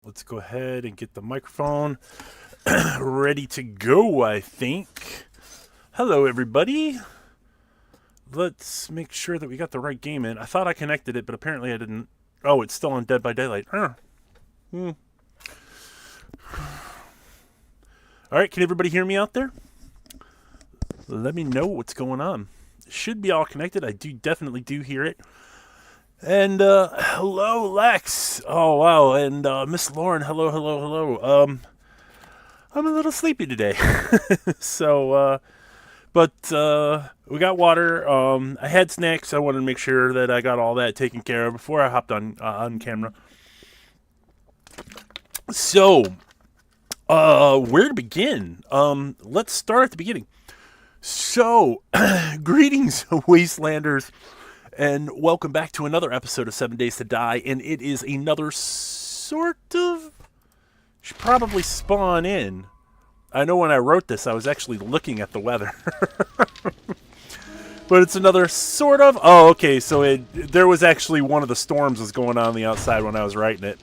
Let's go ahead and get the microphone ready to go, I think. Hello, everybody. Let's make sure that we got the right game in. I thought I connected it, but apparently I didn't. Oh, it's still on Dead by Daylight. All right, can everybody hear me out there? Let me know what's going on. It should be all connected. I definitely do hear it. And hello, Lex. Oh wow, and Miss Lauren. Hello. I'm a little sleepy today, so but we got water. I had snacks. I wanted to make sure that I got all that taken care of before I hopped on camera. So, where to begin? Let's start at the beginning. So, greetings, Wastelanders. And welcome back to another episode of 7 Days to Die, and it is another sort of... should probably spawn in. I know when I wrote this, I was actually looking at the weather. But it's another sort of... Oh, okay, so there was actually one of the storms was going on the outside when I was writing it.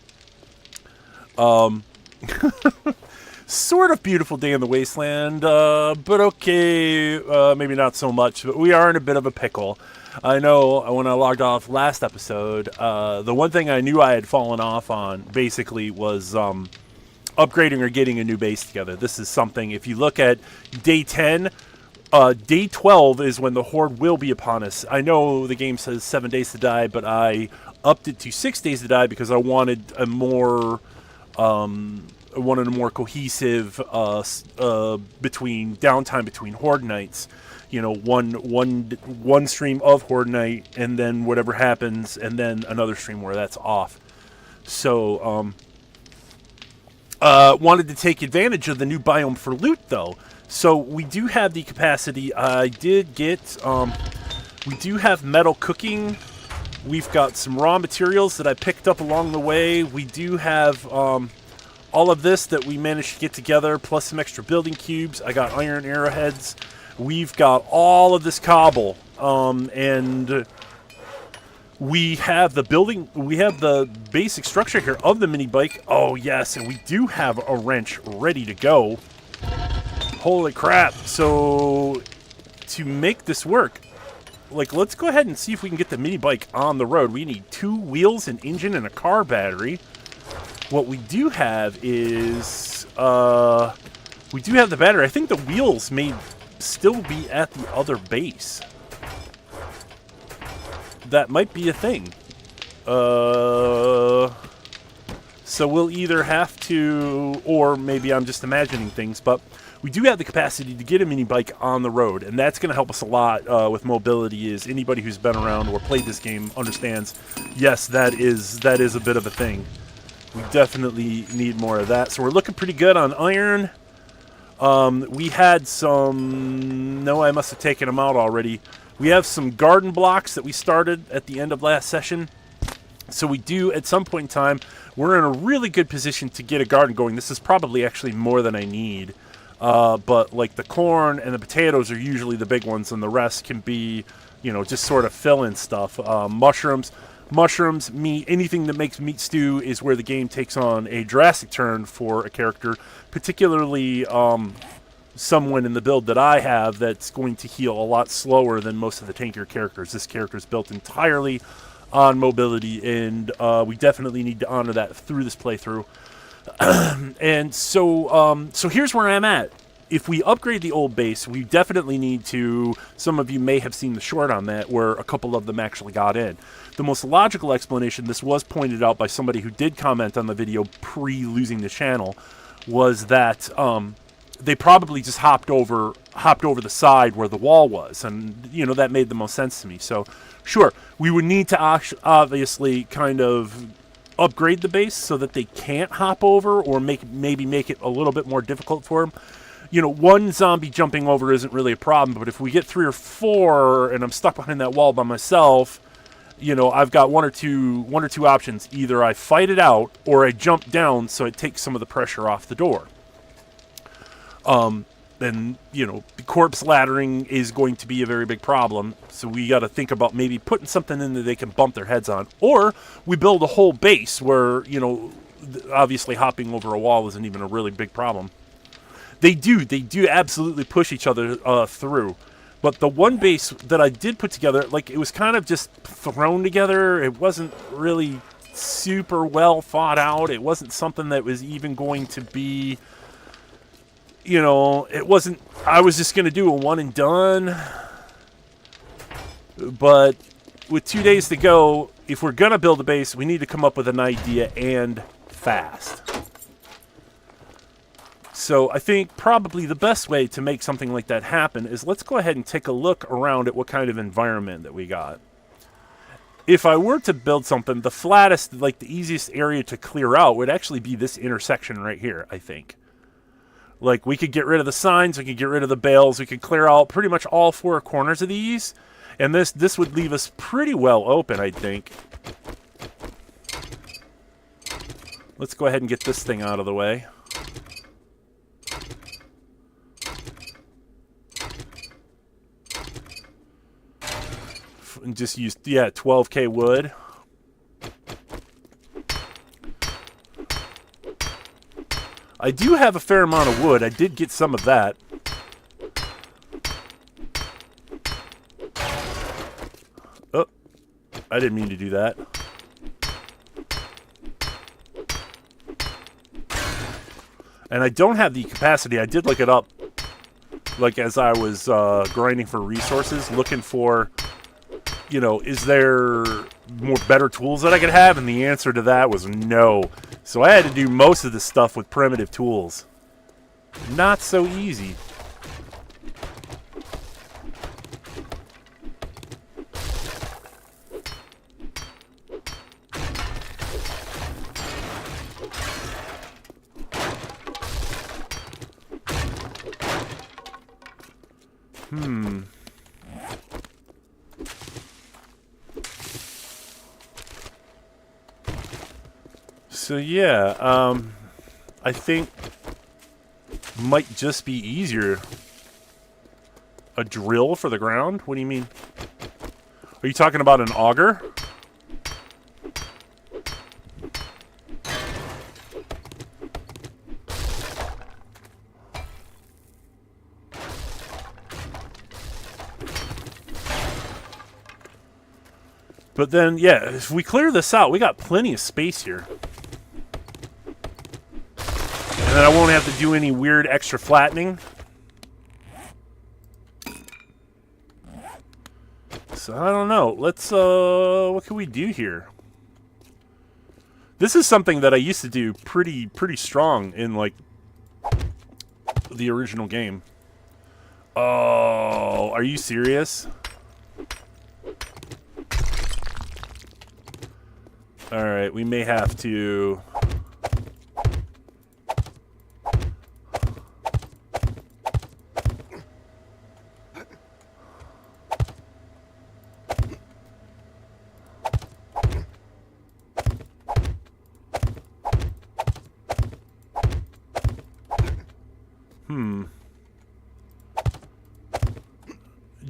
Sort of beautiful day in the wasteland, but okay, maybe not so much. But we are in a bit of a pickle. I know when I logged off last episode, the one thing I knew I had fallen off on basically was upgrading or getting a new base together. This is something, if you look at day 10, day 12 is when the HoRDe will be upon us. I know the game says 7 days to die, but I upped it to 6 days to die because I wanted a more... cohesive between downtime between HoRDe nights. You know, one stream of HoRDe night, and then whatever happens, and then another stream where that's off. So, wanted to take advantage of the new biome for loot, though. So we do have the capacity. I did get. We do have metal cooking. We've got some raw materials that I picked up along the way. We do have all of this that we managed to get together, plus some extra building cubes. I got iron arrowheads. We've got all of this cobble, and we have the basic structure here of the mini bike. Oh yes, and we do have a wrench ready to go. Holy crap. So to make this work, let's go ahead and see if we can get the mini bike on the road. We need 2 wheels, an engine, and a car battery. What we do have is, we do have the battery. I think the wheels may still be at the other base. That might be a thing. So we'll either have to, or maybe I'm just imagining things, but we do have the capacity to get a mini bike on the road, and that's going to help us a lot with mobility. Is anybody who's been around or played this game understands, yes, that is a bit of a thing. We definitely need more of that. So we're looking pretty good on iron. We had some... No, I must have taken them out already. We have some garden blocks that we started at the end of last session. So we do, at some point in time, we're in a really good position to get a garden going. This is probably actually more than I need. But like the corn and the potatoes are usually the big ones, and the rest can be, just sort of fill-in stuff. Mushrooms, meat, anything that makes meat stew is where the game takes on a drastic turn for a character, particularly someone in the build that I have that's going to heal a lot slower than most of the tankier characters. This character is built entirely on mobility, and we definitely need to honor that through this playthrough. And so here's where I'm at. If we upgrade the old base, we definitely need to... Some of you may have seen the short on that, where a couple of them actually got in. The most logical explanation, this was pointed out by somebody who did comment on the video pre-losing the channel, was that they probably just hopped over the side where the wall was, and that made the most sense to me. So, sure, we would need to obviously kind of upgrade the base so that they can't hop over, or maybe make it a little bit more difficult for them. One zombie jumping over isn't really a problem, but if we get 3 or 4 and I'm stuck behind that wall by myself, I've got one or two options. Either I fight it out, or I jump down so it takes some of the pressure off the door. And, corpse laddering is going to be a very big problem, so we got to think about maybe putting something in that they can bump their heads on. Or we build a whole base where, obviously hopping over a wall isn't even a really big problem. They do absolutely push each other through. But the one base that I did put together, like, it was kind of just thrown together. It wasn't really super well thought out. It wasn't something that was even going to be, you know, it wasn't, I was just going to do a one and done. But with 2 days to go, if we're going to build a base, we need to come up with an idea and fast. So I think probably the best way to make something like that happen is let's go ahead and take a look around at what kind of environment that we got. If I were to build something, the flattest, like the easiest area to clear out would actually be this intersection right here, I think. Like, we could get rid of the signs, we could get rid of the bales, we could clear out pretty much all four corners of these, and this would leave us pretty well open, I think. Let's go ahead and get this thing out of the way. And just use, yeah, 12K wood. I do have a fair amount of wood. I did get some of that. Oh, I didn't mean to do that. And I don't have the capacity. I did look it up, like, as I was grinding for resources, looking for, you know, is there more better tools that I could have? And the answer to that was no. So I had to do most of this stuff with primitive tools. Not so easy. So yeah, I think might just be easier. A drill for the ground? What do you mean? Are you talking about an auger? But then, yeah, if we clear this out, we got plenty of space here. And then I won't have to do any weird extra flattening. So I don't know. Let's, what can we do here? This is something that I used to do pretty strong in, like, the original game. Oh, are you serious? Alright, we may have to...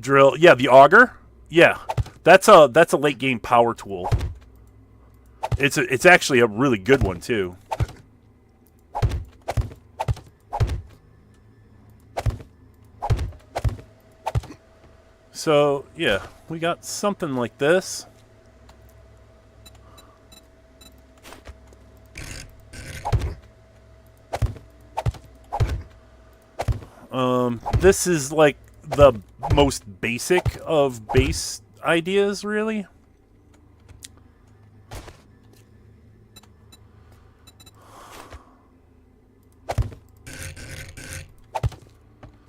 Drill, yeah, the auger, yeah, that's a late game power tool. It's actually a really good one too. So yeah, we got something like this. This is like the most basic of base ideas, really.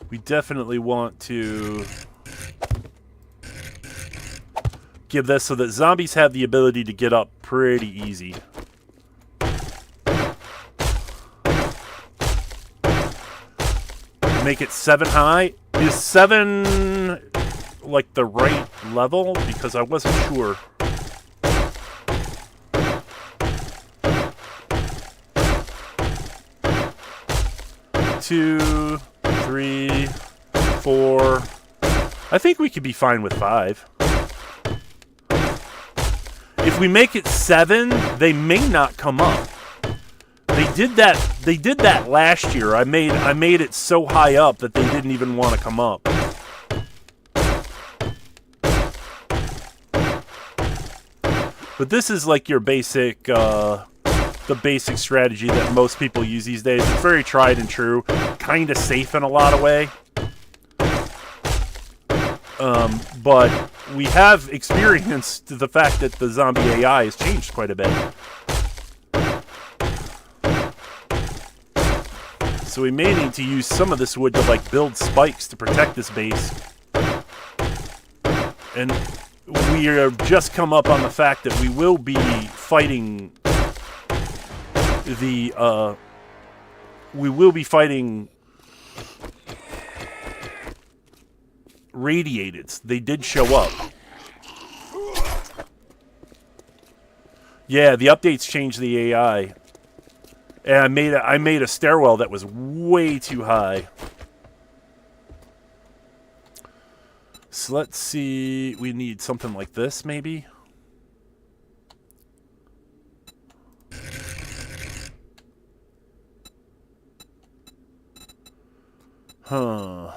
We definitely want to give this so that zombies have the ability to get up pretty easy. Make it 7 high. Is 7 like the right level? Because I wasn't sure. Two, 3, 4. I think we could be fine with 5. If we make it 7, they may not come up. They did that. They did that last year. I made it so high up that they didn't even want to come up. But this is like your basic, the basic strategy that most people use these days. It's very tried and true, kind of safe in a lot of way. But we have experienced the fact that the zombie AI has changed quite a bit. So we may need to use some of this wood to like build spikes to protect this base. And we have just come up on the fact that we will be fighting the radiateds. They did show up. Yeah, the updates changed the AI. And I made a stairwell that was way too high. So let's see, we need something like this maybe. Huh.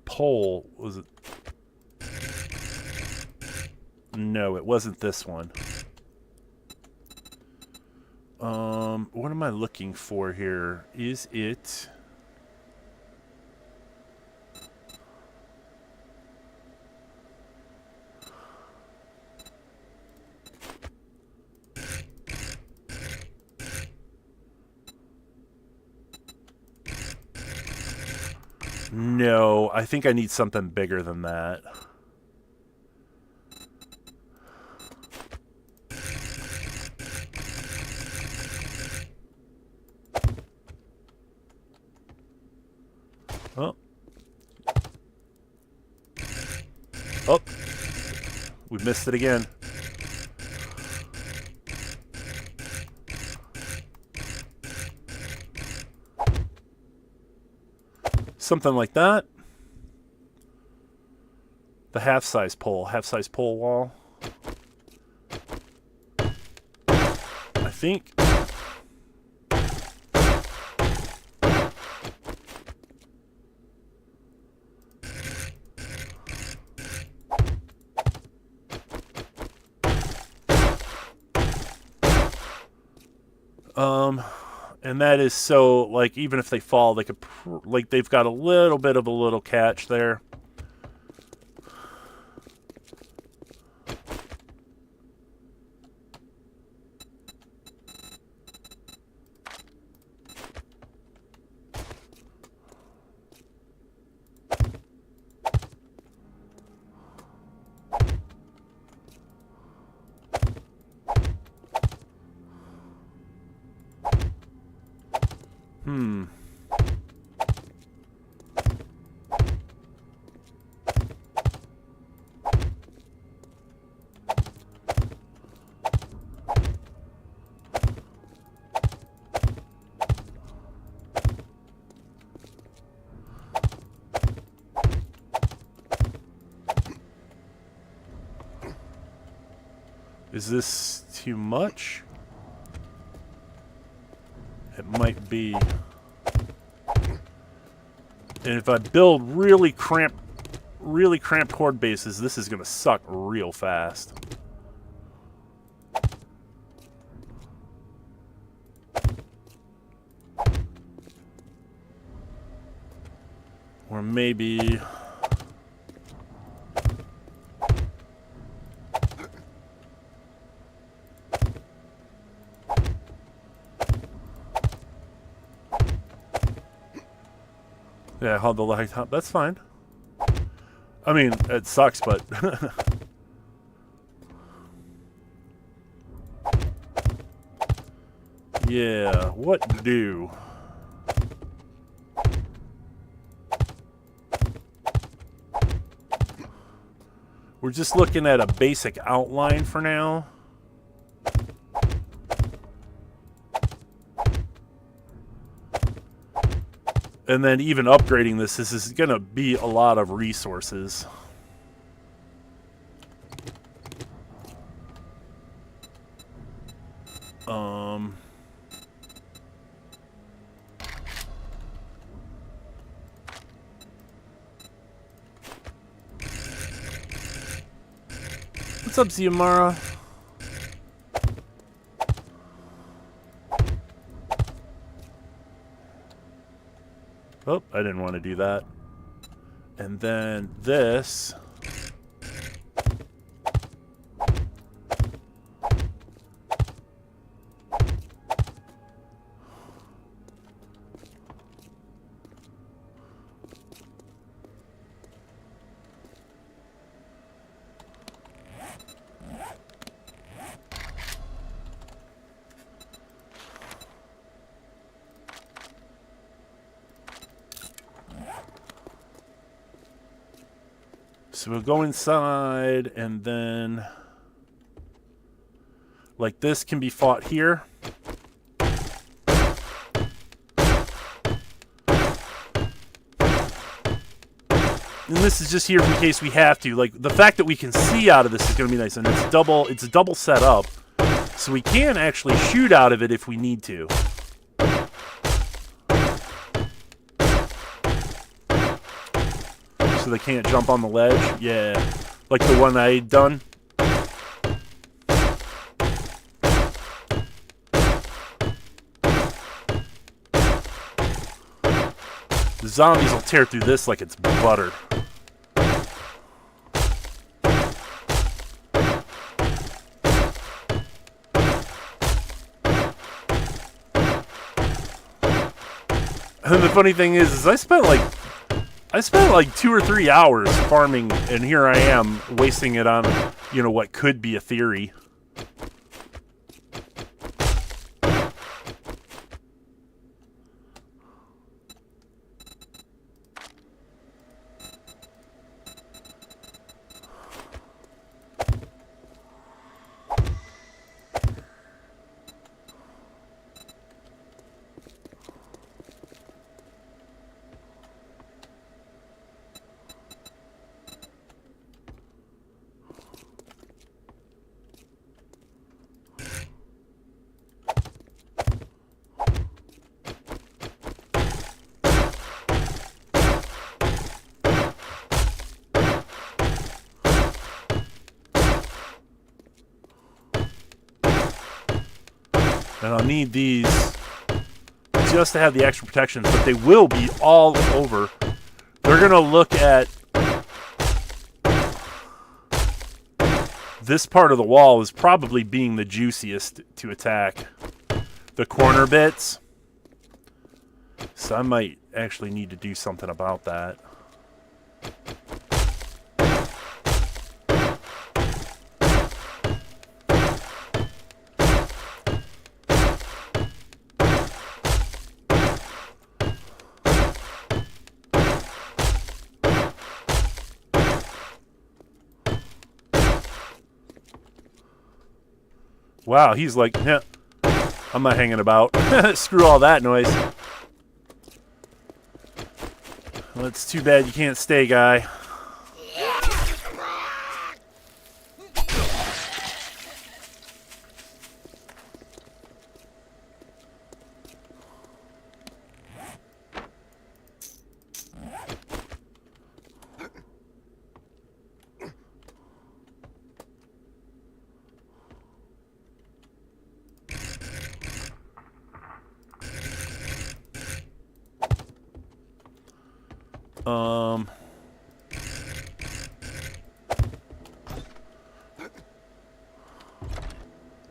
Pole, was it? No, it wasn't this one. What am I looking for here? Is it... No, I think I need something bigger than that. Oh. Oh. We missed it again. Something like that. The half-size pole wall. I think. And that is so, like, even if they fall, they could, like, they've got a little bit of a little catch there. Is this too much? It might be. And if I build really cramped HoRDe bases, this is gonna suck real fast. Or maybe... Yeah, hold the light top. That's fine. I mean, it sucks, but... yeah, what do? We're just looking at a basic outline for now. And then even upgrading this is going to be a lot of resources. Um, what's up, Ziamara? Oh, I didn't want to do that. And then this. So we'll go inside, and then like this can be fought here. And this is just here in case we have to. Like, the fact that we can see out of this is going to be nice, and it's a double setup, so we can actually shoot out of it if we need to. So they can't jump on the ledge? Yeah. Like the one I had done. The zombies will tear through this like it's butter. And the funny thing is I spent like 2 or 3 hours farming, and here I am wasting it on, you know, what could be a theory. And I'll need these just to have the extra protections, but they will be all over. They're going to look at this part of the wall as probably being the juiciest to attack. The corner bits. So I might actually need to do something about that. Wow, he's like, yeah, I'm not hanging about. Screw all that noise. Well, it's too bad you can't stay, guy.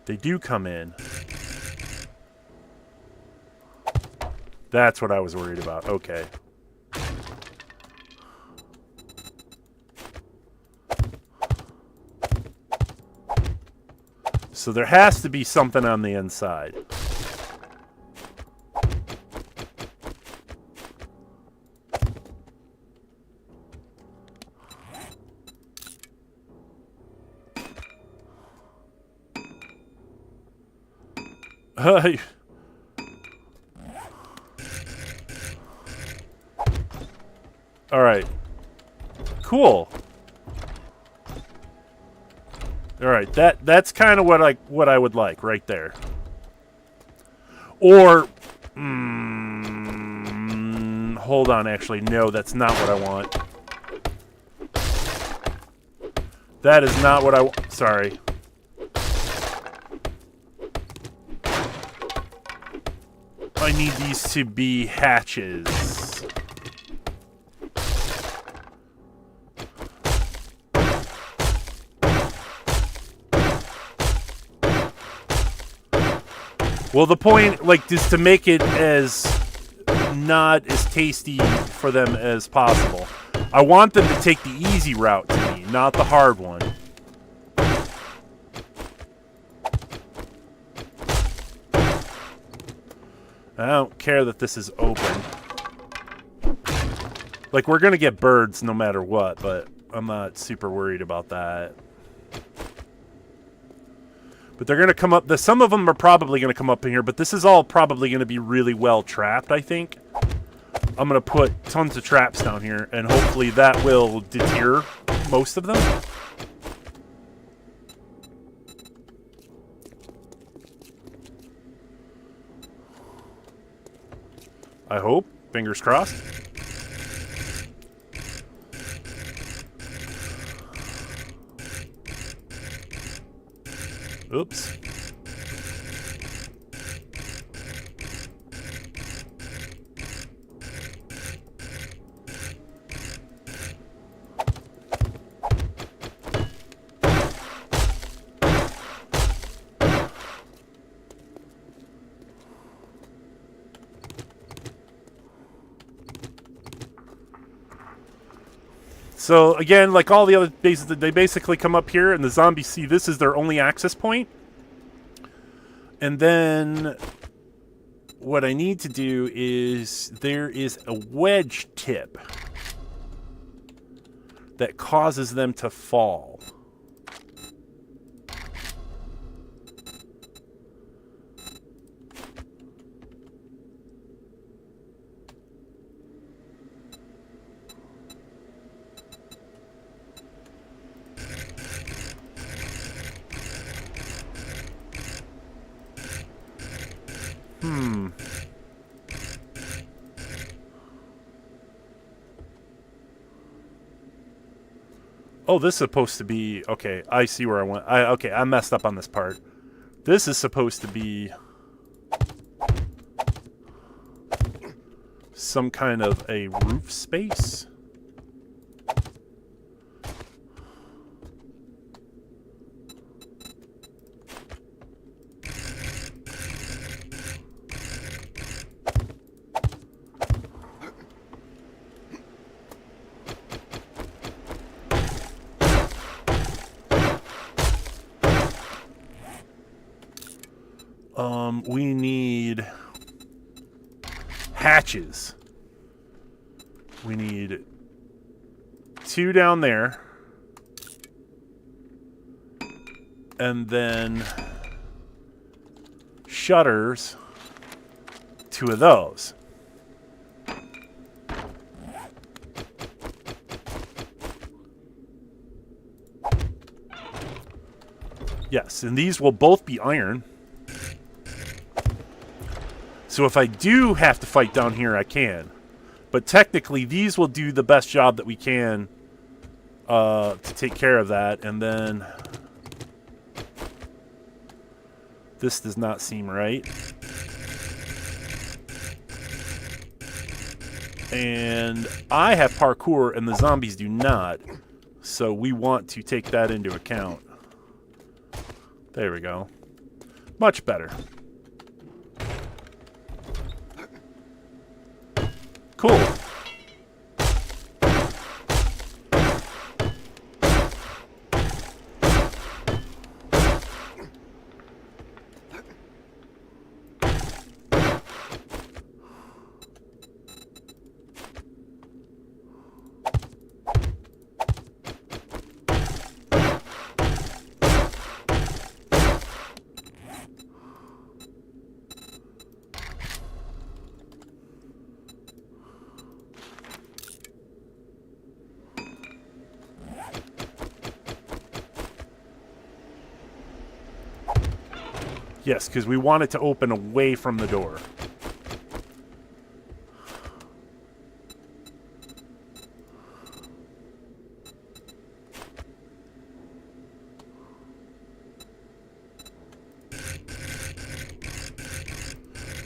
They do come in. That's what I was worried about. Okay. So there has to be something on the inside. All right. Cool. All right. That's kind of what I would like right there. Or, hold on, actually. No, that's not what I want. That is not what I want. Sorry. I need these to be hatches. Well, the point, like, is to make it as not as tasty for them as possible. I want them to take the easy route to me, not the hard one. I don't care that this is open. Like, we're gonna get birds no matter what, but I'm not super worried about that. But they're gonna come up. Some of them are probably gonna come up in here, but this is all probably gonna be really well trapped, I think. I'm gonna put tons of traps down here, and hopefully that will deter most of them. I hope. Fingers crossed. Oops. So again, like all the other bases, they basically come up here, and the zombies see this is their only access point. And then what I need to do is there is a wedge tip that causes them to fall. Oh, this is supposed to be... Okay, I see where I went. Okay, I messed up on this part. This is supposed to be some kind of a roof space. We need hatches. We need 2 down there. And then shutters, 2 of those. Yes, and these will both be iron. So if I do have to fight down here, I can. But technically, these will do the best job that we can to take care of that. And then this does not seem right. And I have parkour, and the zombies do not. So we want to take that into account. There we go. Much better. Cool. Yes, because we want it to open away from the door.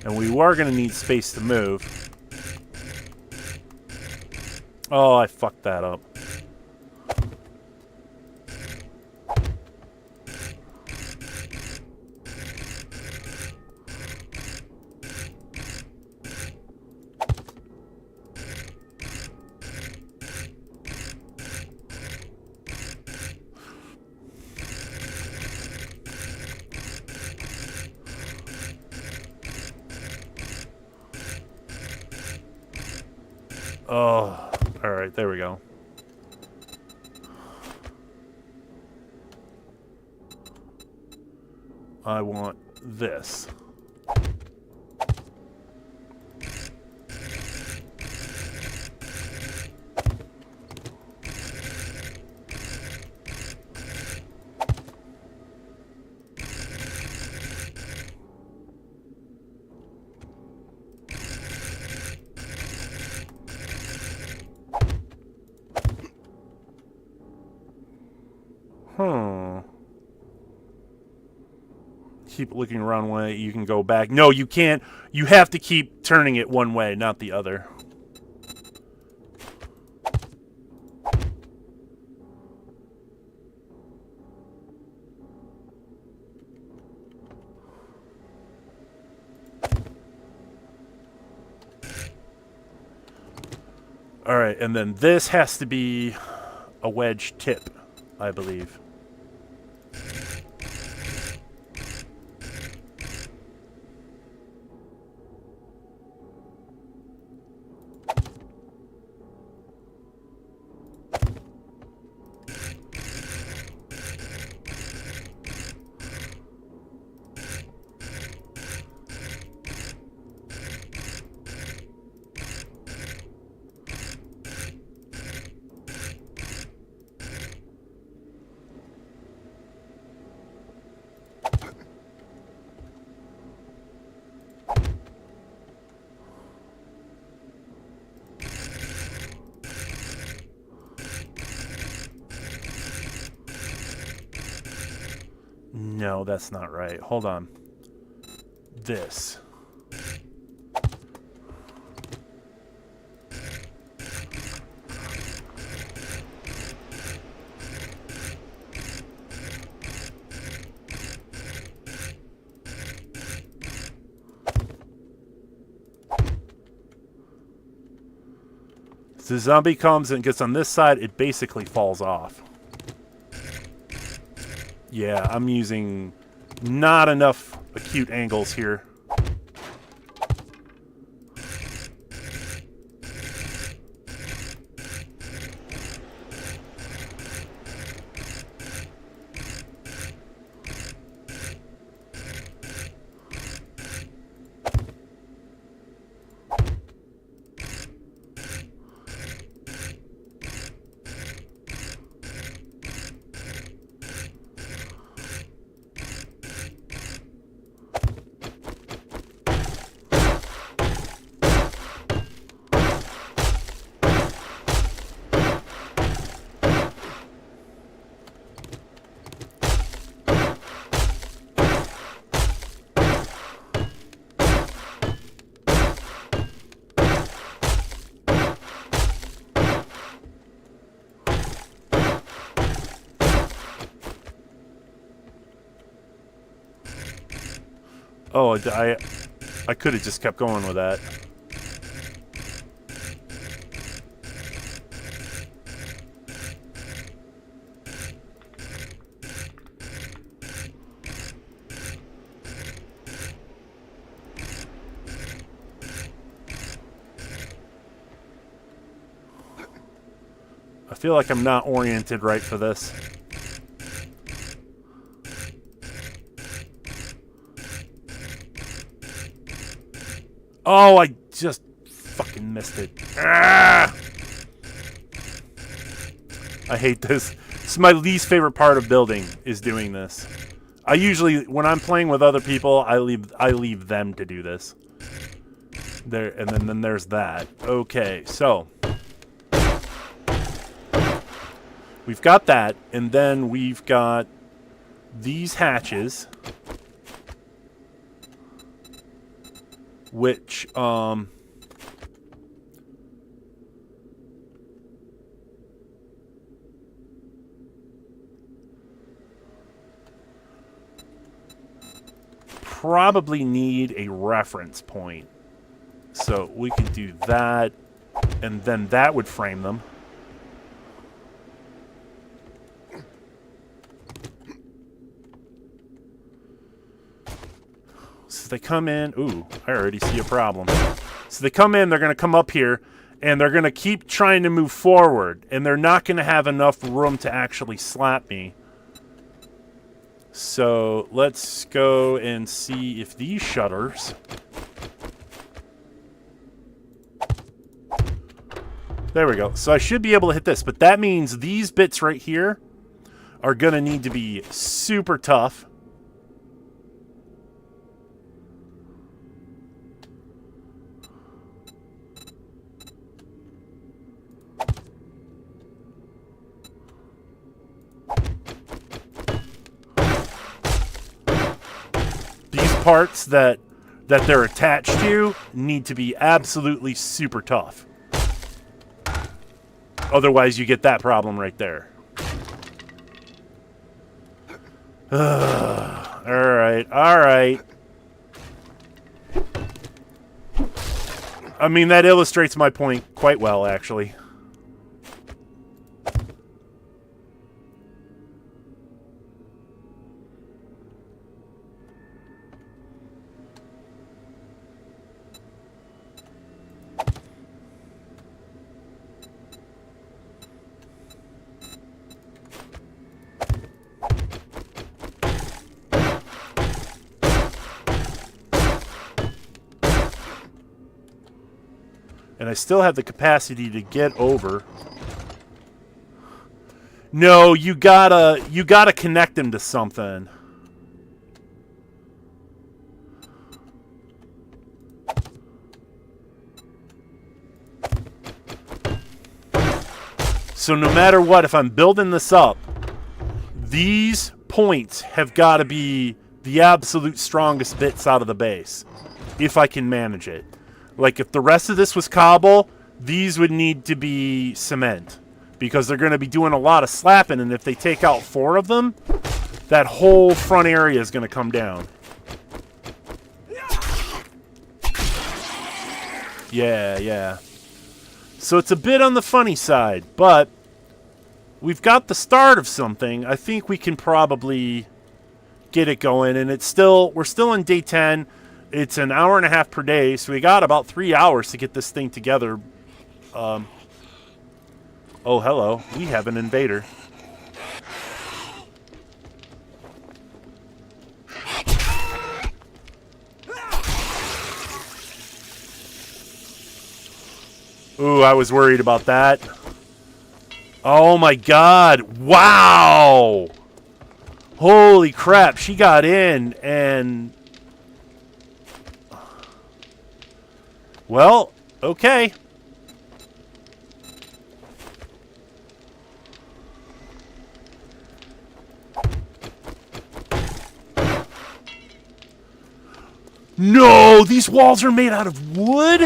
And we are going to need space to move. Oh, I fucked that up. Oh, all right, there we go. I want this. Keep looking around one way. You can go back. No, you can't. You have to keep turning it one way, not the other. All right, and then this has to be a wedge tip, I believe. No, that's not right. Hold on. This. So the zombie comes and gets on this side, it basically falls off. Yeah, I'm using not enough acute angles here. Oh, I could have just kept going with that. I feel like I'm not oriented right for this. Oh, I just fucking missed it. Ah! I hate this. This is my least favorite part of building, is doing this. I usually, when I'm playing with other people, I leave them to do this. There, and then there's that. Okay, so we've got that, and then we've got these hatches, which probably need a reference point. So we could do that, and then that would frame them. So they come in. Ooh, I already see a problem. So they come in, they're going to come up here, and they're going to keep trying to move forward, and they're not going to have enough room to actually slap me. So let's go and see if these shutters... There we go. So I should be able to hit this, but that means these bits right here are going to need to be super tough. These parts that they're attached to need to be absolutely super tough. Otherwise, you get that problem right there. Alright, alright. I mean, that illustrates my point quite well, actually. And I still have the capacity to get over. No, you gotta connect them to something. So no matter what, if I'm building this up, these points have got to be the absolute strongest bits out of the base, if I can manage it. Like, if the rest of this was cobble, these would need to be cement. Because they're going to be doing a lot of slapping, and if they take out 4 of them, that whole front area is going to come down. Yeah, yeah. So it's a bit on the funny side, but we've got the start of something. I think we can probably get it going, and we're still in day 10. It's an hour and a half per day, so we got about 3 hours to get this thing together. Oh, hello. We have an invader. Ooh, I was worried about that. Oh my god. Wow! Holy crap, she got in and... Well, okay. No, these walls are made out of wood?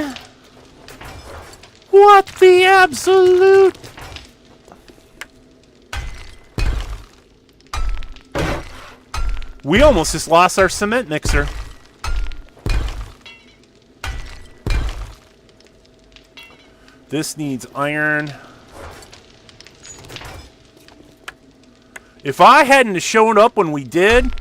What the absolute... We almost just lost our cement mixer. This needs iron. If I hadn't shown up when we did...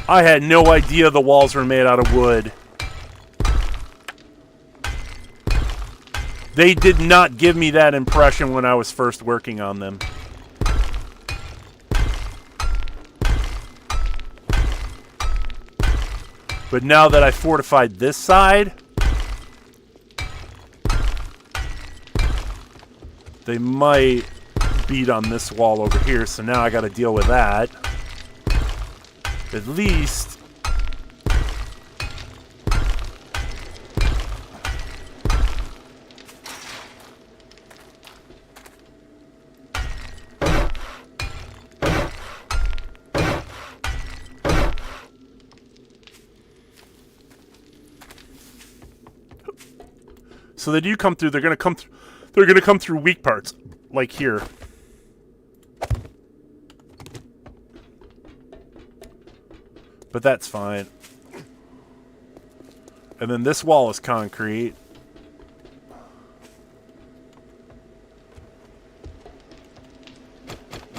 I had no idea the walls were made out of wood. They did not give me that impression when I was first working on them. But now that I fortified this side, They might beat on this wall over here, so now I got to deal with that. At least... So they do come through. They're gonna come through. They're gonna come through weak parts, like here. But that's fine. And then this wall is concrete.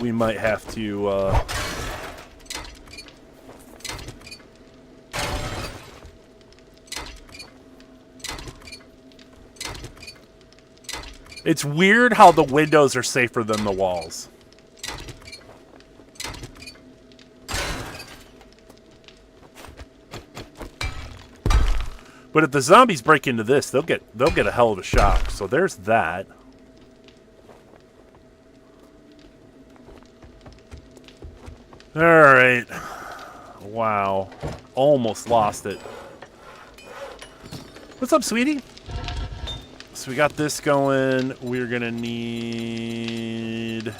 We might have to. It's weird how the windows are safer than the walls. But if the zombies break into this, they'll get a hell of a shock. So there's that. All right. Wow. Almost lost it. What's up, sweetie? So we got this going. We're gonna need...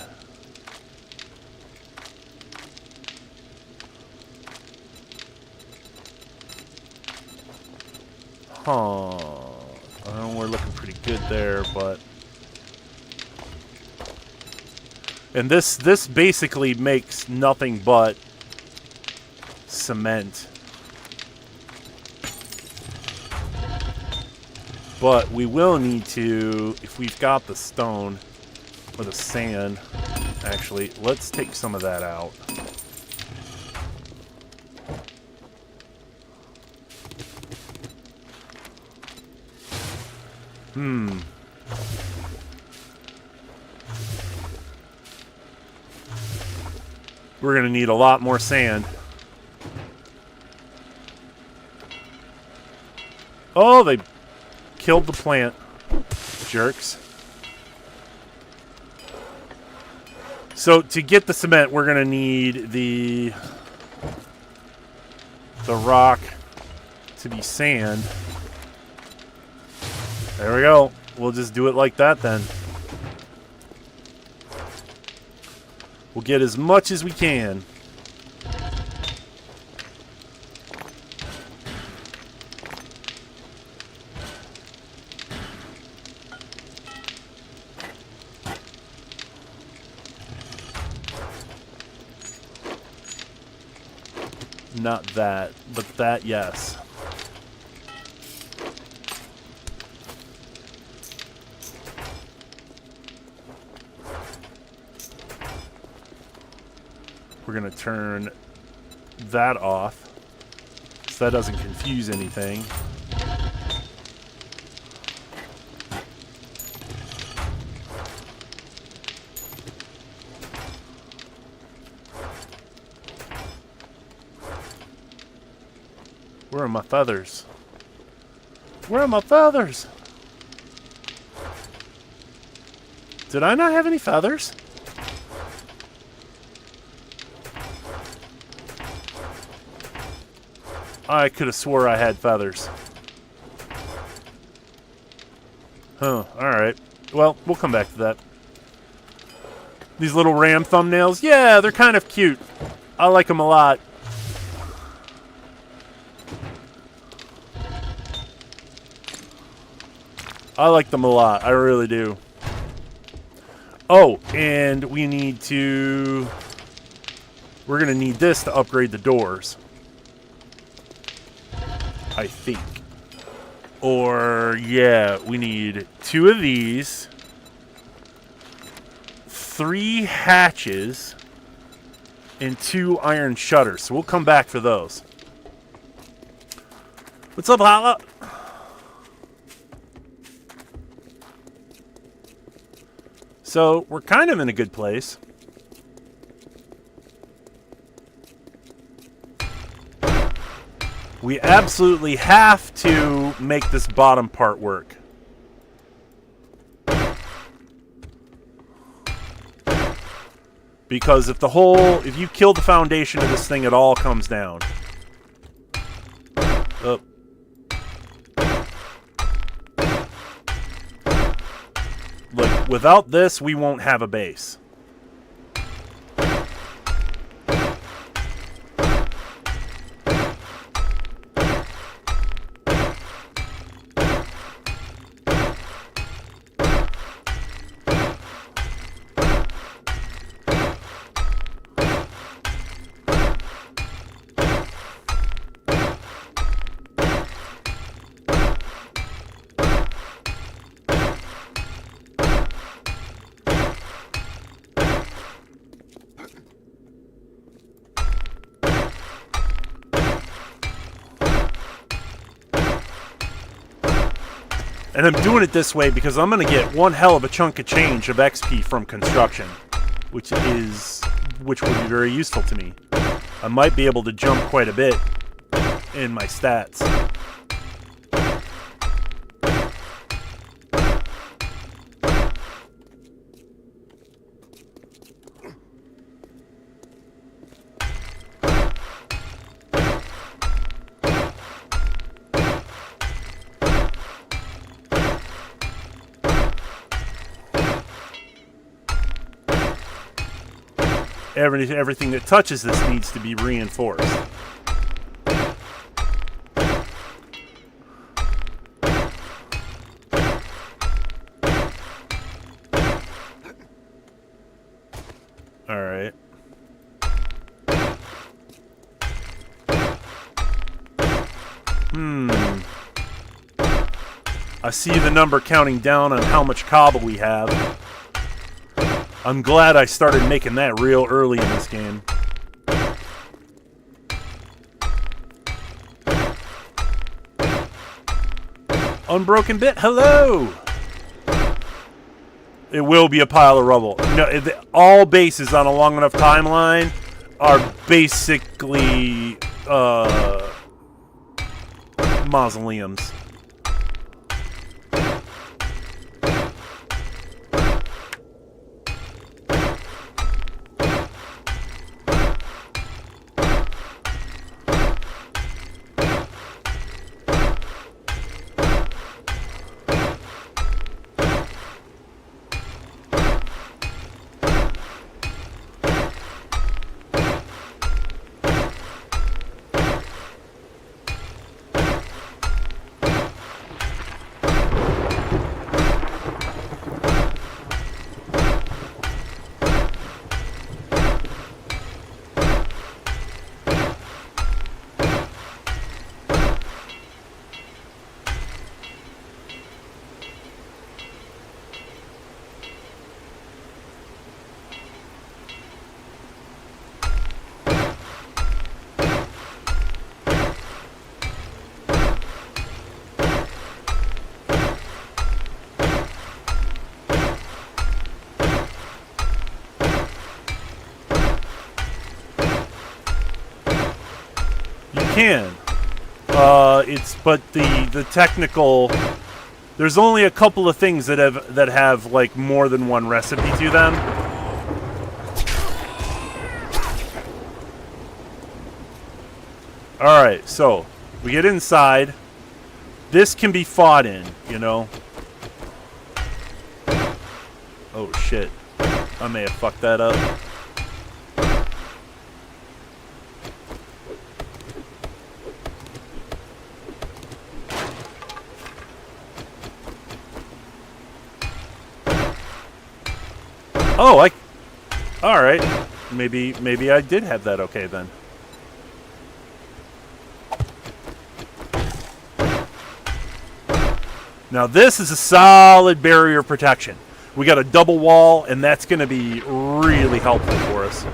we're looking pretty good there, but... And this basically makes nothing but cement. But we will need to, if we've got the stone or the sand, actually, let's take some of that out. We're going to need a lot more sand. Oh, they killed the plant. Jerks. So to get the cement, we're going to need the rock to be sand. There we go. We'll just do it like that then. We'll get as much as we can. Not that, but that, yes. We're going to turn that off so that doesn't confuse anything. Where are my feathers? Where are my feathers? Did I not have any feathers? I could have swore I had feathers. Huh, alright. Well, we'll come back to that. These little ram thumbnails, yeah, they're kind of cute. I like them a lot. I like them a lot. I really do. Oh, and we need to... We're going to need this to upgrade the doors. I think. Or, yeah, we need 2 of these. 3 hatches. And 2 iron shutters. So we'll come back for those. What's up, Hala? So, we're kind of in a good place. We absolutely have to make this bottom part work. Because if you kill the foundation of this thing, it all comes down. Up. Like, without this, we won't have a base. And I'm doing it this way because I'm going to get one hell of a chunk of change of XP from construction, which will be very useful to me. I might be able to jump quite a bit in my stats. Everything that touches this needs to be reinforced. All right. I see the number counting down on how much cobble we have. I'm glad I started making that real early in this game. Unbroken bit, hello! It will be a pile of rubble. No, all bases on a long enough timeline are basically mausoleums. Can. But the technical, there's only a couple of things that have like more than one recipe to them. All right, so we get inside. This can be fought in, you know. Oh shit, I may have fucked that up. Oh, all right. Maybe I did have that okay then. Now this is a solid barrier protection. We got a double wall, and that's going to be really helpful for us.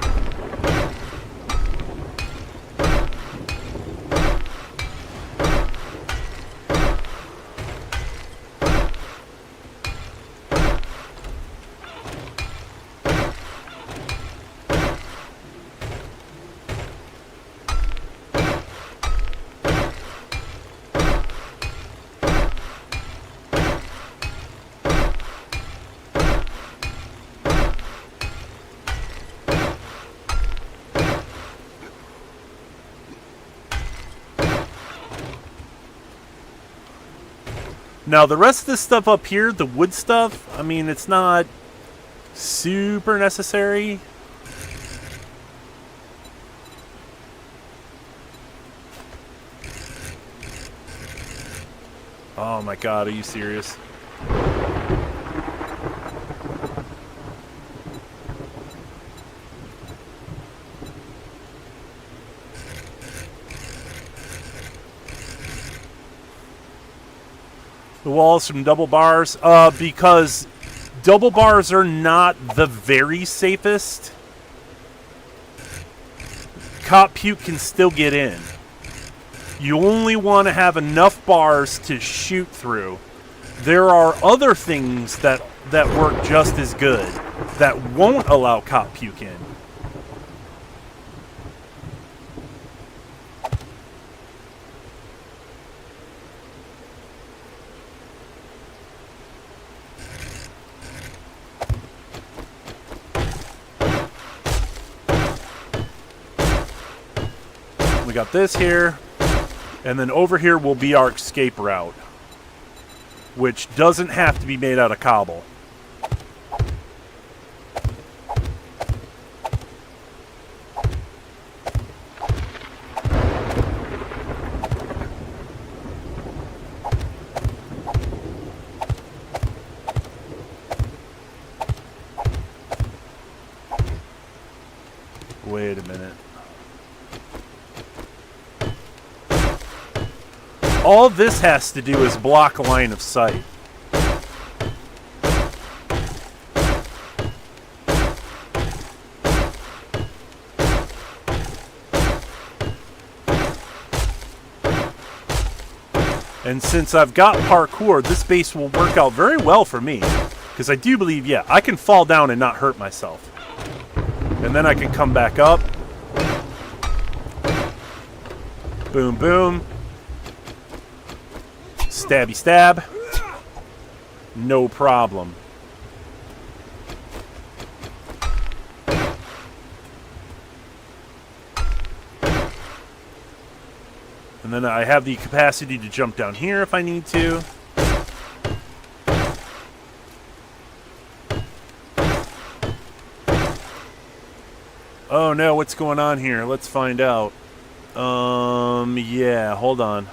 Now, the rest of this stuff up here, the wood stuff, I mean, it's not super necessary. Oh my god, are you serious? The walls from double bars, because double bars are not the very safest. Cop puke can still get in. You only want to have enough bars to shoot through. There are other things that work just as good that won't allow cop puke in. We got this here, and then over here will be our escape route, which doesn't have to be made out of cobble. Wait a minute. All this has to do is block line of sight. And since I've got parkour, this base will work out very well for me. Because I do believe, yeah, I can fall down and not hurt myself. And then I can come back up. Boom, boom. Stabby stab. No problem. And then I have the capacity to jump down here if I need to. Oh no, what's going on here? Let's find out. Yeah, hold on.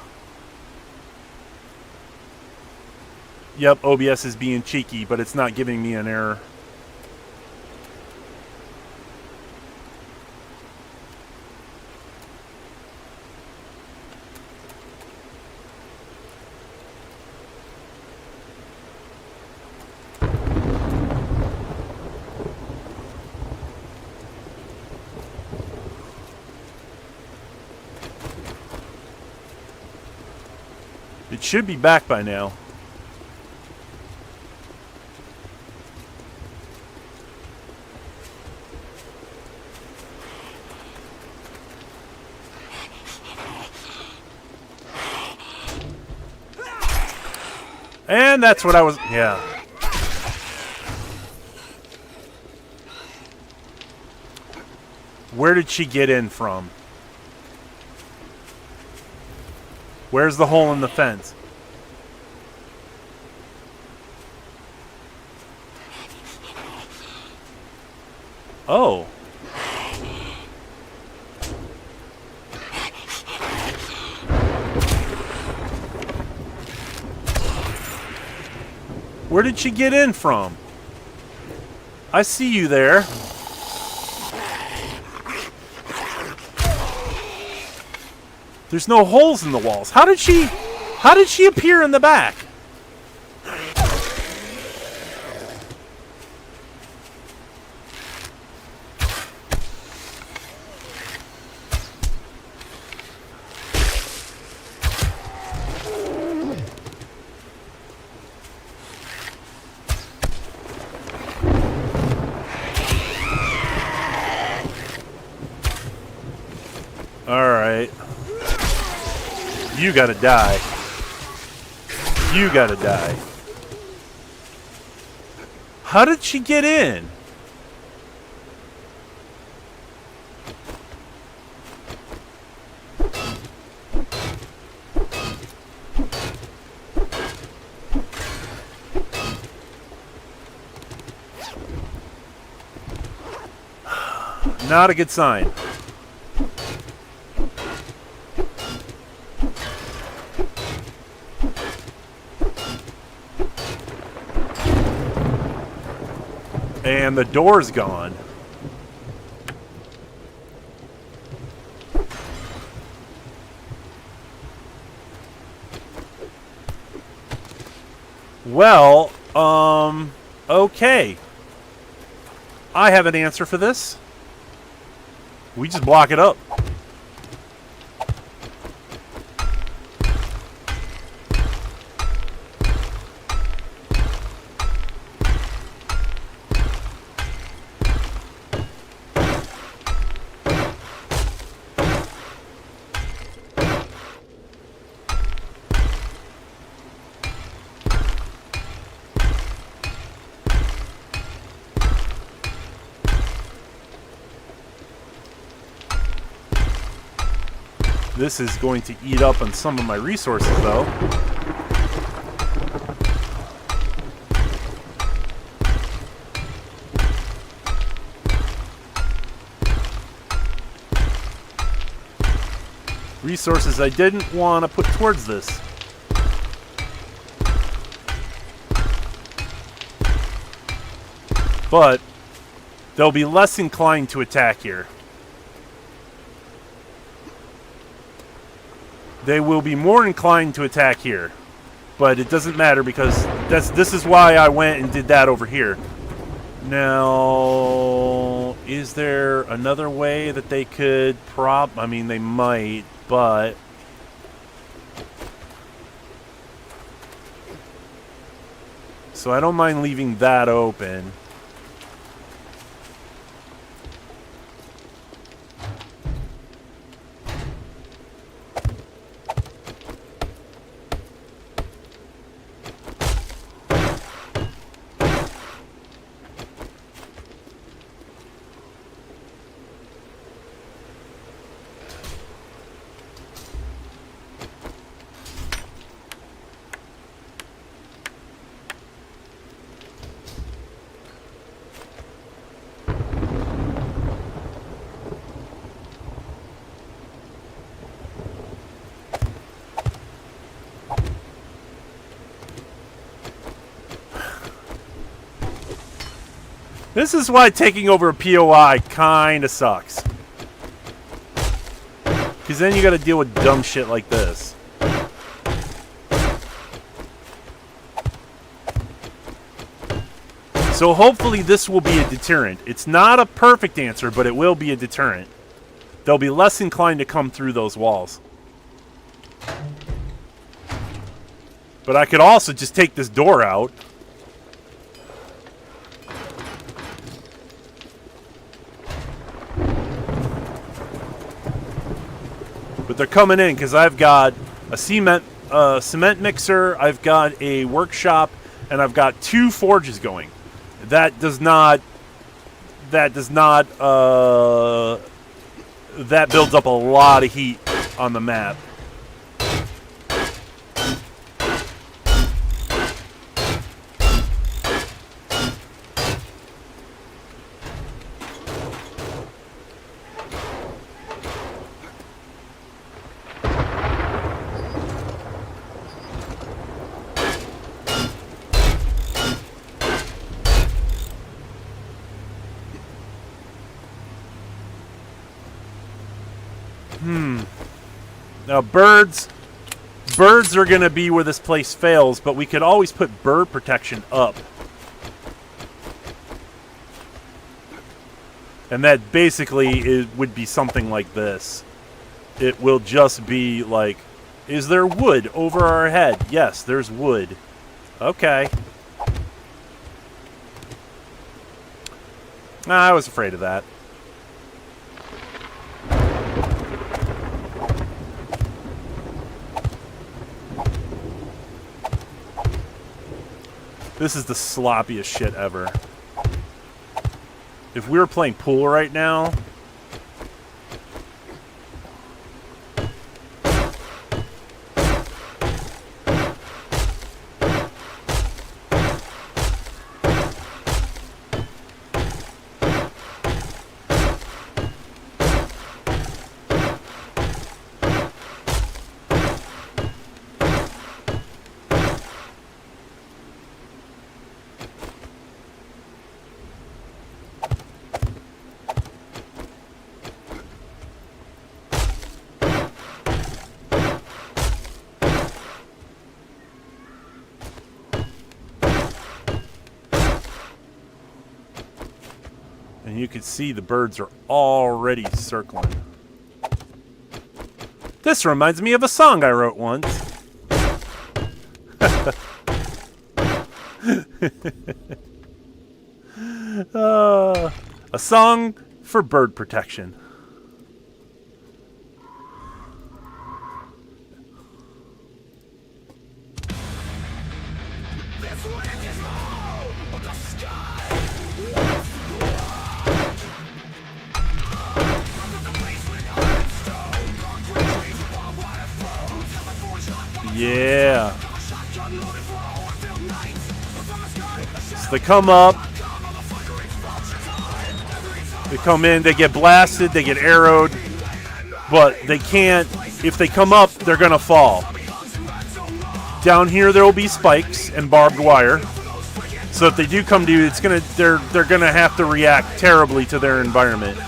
Yep, OBS is being cheeky, but it's not giving me an error. It should be back by now. And that's what I was... Yeah. Where did she get in from? Where's the hole in the fence? Oh. Where did she get in from? I see you there. There's no holes in the walls. How did she appear in the back? Alright. You gotta die. You gotta die. How did she get in? Not a good sign. And the door's gone. Well, okay. I have an answer for this. We just block it up. This is going to eat up on some of my resources, though. Resources I didn't want to put towards this. But they'll be less inclined to attack here. They will be more inclined to attack here. But it doesn't matter because this is why I went and did that over here. Now, is there another way that they could I mean, they might, but... So I don't mind leaving that open. This is why taking over a POI kind of sucks. Because then you got to deal with dumb shit like this. So hopefully this will be a deterrent. It's not a perfect answer, but it will be a deterrent. They'll be less inclined to come through those walls. But I could also just take this door out. But they're coming in because I've got a cement mixer, I've got a workshop, and I've got 2 forges going. That builds up a lot of heat on the map. Now birds are going to be where this place fails, but we could always put bird protection up. And that basically would be something like this. It will just be like, is there wood over our head? Yes, there's wood. Okay. I was afraid of that. This is the sloppiest shit ever. If we were playing pool right now... And you can see the birds are already circling. This reminds me of a song I wrote once. A song for bird protection. Yeah. So they come up. They come in, they get blasted, they get arrowed, but they can't, if they come up, they're going to fall. Down here there will be spikes and barbed wire. So if they do come to you, it's going to they're going to have to react terribly to their environment.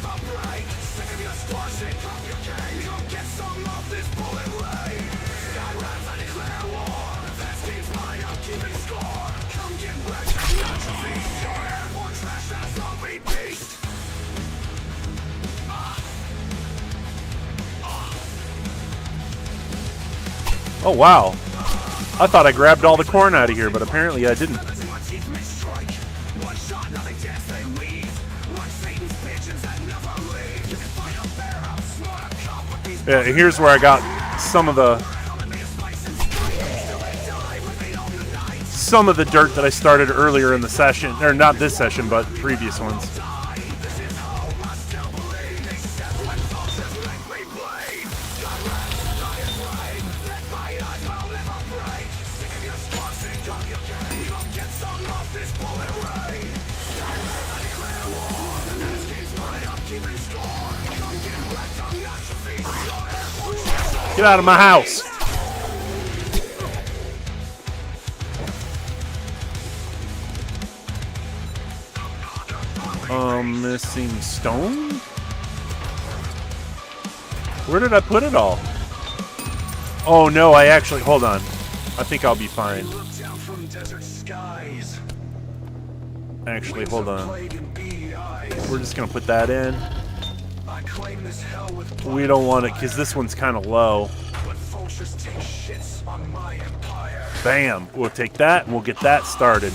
Oh, wow. I thought I grabbed all the corn out of here, but apparently I didn't. Yeah, here's where I got some of the dirt that I started earlier in the session, or not this session, but previous ones. Get out of my house. Missing stone? Where did I put it all? Oh no, I actually, hold on. I think I'll be fine. Actually, hold on. We're just gonna put that in. We don't want it because this one's kind of low. Bam! We'll take that and we'll get that started.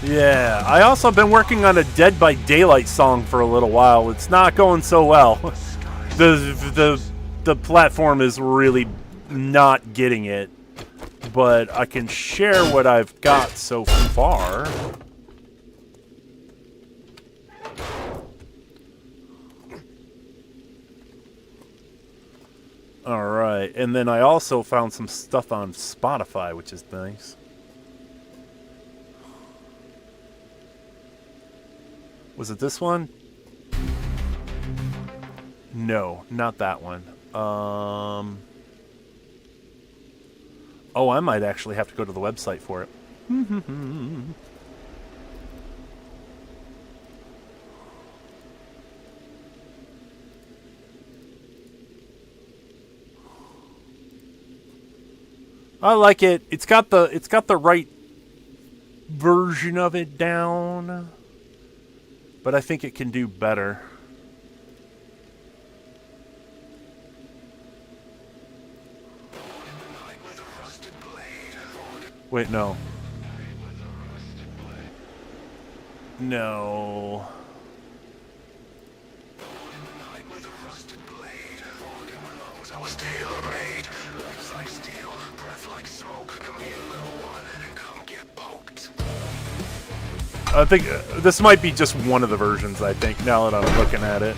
Yeah, I also been working on a Dead by Daylight song for a little while. It's not going so well. The platform is really not getting it, but I can share what I've got so far. All right, and then I also found some stuff on Spotify, which is nice. Was it this one? No, not that one. Oh, I might actually have to go to the website for it. I like it. It's got the right version of it down. But I think it can do better. Wait, no. No. I think this might be just one of the versions, I think, now that I'm looking at it.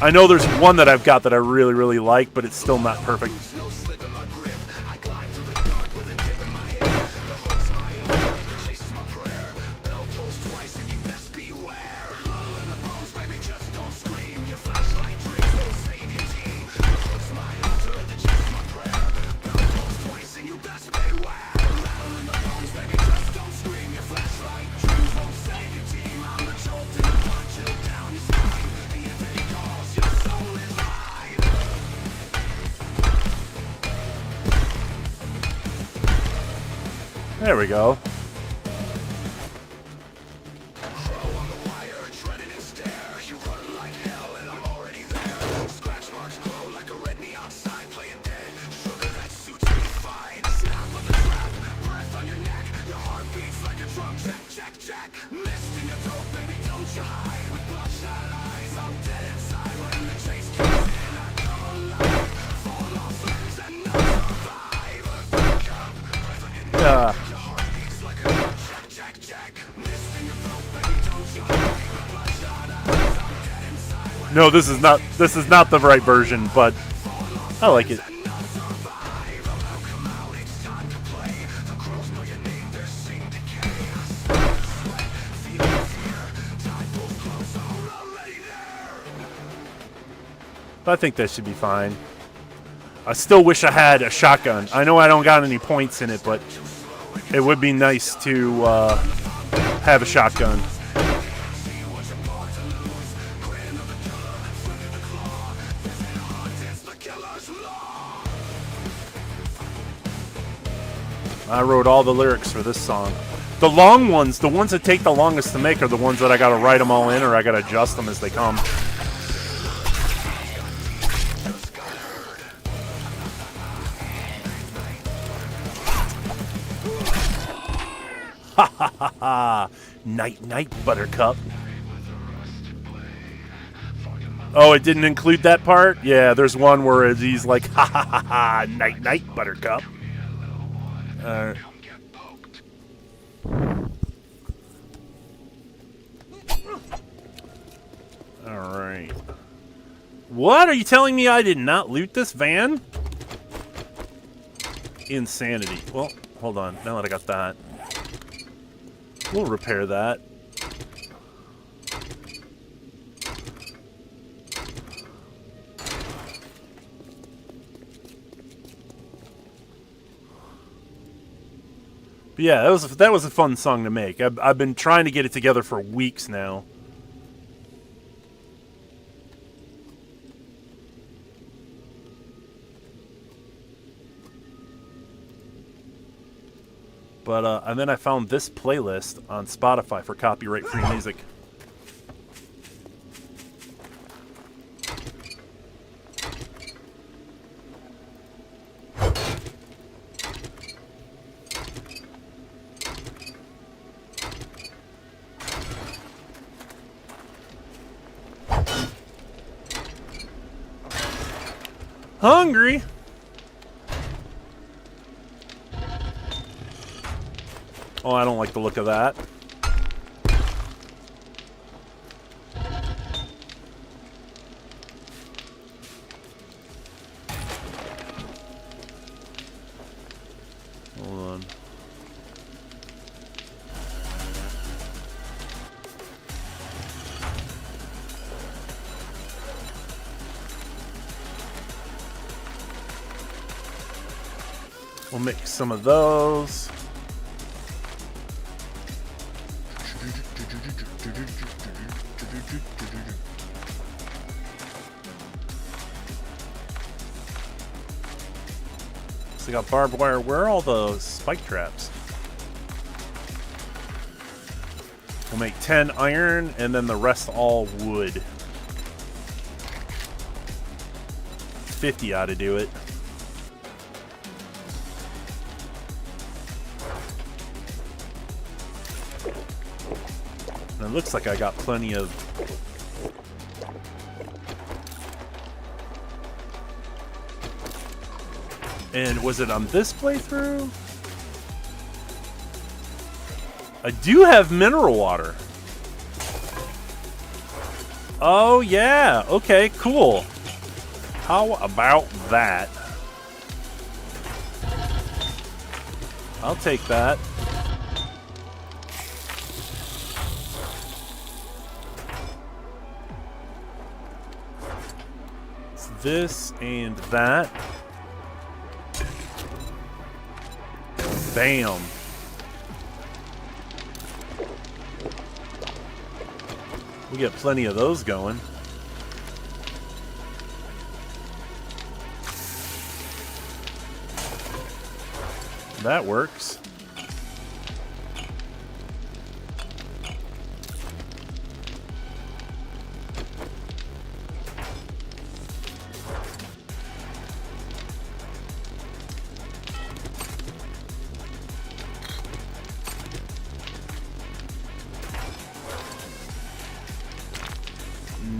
I know there's one that I've got that I really, really like, but it's still not perfect. There we go. No, this is not the right version, but I like it. I think that should be fine. I still wish I had a shotgun. I know I don't got any points in it, but it would be nice to have a shotgun. I wrote all the lyrics for this song. The long ones, the ones that take the longest to make, are the ones that I gotta write them all in, or I gotta adjust them as they come. Ha ha ha ha! Night night, Buttercup. Oh, it didn't include that part? Yeah, there's one where he's like, ha ha ha ha, night night, Buttercup. Alright. What? Are you telling me I did not loot this van? Insanity. Well, hold on. Now that I got that, we'll repair that. But yeah, that was a fun song to make. I've been trying to get it together for weeks now. But and then I found this playlist on Spotify for copyright-free music. Hungry. Oh, I don't like the look of that. Hold on. We'll make some of those. So we got barbed wire. Where are all those spike traps? We'll make 10 iron and then the rest all wood. 50 ought to do it. And it looks like I got plenty of... And was it on this playthrough? I do have mineral water. Oh yeah, okay, cool. How about that? I'll take that. It's this and that. Bam. We get plenty of those going. That works.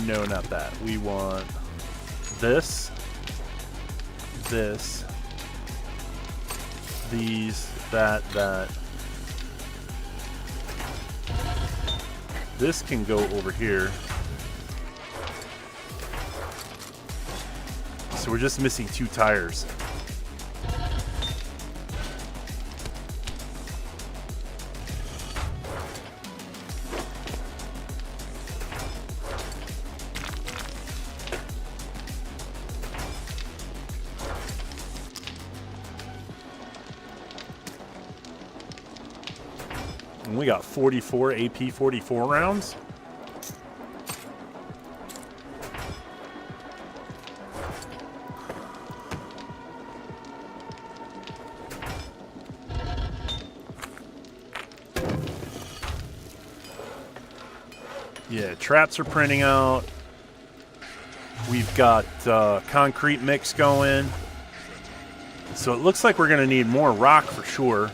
No, not that. We want this, this, these, that. This can go over here. So we're just missing 2 tires. And we got 44 AP 44 rounds. Yeah, traps are printing out. We've got concrete mix going. So it looks like we're going to need more rock for sure.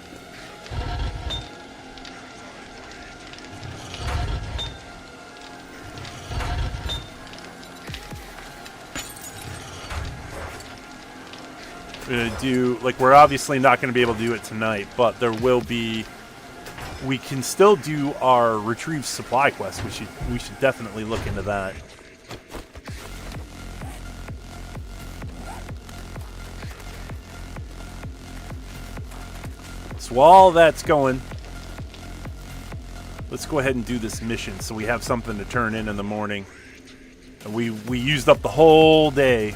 We're going to do, like, we're obviously not going to be able to do it tonight, but there will be, we can still do our retrieve supply quest. We should definitely look into that. So while that's going, let's go ahead and do this mission so we have something to turn in the morning. And we used up the whole day.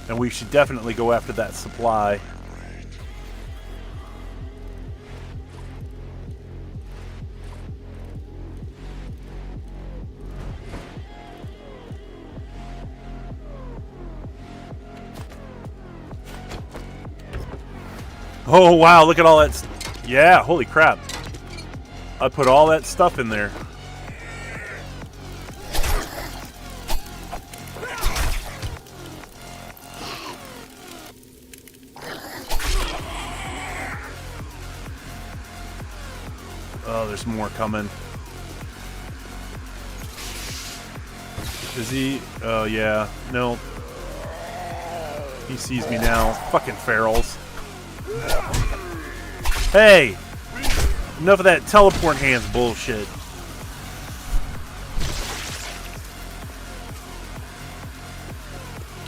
And we should definitely go after that supply. Oh, wow, look at all that. Yeah, holy crap. I put all that stuff in there. Oh, there's more coming. Is he? Oh, yeah. No. He sees me now. Fucking ferals. Hey! Enough of that teleport hands bullshit.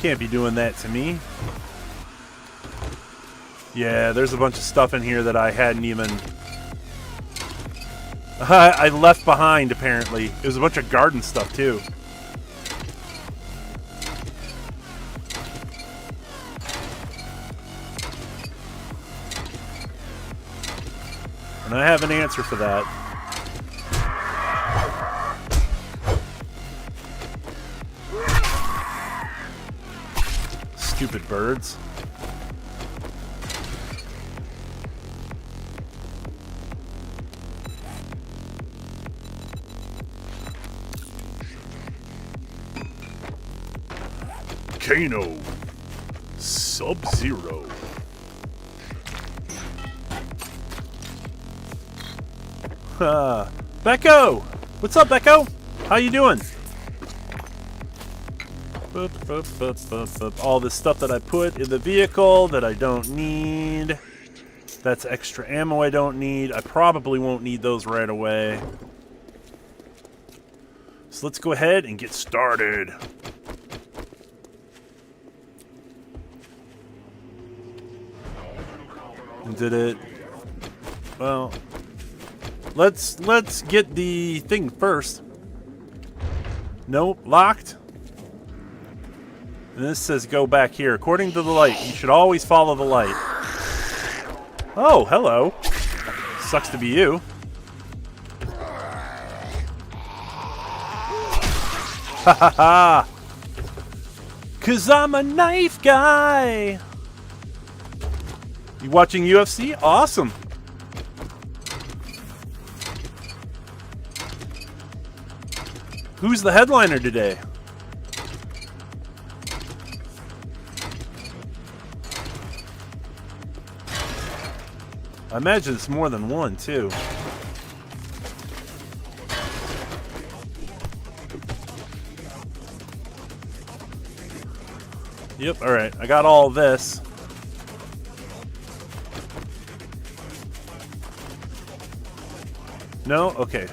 Can't be doing that to me. Yeah, there's a bunch of stuff in here that I hadn't even... I left behind, apparently. It was a bunch of garden stuff, too. And I have an answer for that. Stupid birds. Kano. Sub-Zero. Becco! What's up, Becco? How you doing? All this stuff that I put in the vehicle that I don't need. That's extra ammo I don't need. I probably won't need those right away. So let's go ahead and get started. Did it? Well, let's get the thing first. Nope, locked. And this says go back here. According to the light, you should always follow the light. Oh, hello. Sucks to be you. Ha ha ha. 'Cause I'm a knife guy. You watching UFC? Awesome. Who's the headliner today? I imagine it's more than one, too. Yep, alright. I got all this. No? Okay.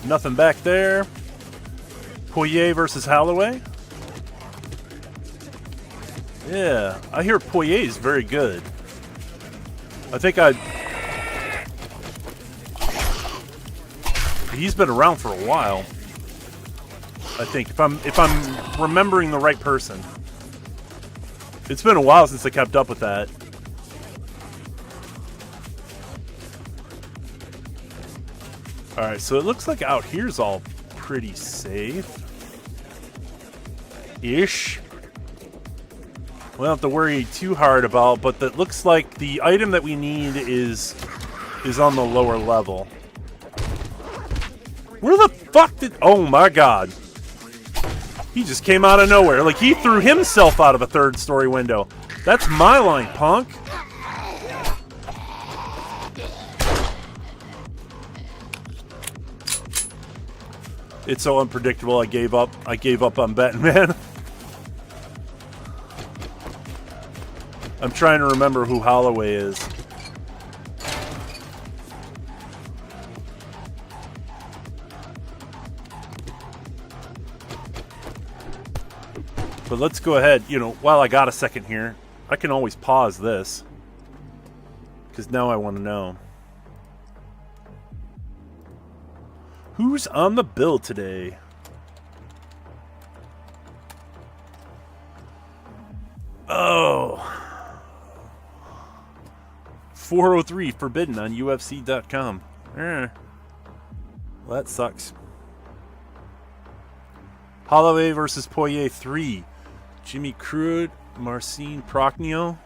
Nothing back there. Poirier versus Holloway. Yeah, I hear Poirier is very good. I think he's been around for a while. I think if I'm remembering the right person. It's been a while since I kept up with that. Alright, so it looks like out here's all pretty safe. Ish. We don't have to worry too hard about, but it looks like the item that we need is on the lower level. Where the fuck did... Oh my god. He just came out of nowhere. Like, he threw himself out of a third-story window. That's my line, punk. It's so unpredictable, I gave up. I gave up on betting, man. I'm trying to remember who Holloway is. But let's go ahead, you know, while I got a second here, I can always pause this. Because now I want to know. Who's on the bill today? Oh. 403 forbidden on UFC.com. Well, that sucks. Holloway versus Poirier 3. Jimmy Crute, Marcin Prokhnio.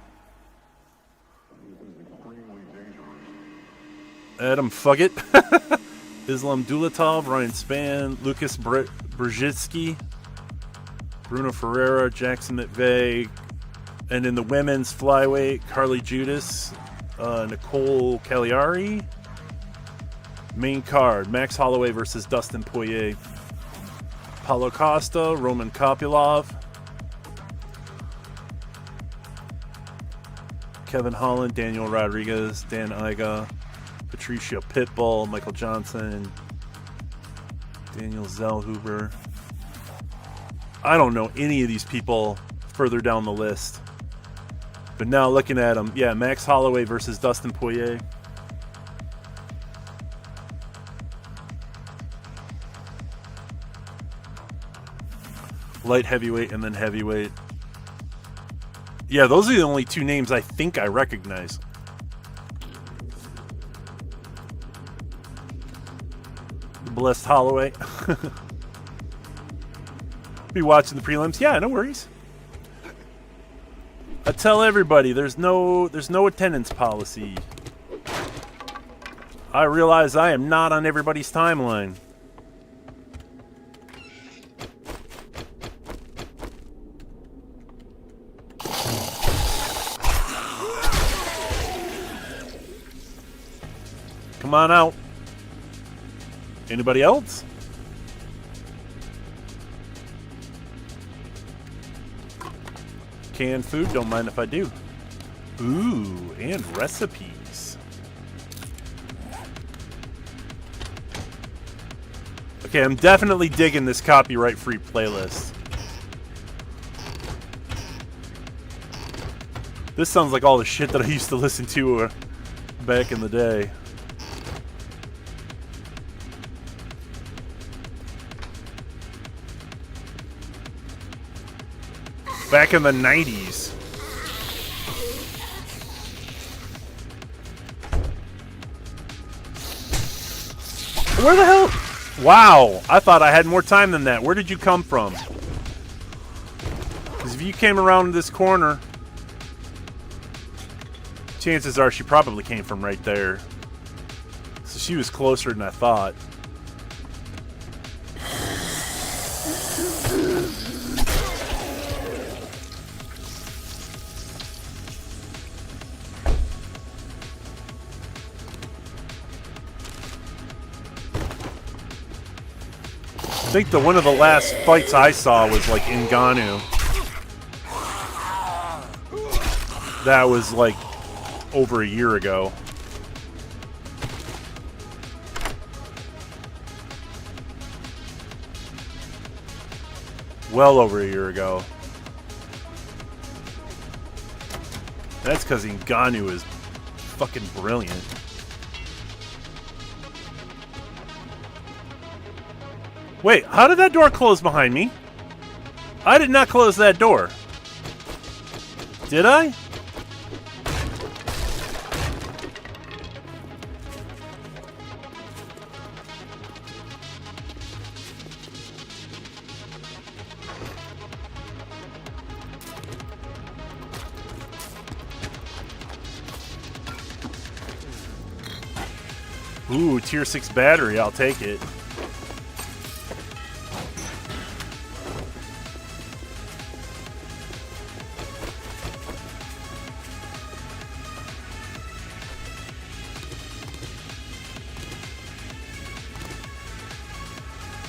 Adam Fuggett. Islam Dulatov, Ryan Spann, Lucas Brzezinski, Bruno Ferreira, Jackson McVeigh, and in the women's flyweight, Carly Judas, Nicole Cagliari. Main card, Max Holloway versus Dustin Poirier. Paulo Costa, Roman Kopylov, Kevin Holland, Daniel Rodriguez, Dan Iga, Patricio Pitbull, Michael Johnson, Daniel Zellhuber. I don't know any of these people further down the list. But now looking at them, yeah, Max Holloway versus Dustin Poirier. Light heavyweight and then heavyweight. Yeah, those are the only two names I think I recognize. Blessed Holloway. Be watching the prelims. Yeah, no worries. I tell everybody there's no attendance policy. I realize I am not on everybody's timeline. Come on out. Anybody else? Canned food, don't mind if I do. Ooh, and recipes. Okay, I'm definitely digging this copyright-free playlist. This sounds like all the shit that I used to listen to back in the day. Back in the 90s. Where the hell? Wow, I thought I had more time than that. Where did you come from? Because if you came around this corner, chances are she probably came from right there. So she was closer than I thought. think one of the last fights I saw was like in Ganu. That was like over a year ago. Well over a year ago. That's because Ngannou is fucking brilliant. Wait, how did that door close behind me? I did not close that door. Did I? Ooh, tier 6 battery, I'll take it.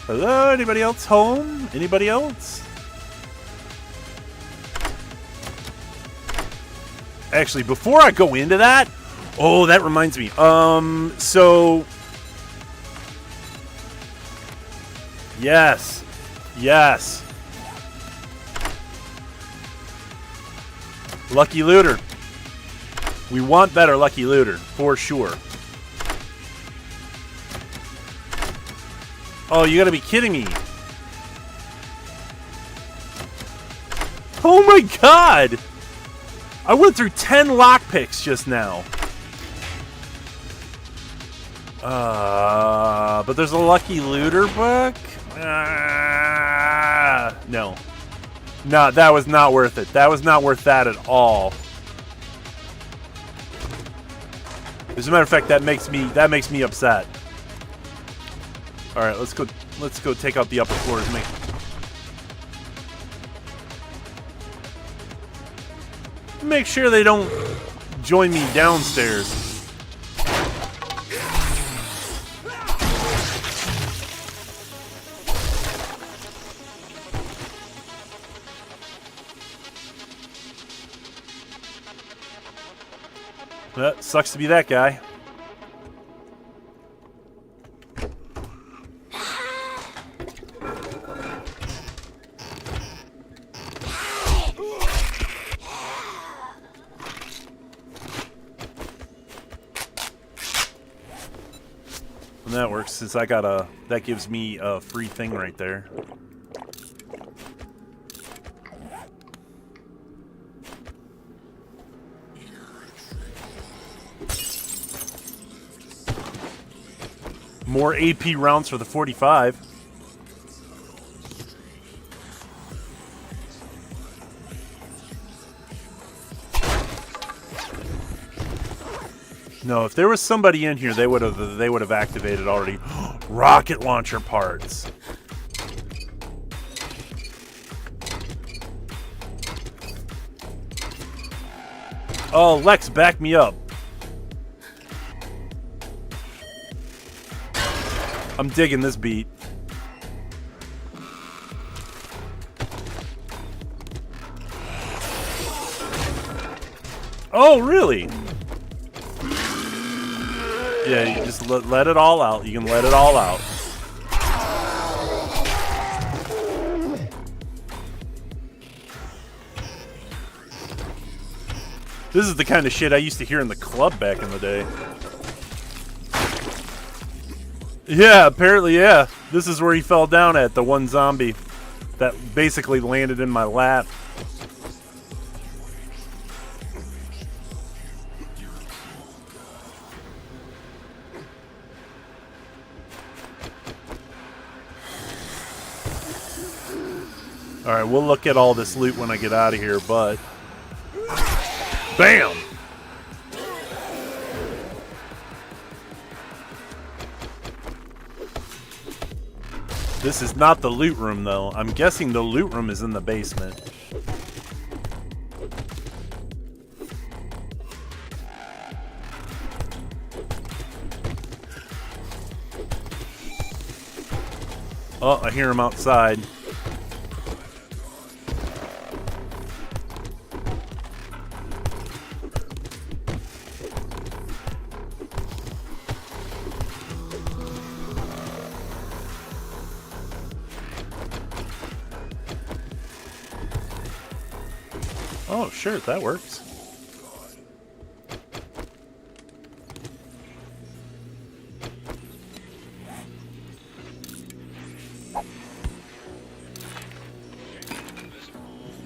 Hello, anybody else home? Anybody else? Actually, before I go into that, oh, that reminds me. So yes. Yes. Lucky Looter. We want better Lucky Looter, for sure. Oh, you gotta be kidding me. Oh my god! I went through 10 lockpicks just now. But there's a Lucky Looter book? No. No, that was not worth it. That was not worth that at all. As a matter of fact, that makes me upset. All right, let's go take out the upper floors, mate. Make sure they don't join me downstairs. Sucks to be that guy. And that works since I got that gives me a free thing right there. More AP rounds for the 45. No, if there was somebody in here, they would have activated already. Rocket launcher parts. Oh, Lex, back me up. I'm digging this beat. Oh, really? Yeah, you just let it all out. You can let it all out. This is the kind of shit I used to hear in the club back in the day. Yeah, apparently, yeah. This is where he fell down at, the one zombie that basically landed in my lap. Alright, we'll look at all this loot when I get out of here, but... Bam! This is not the loot room, though. I'm guessing the loot room is in the basement. Oh, I hear him outside. Oh, sure, that works.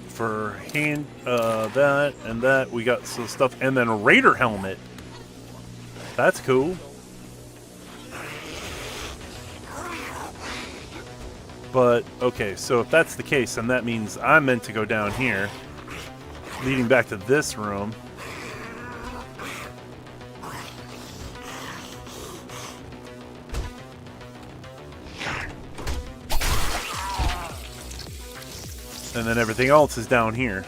For hand, that and that, we got some stuff, and then a raider helmet. That's cool. But okay, so if that's the case, then that means I'm meant to go down here, leading back to this room. And then everything else is down here.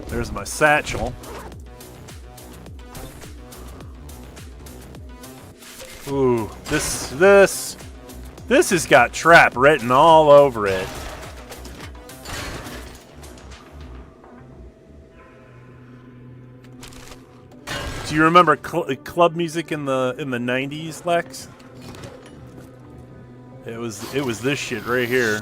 There's my satchel. Ooh, this has got trap written all over it. Do you remember club music in the 90s, Lex? It was this shit right here.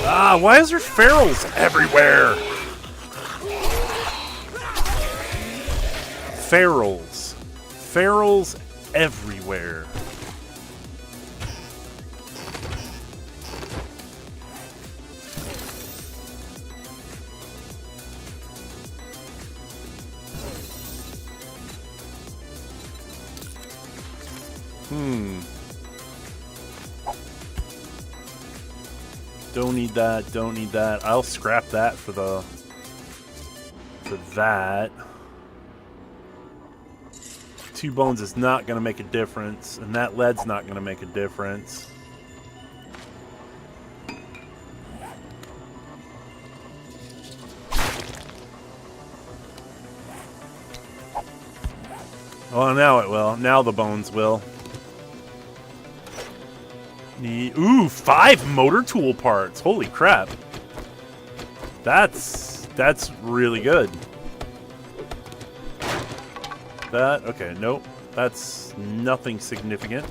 Ah, why is there ferals everywhere? Ferals. Ferals everywhere. Don't need that, don't need that. I'll scrap that for that. 2 bones is not going to make a difference, and that lead's not going to make a difference. Oh, now it will. Now the bones will. Ooh, 5 motor tool parts. Holy crap. That's really good. That, okay, nope. That's nothing significant.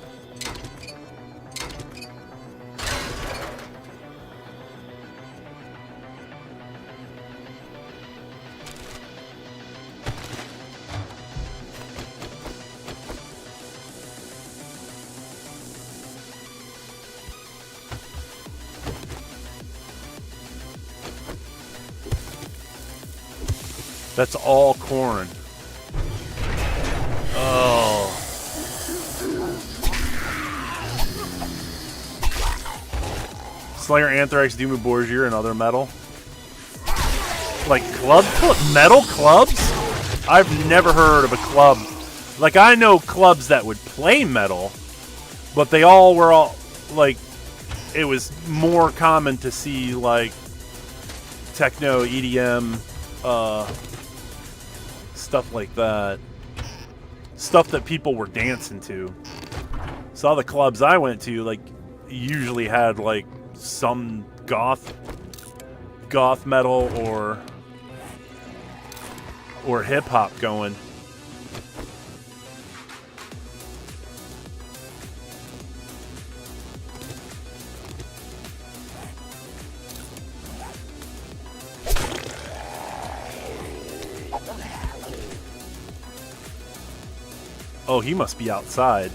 That's all corn. Oh. Slayer, Anthrax, Doomu, Borgia, and other metal. Like metal clubs? I've never heard of a club. Like, I know clubs that would play metal, but they all were all, like, it was more common to see, like, techno, EDM, stuff like that. Stuff that people were dancing to. So all the clubs I went to, like, usually had, like, some goth metal or hip hop going. Oh, he must be outside.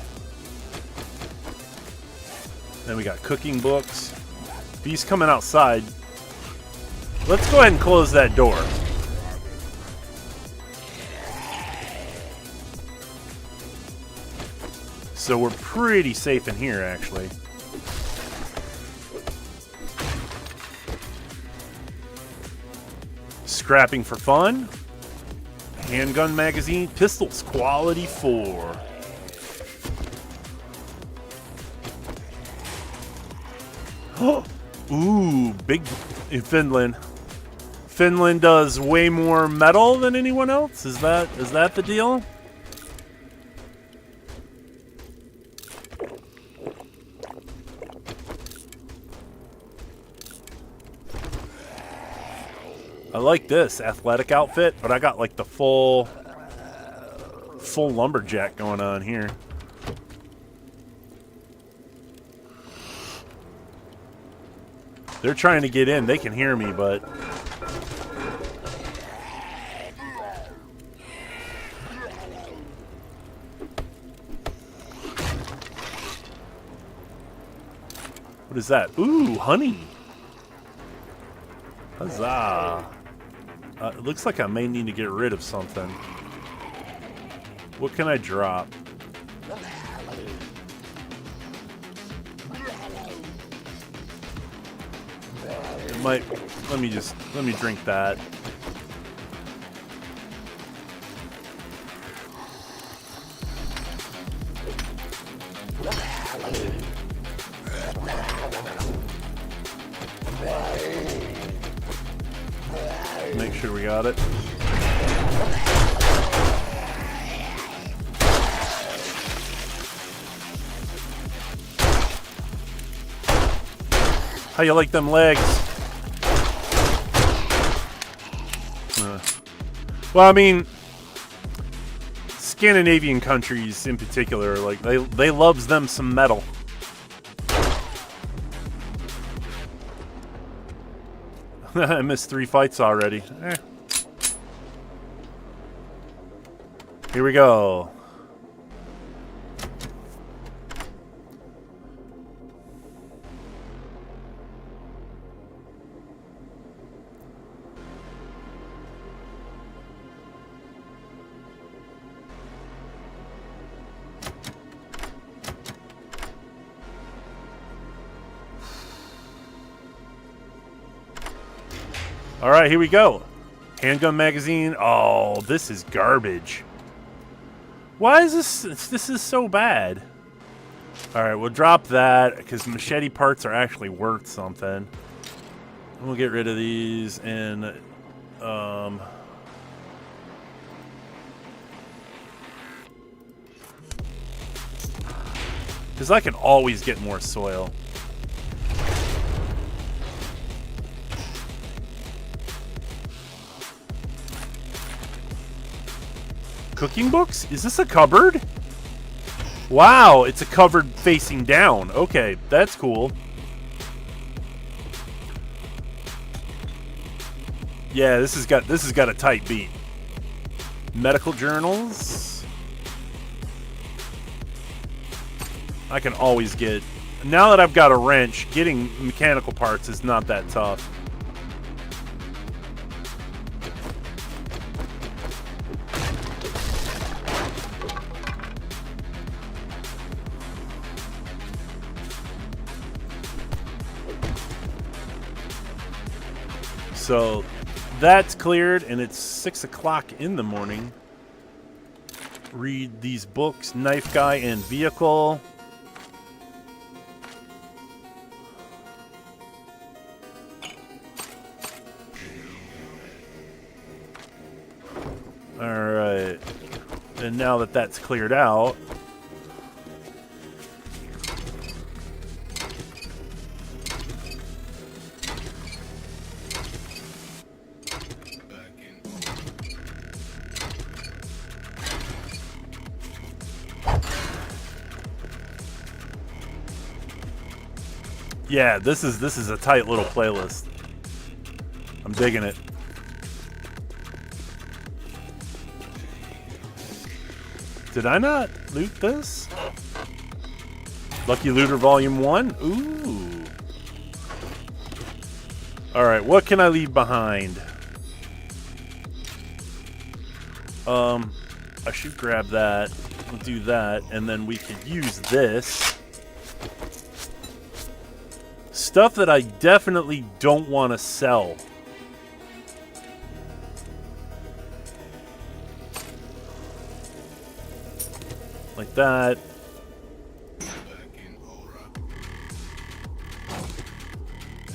Then we got cooking books. If he's coming outside, let's go ahead and close that door. So we're pretty safe in here, actually. Scrapping for fun. Handgun magazine. Pistols. Quality 4. Ooh, big in Finland. Finland does way more metal than anyone else? Is that the deal? I like this athletic outfit, but I got like the full lumberjack going on here. They're trying to get in. They can hear me, but what is that? Ooh, honey. Huzzah. It looks like I may need to get rid of something. What can I drop? It might, let me drink that. Make sure we got it. How you like them legs? Well, I mean, Scandinavian countries in particular, like they loves them some metal. I missed 3 fights already. Here we go. All right, here we go. Handgun magazine. Oh, this is garbage. Why is this? This is so bad. All right, we'll drop that because machete parts are actually worth something. We'll get rid of these and because I can always get more soil. Cooking books? Is this a cupboard? Wow, it's a cupboard facing down. Okay, that's cool. Yeah, this has got a tight beat. Medical journals. I can always get. Now that I've got a wrench, getting mechanical parts is not that tough. So that's cleared, and it's 6 o'clock in the morning. Read these books, Knife Guy and Vehicle. All right. And now that that's cleared out, yeah, this is a tight little playlist. I'm digging it. Did I not loot this? Lucky Looter Volume 1? Ooh. Alright, what can I leave behind? I should grab that. We'll do that, and then we could use this. Stuff that I definitely don't want to sell. Like that.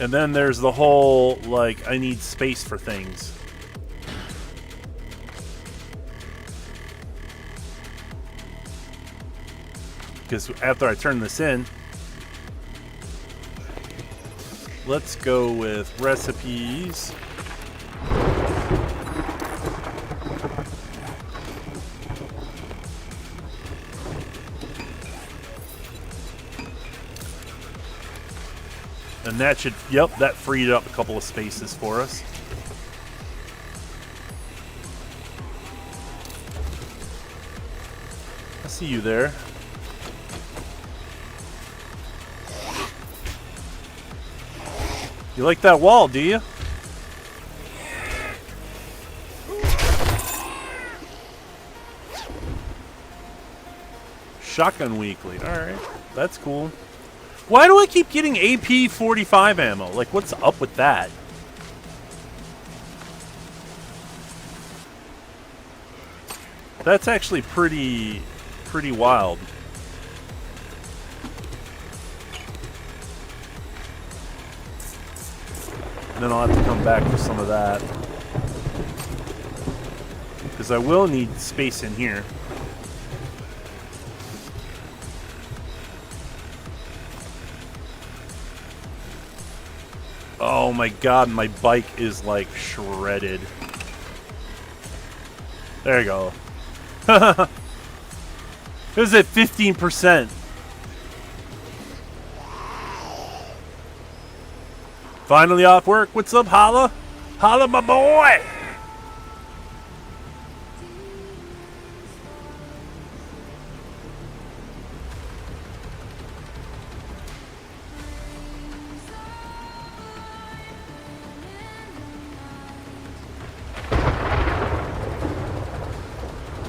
And then there's the whole, like, I need space for things. Because after I turn this in, let's go with recipes. And that should, yep, that freed up a couple of spaces for us. I see you there. You like that wall, do you? Shotgun weekly. Alright, that's cool. Why do I keep getting AP 45 ammo? Like, what's up with that? That's actually pretty wild. And then I'll have to come back for some of that. Because I will need space in here. Oh my god, my bike is like shredded. There you go. It was at 15%. Finally off work. What's up, Holla? Holla, my boy!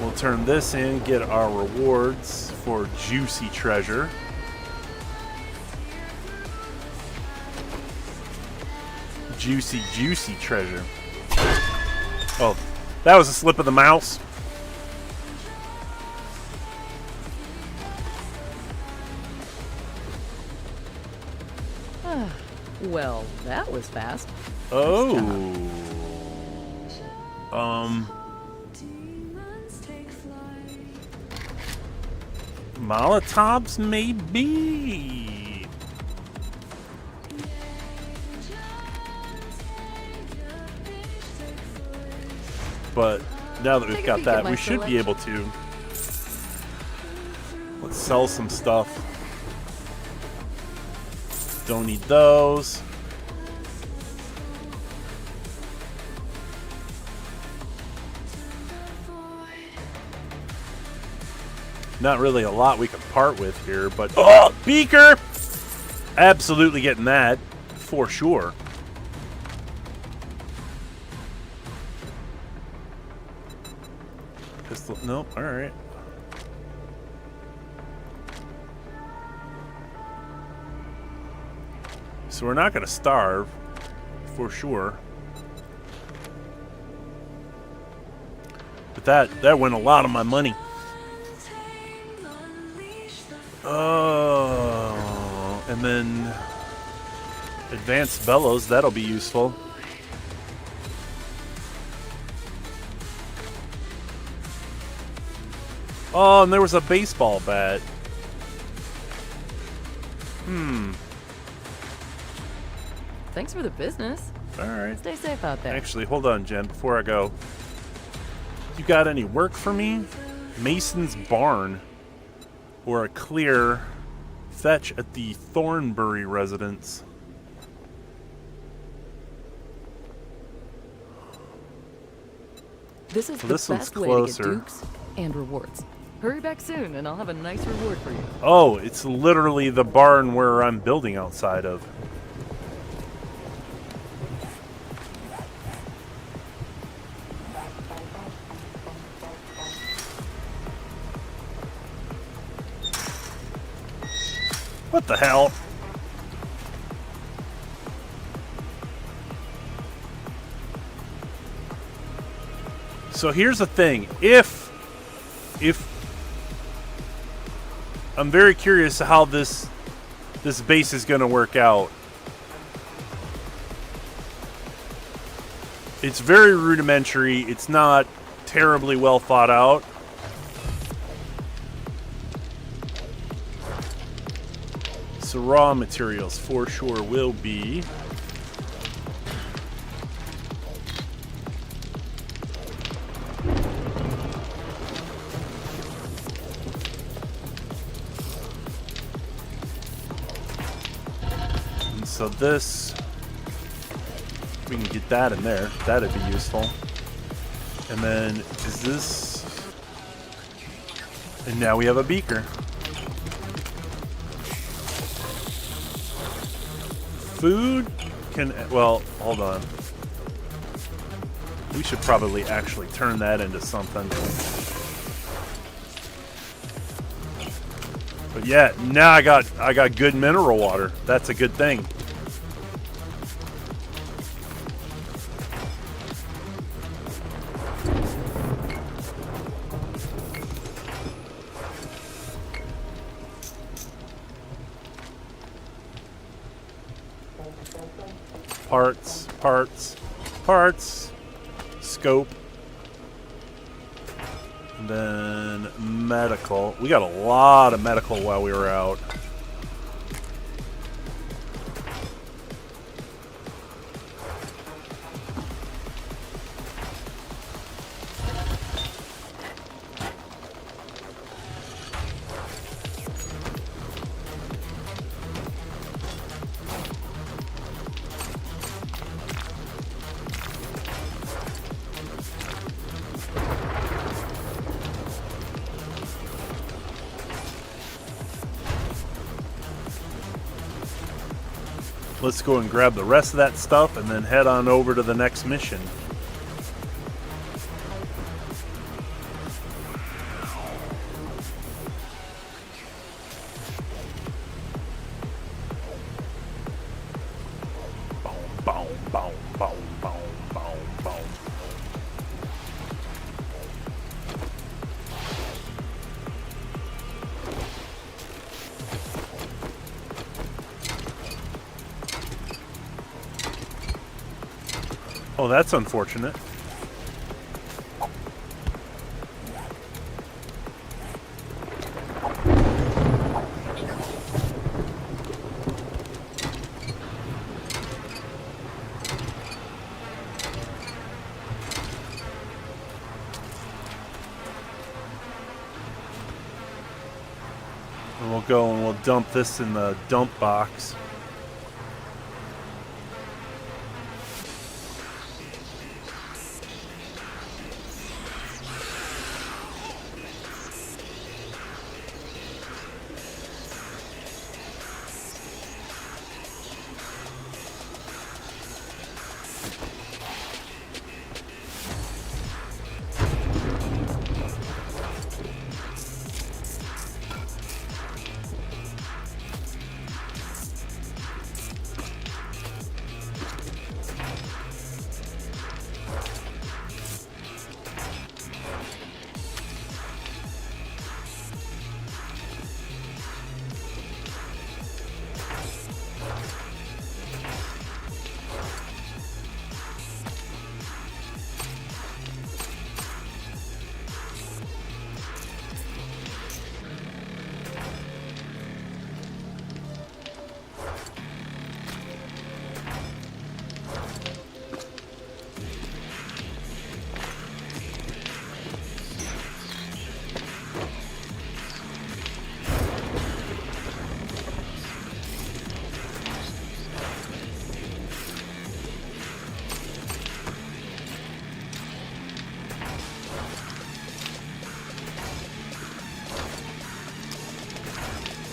We'll turn this in, get our rewards for juicy treasure. Juicy, juicy treasure. Oh, that was a slip of the mouse. Well, that was fast. Oh. Molotovs, maybe. But now that we've got that, we should be able to. Let's sell some stuff. Don't need those. Not really a lot we can part with here, but oh, beaker! Absolutely getting that for sure. Pistol, nope. All right. So we're not going to starve for sure. But that went a lot of my money. Oh, and then advanced bellows, that'll be useful. Oh, and there was a baseball bat. Thanks for the business. All right. Stay safe out there. Actually, hold on, Jen, before I go. You got any work for me? Mason's Barn. Or a clear fetch at the Thornbury residence. This is So the this one's best way to closer. get dukes and rewards. Hurry back soon, and I'll have a nice reward for you. Oh, it's literally the barn where I'm building outside of. What the hell? So here's the thing. If I'm very curious how this base is going to work out. It's very rudimentary. It's not terribly well thought out. So raw materials for sure will be so this, we can get that in there. That'd be useful. And then, is this... And now we have a beaker. Food can... Well, hold on. We should probably actually turn that into something. But yeah, now I got good mineral water. That's a good thing. Parts, scope, and then medical. We got a lot of medical while we were out. Let's go and grab the rest of that stuff and then head on over to the next mission. Boom, boom, boom, boom, boom, boom, boom. Oh, that's unfortunate. And we'll go and we'll dump this in the dump box.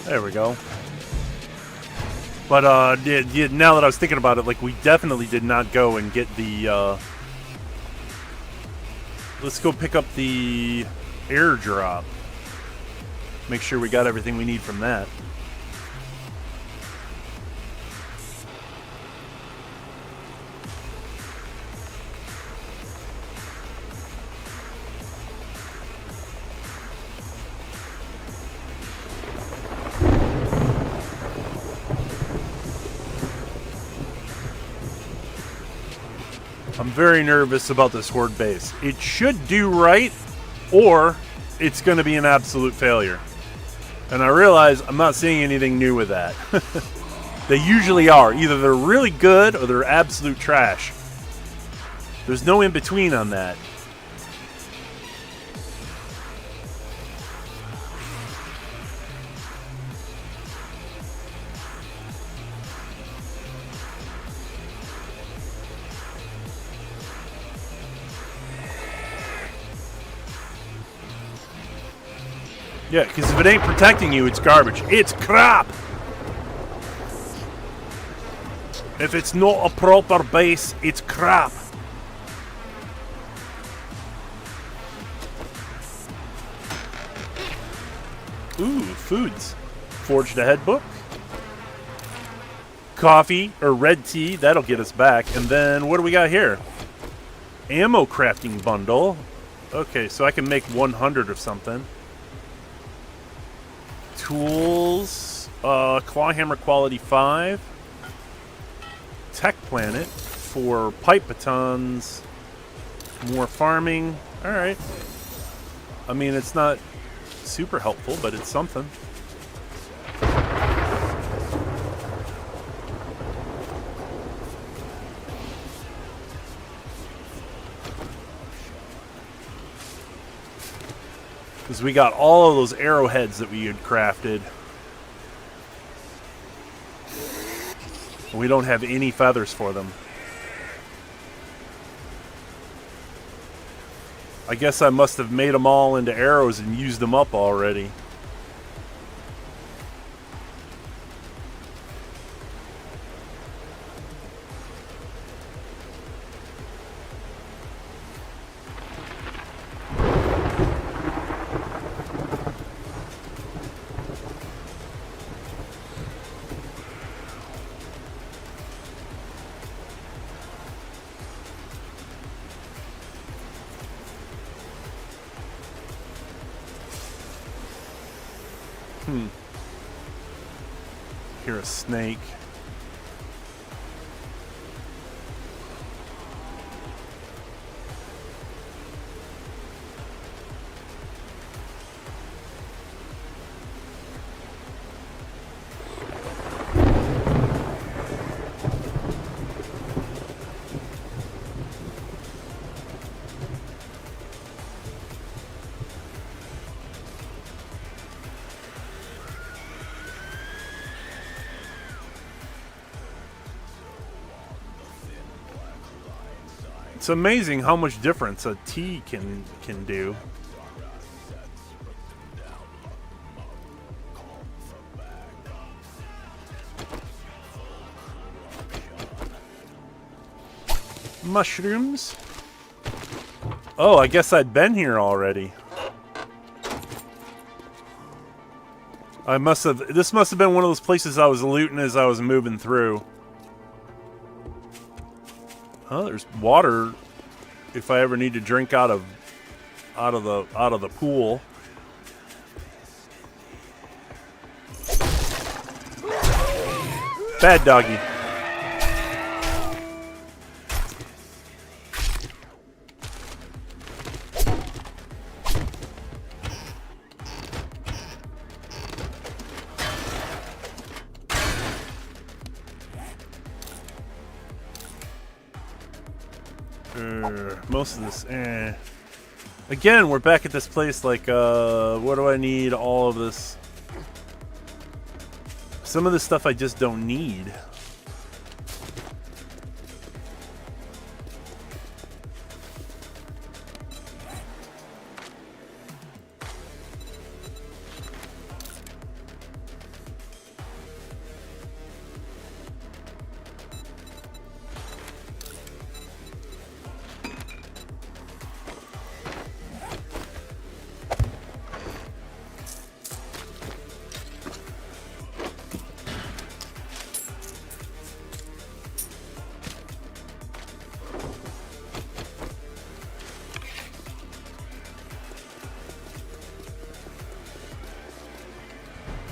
There we go. But now that I was thinking about it, like, we definitely did not go and get the let's go pick up the airdrop. Make sure we got everything we need from that. I'm very nervous about this HoRDe base. It should do right, or it's going to be an absolute failure. And I realize I'm not seeing anything new with that. They usually are. Either they're really good or they're absolute trash. There's no in between on that. Yeah, because if it ain't protecting you, it's garbage. It's crap! If it's not a proper base, it's crap. Ooh, foods. Forged Ahead book. Coffee, or red tea, that'll get us back. And then, what do we got here? Ammo crafting bundle. Okay, so I can make 100 of something. Tools, clawhammer quality 5, tech planet for pipe batons, more farming. All right. I mean, it's not super helpful, but it's something. Because we got all of those arrowheads that we had crafted. We don't have any feathers for them. I guess I must have made them all into arrows and used them up already. Hear a snake. It's amazing how much difference a tea can do. Mushrooms. Oh, I guess I'd been here already. This must have been one of those places I was looting as I was moving through. Oh, there's water if I ever need to drink out of the pool. Bad doggy. Most of this, Again, we're back at this place like, what do I need all of this? Some of this stuff I just don't need.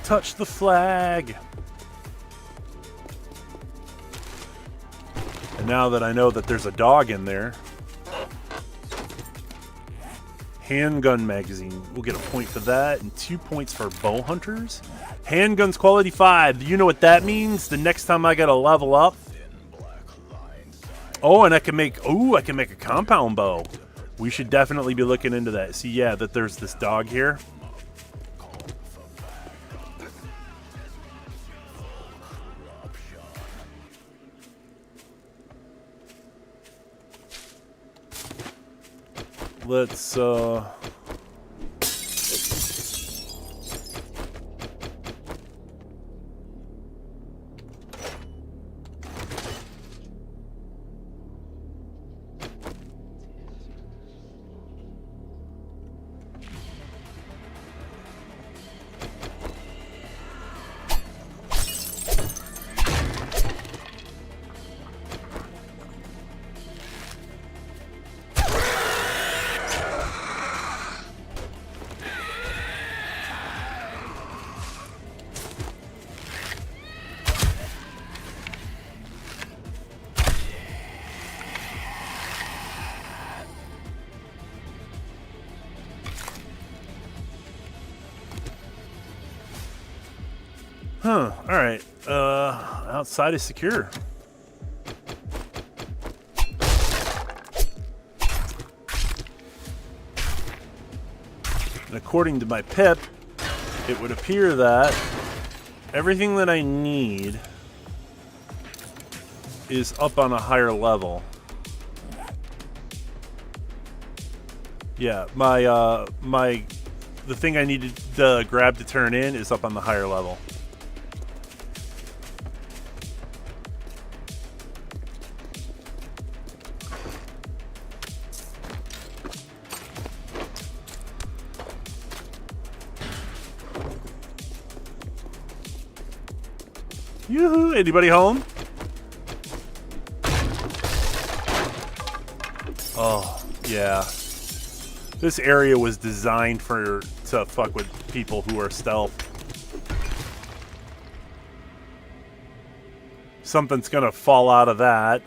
Touch the flag. And now that I know that there's a dog in there. Handgun magazine. We'll get a point for that, and 2 points for bow hunters. Handguns quality 5. You know what that means? The next time I gotta level up. Oh, and I can make a compound bow. We should definitely be looking into that. See, yeah, that there's this dog here. Let's alright. Outside is secure. And according to my pip, it would appear that everything that I need is up on a higher level. Yeah, the thing I needed to grab to turn in is up on the higher level. Yoo-hoo! Anybody home? Oh, yeah. This area was designed to fuck with people who are stealth. Something's gonna fall out of that.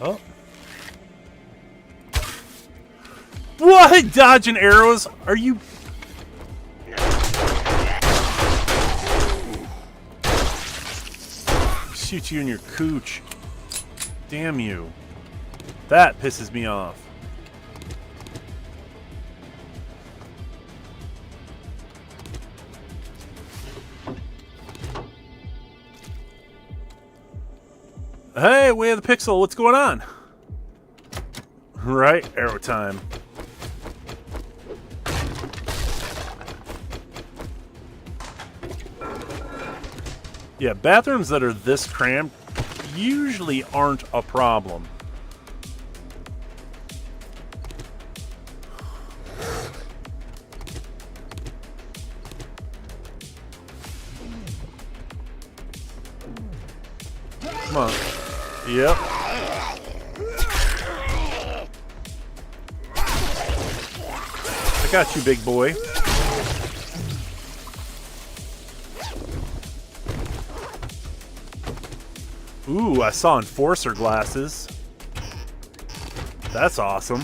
Oh. What? Dodging arrows? Are you... Shoot you in your cooch. Damn you. That pisses me off. Hey, we have the pixel. What's going on? Right, arrow time. Yeah, bathrooms that are this cramped usually aren't a problem. Come on. Yep. I got you, big boy. Ooh, I saw enforcer glasses. That's awesome.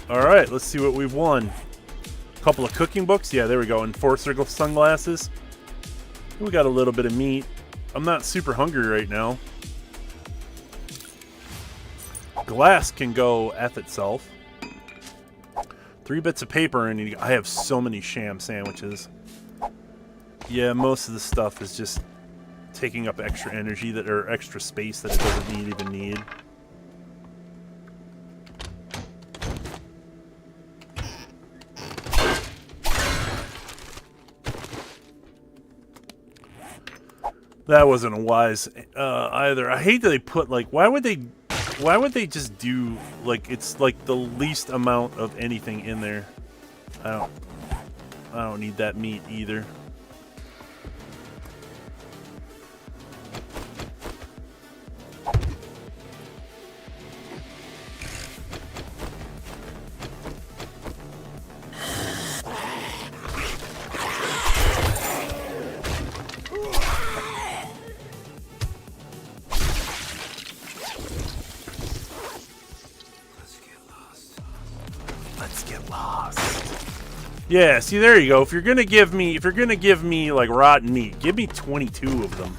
Alright, let's see what we've won. A couple of cooking books. Yeah, there we go. Enforcer sunglasses. We got a little bit of meat. I'm not super hungry right now. Glass can go F itself. 3 bits of paper, and I have so many sham sandwiches. Yeah, most of the stuff is just taking up extra energy or extra space that it doesn't even need. That wasn't a wise either. I hate that they put, like, why would they Why would they just do, like, it's like the least amount of anything in there? I don't need that meat either. Yeah, see, there you go. If you're gonna give me like rotten meat, give me 22 of them.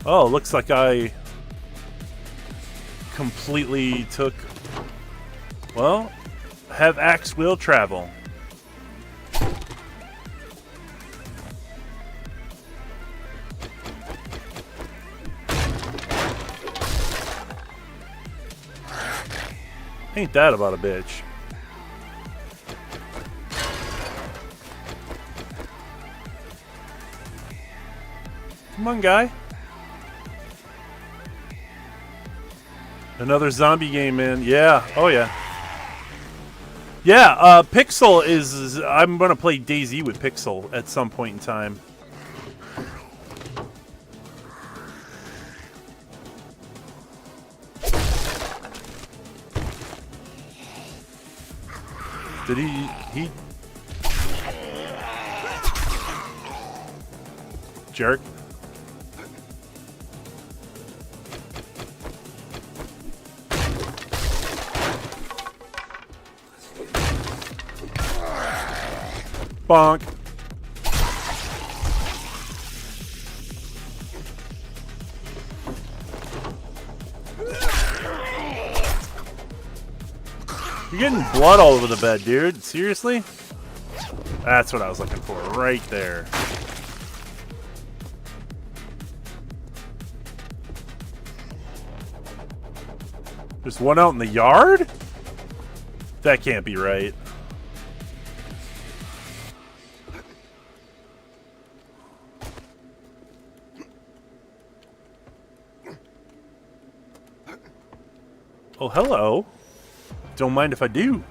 Oh, looks like I completely took. Well, have axe will travel. Ain't that about a bitch? Come on, guy. Another zombie game, man. Yeah. Oh, yeah. Yeah, Pixel is... I'm going to play DayZ with Pixel at some point in time. Did he... Jerk. Bonk. You're getting blood all over the bed, dude. Seriously? That's what I was looking for, right there. There's one out in the yard? That can't be right. Oh, hello. Don't mind if I do.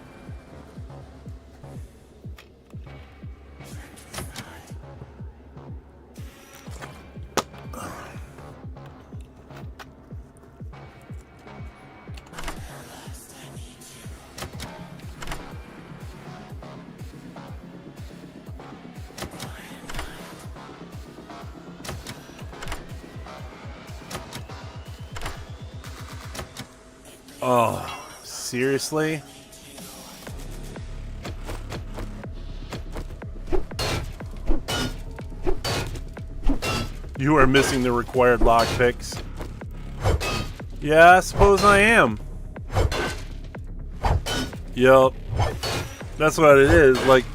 Oh, seriously? You are missing the required lockpicks. Yeah, I suppose I am. Yup. That's what it is. Like,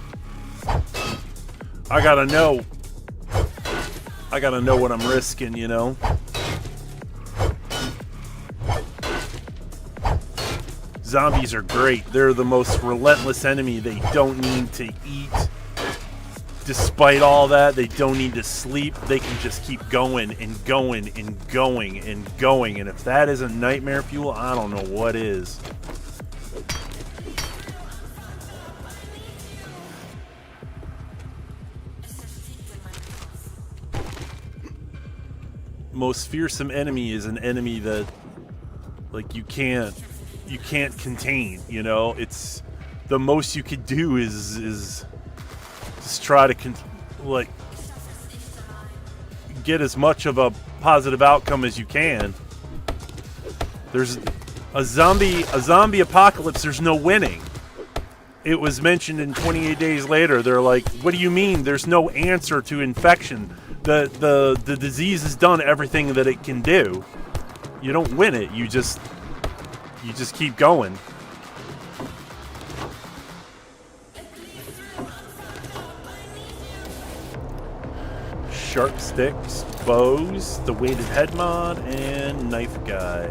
I gotta know. I gotta know what I'm risking, you know? Zombies are great. They're the most relentless enemy. They don't need to eat. Despite all that, they don't need to sleep. They can just keep going and going and going and going. And if that isn't nightmare fuel, I don't know what is. Most fearsome enemy is an enemy that, like, you can't contain, you know? It's the most you could do is just try to get as much of a positive outcome as you can. There's a zombie apocalypse, there's no winning. It was mentioned in 28 Days Later. They're like, what do you mean there's no answer to infection? The disease has done everything that it can do. You don't win it, you just keep going. Sharp sticks. bows, the weighted head mod, and knife guy.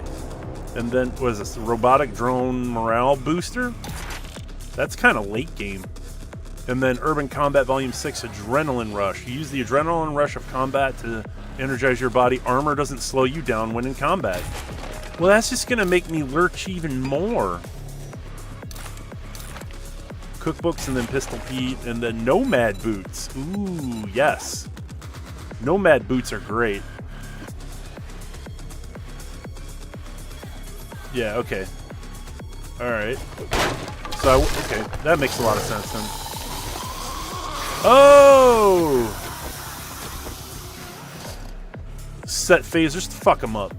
And then, what is this? Robotic drone morale booster? That's kind of late game. And then Urban Combat Volume 6 Adrenaline Rush. You use the adrenaline rush of combat to energize your body. Armor doesn't slow you down when in combat. Well, that's just going to make me lurch even more. Cookbooks and then Pistol Pete and then Nomad Boots. Ooh, yes. Nomad Boots are great. Yeah, okay. Alright. So, okay, that makes a lot of sense then. Oh! Set phasers to fuck them up.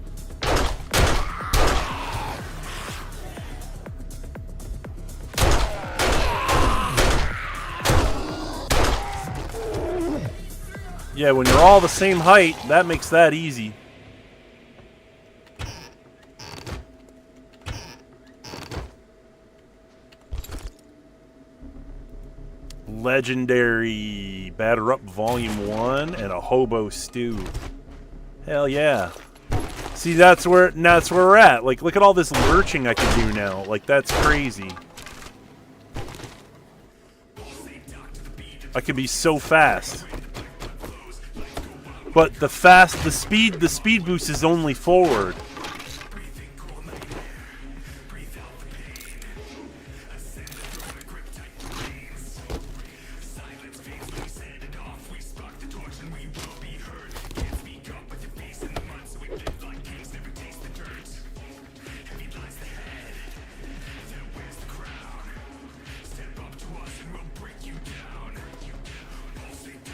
Yeah, when you're all the same height, that makes that easy. Legendary Batter Up Volume 1 and a Hobo Stew. Hell yeah. See, that's where we're at. Like, look at all this lurching I can do now. Like, that's crazy. I can be so fast. But the speed boost is only forward.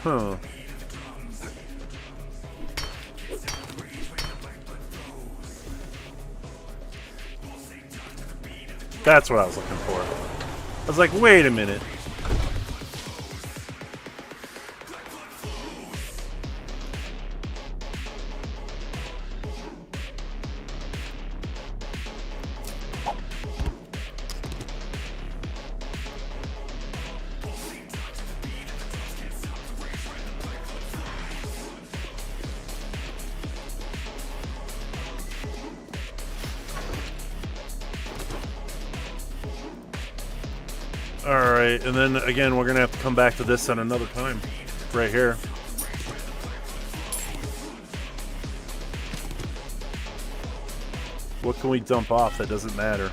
Huh. That's what I was looking for. I was like, wait a minute. Alright, and then again, we're going to have to come back to this at another time. Right here. What can we dump off that doesn't matter?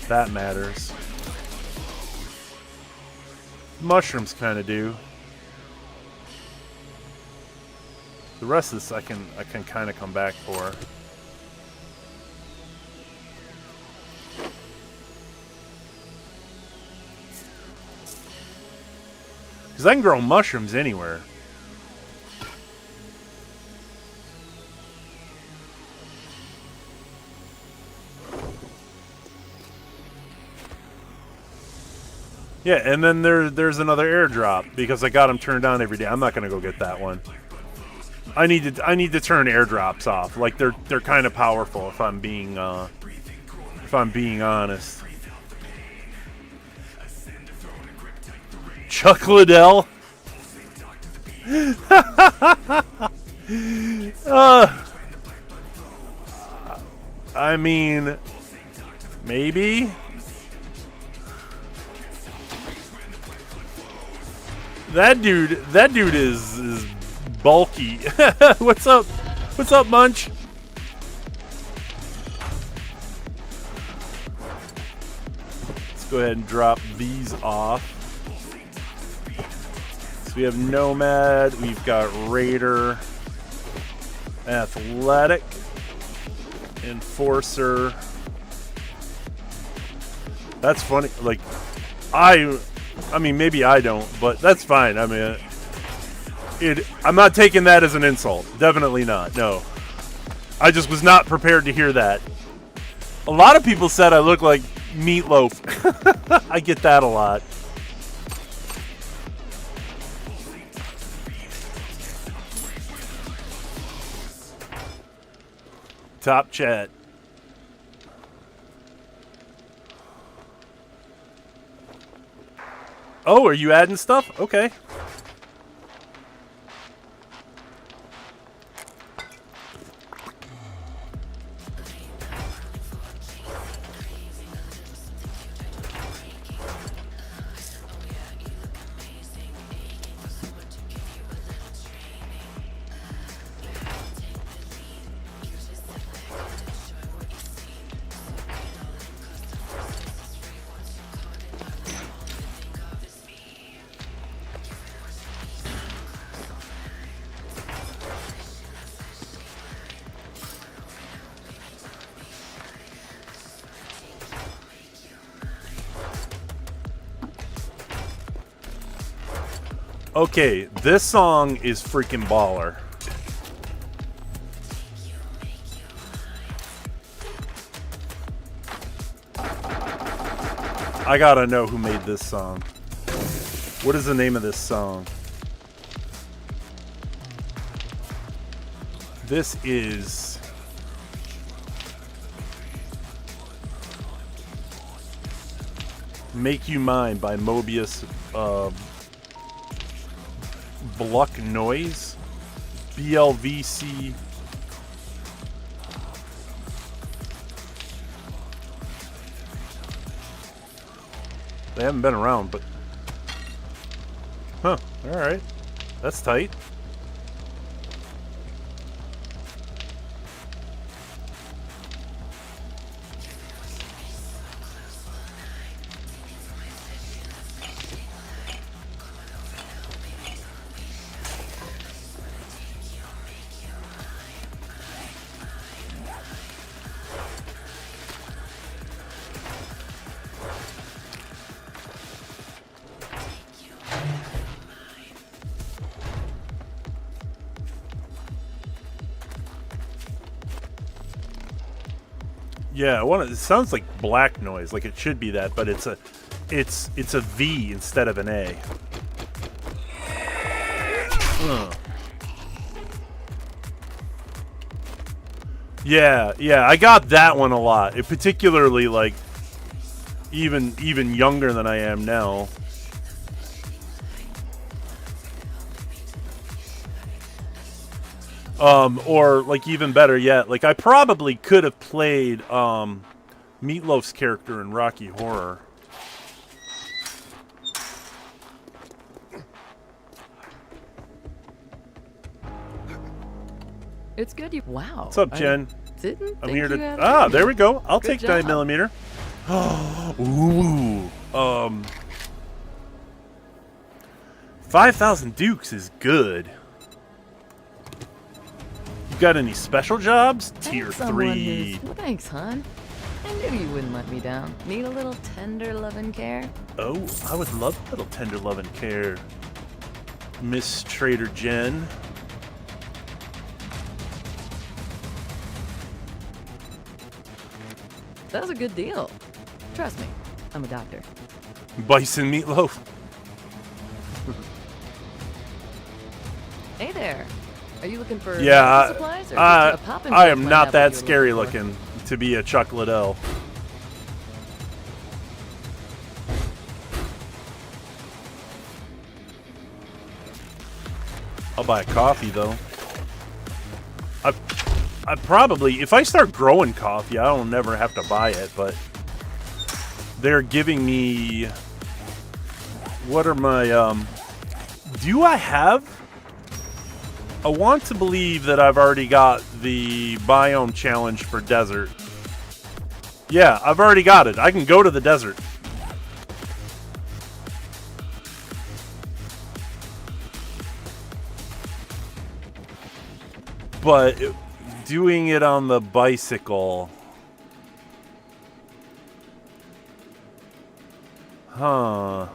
That matters. Mushrooms kind of do. The rest of this I can kind of come back for. Because I can grow mushrooms anywhere. Yeah, and then there's another airdrop because I got them turned on every day. I'm not gonna go get that one. I need to turn airdrops off. Like they're kind of powerful if I'm being honest. Chuck Liddell. I mean, maybe. That dude is bulky. What's up? What's up, Munch? Let's go ahead and drop these off. So we have Nomad, we've got Raider, Athletic, Enforcer. That's funny. Like, I mean, maybe I don't, but that's fine. I mean, I'm not taking that as an insult. Definitely not. No. I just was not prepared to hear that. A lot of people said I look like Meatloaf. I get that a lot. Top chat. Oh, are you adding stuff? Okay. Okay, this song is freaking baller. I gotta know who made this song. What is the name of this song? This is... Make You Mine by Mobius Bluck Noise. BLVC. They haven't been around, but... Huh, alright. That's tight. Yeah, it sounds like black noise, like it should be that, but it's a V instead of an A. Yeah, I got that one a lot. It particularly like even younger than I am now. Or like even better yet, like I probably could have played Meatloaf's character in Rocky Horror. It's good you... Wow. What's up, Jen? I'm here to... Ah, there we go. I'll take 9mm. Ooh. 5,000 Dukes is good. You got any special jobs? Tier 3. Thanks, hon. I knew you wouldn't let me down. Need a little tender loving care? Oh, I would love a little tender loving care, Miss Trader Jen. That was a good deal. Trust me, I'm a doctor. Bison meatloaf. Hey there. Are you looking for yeah, supplies or I am not that scary looking to be a chocolate elf. I'll buy a coffee though. I probably, if I start growing coffee, I don't never have to buy it, but they're giving me, what are my, do I have? I want to believe that I've already got the biome challenge for desert. Yeah, I've already got it. I can go to the desert. But doing it on the bicycle. Huh.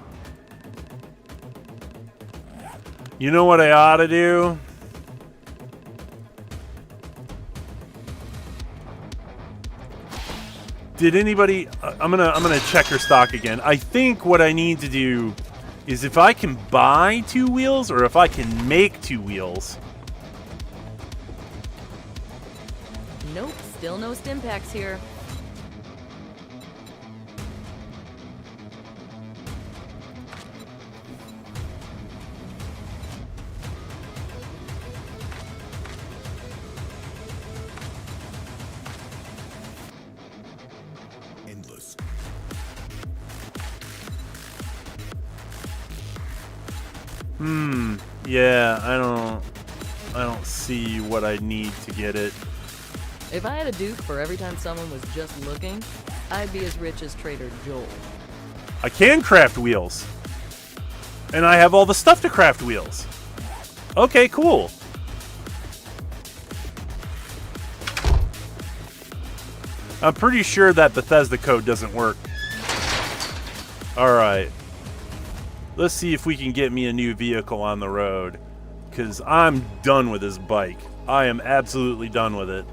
You know what I ought to do? Did anybody... I'm gonna check her stock again. I think what I need to do is if I can buy 2 wheels or if I can make 2 wheels. Nope, still no stim packs here. Yeah, I don't see what I need to get it. If I had a duke for every time someone was just looking, I'd be as rich as Trader Joel. I can craft wheels. And I have all the stuff to craft wheels. Okay, cool. I'm pretty sure that Bethesda code doesn't work. Alright. Let's see if we can get me a new vehicle on the road. Because I'm done with this bike. I am absolutely done with it.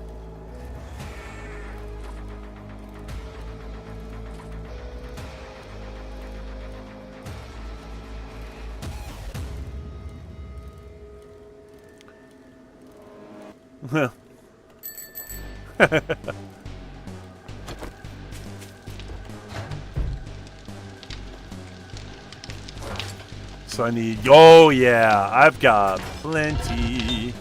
So I need... Oh, yeah. I've got plenty.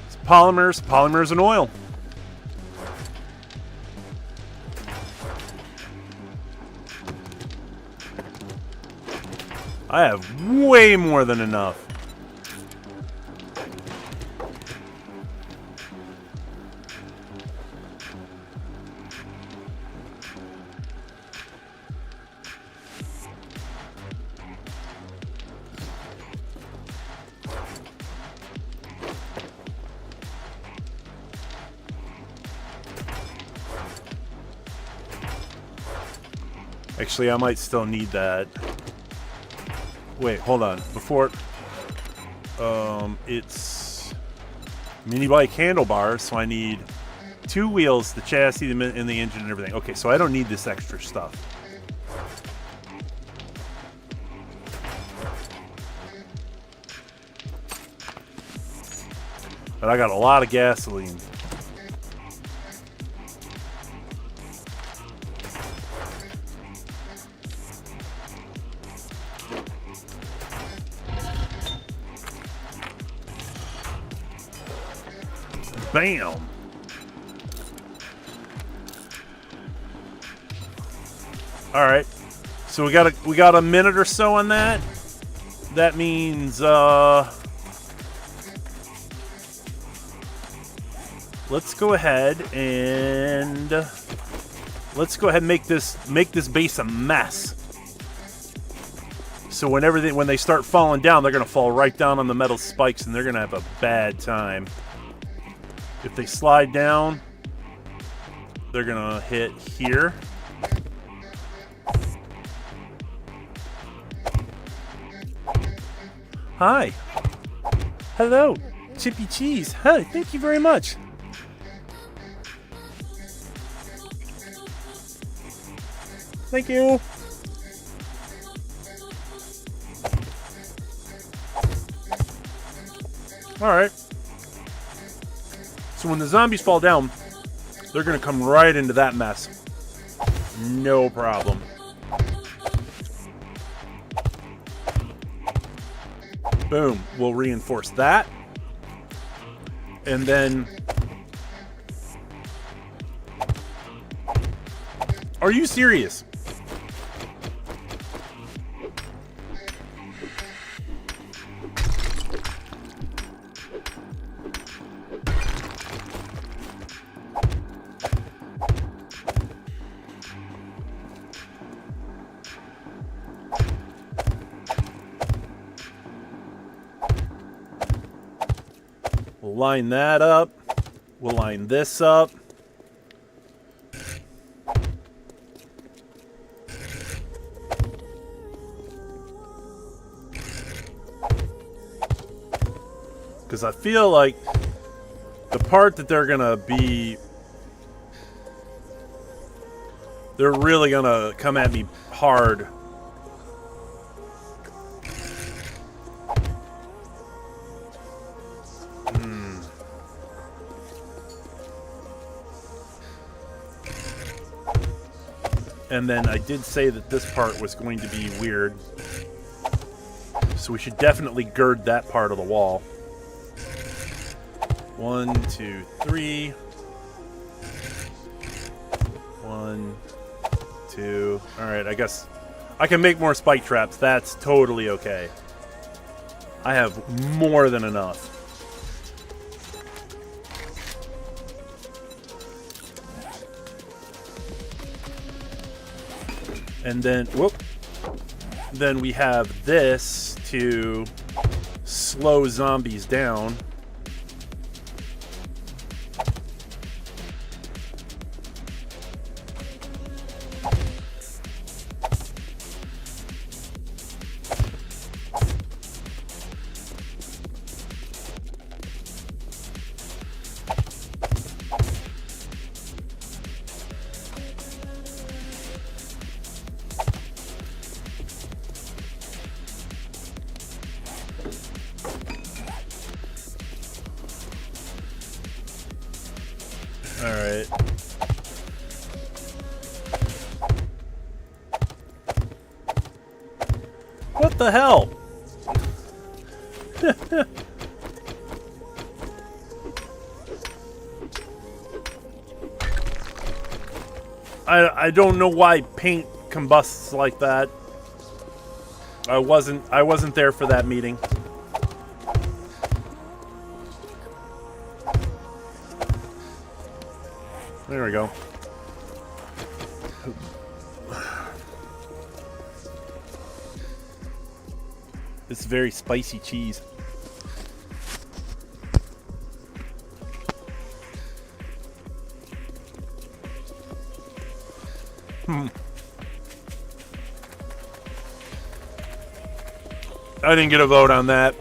It's polymers and oil. I have way more than enough. Actually, I might still need that. Wait, hold on. Before... it's... mini bike handlebars, so I need 2 wheels, the chassis, and the engine and everything. Okay, so I don't need this extra stuff. But I got a lot of gasoline. Bam! All right, so we got a minute or so on that. That means let's go ahead and make this base a mess. So when they start falling down, they're gonna fall right down on the metal spikes, and they're gonna have a bad time. If they slide down, they're gonna hit here. Hi. Hello. Chippy Cheese. Hi, thank you very much. Thank you. Alright. So when the zombies fall down, they're going to come right into that mess. No problem. Boom. We'll reinforce that. And then... Are you serious? We'll line that up. We'll line this up. Because I feel like the part that they're really gonna come at me hard. And then I did say that this part was going to be weird. So we should definitely gird that part of the wall. 1, 2, 3. 1, 2. Alright, I guess I can make more spike traps. That's totally okay. I have more than enough. And then, whoop. Then we have this to slow zombies down. Alright. What the hell? I don't know why paint combusts like that. I wasn't there for that meeting. There we go. This very spicy cheese. I didn't get a vote on that.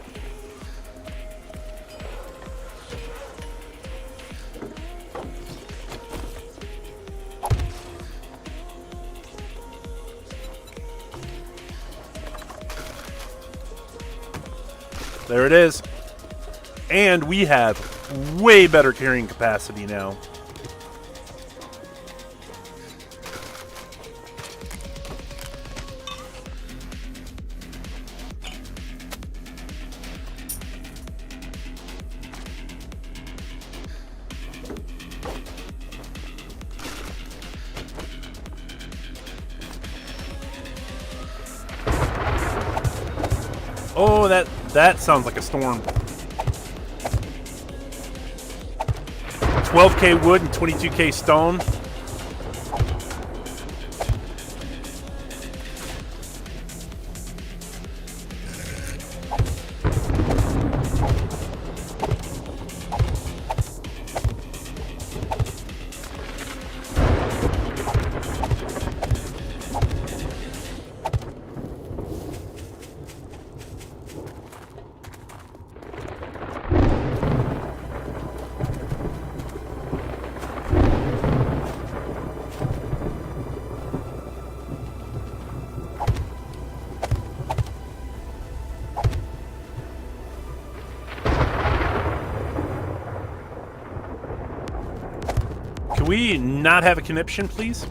There it is. And we have way better carrying capacity now. Oh, that sounds like a storm. 12k wood and 22k stone. Can we not have a conniption, please?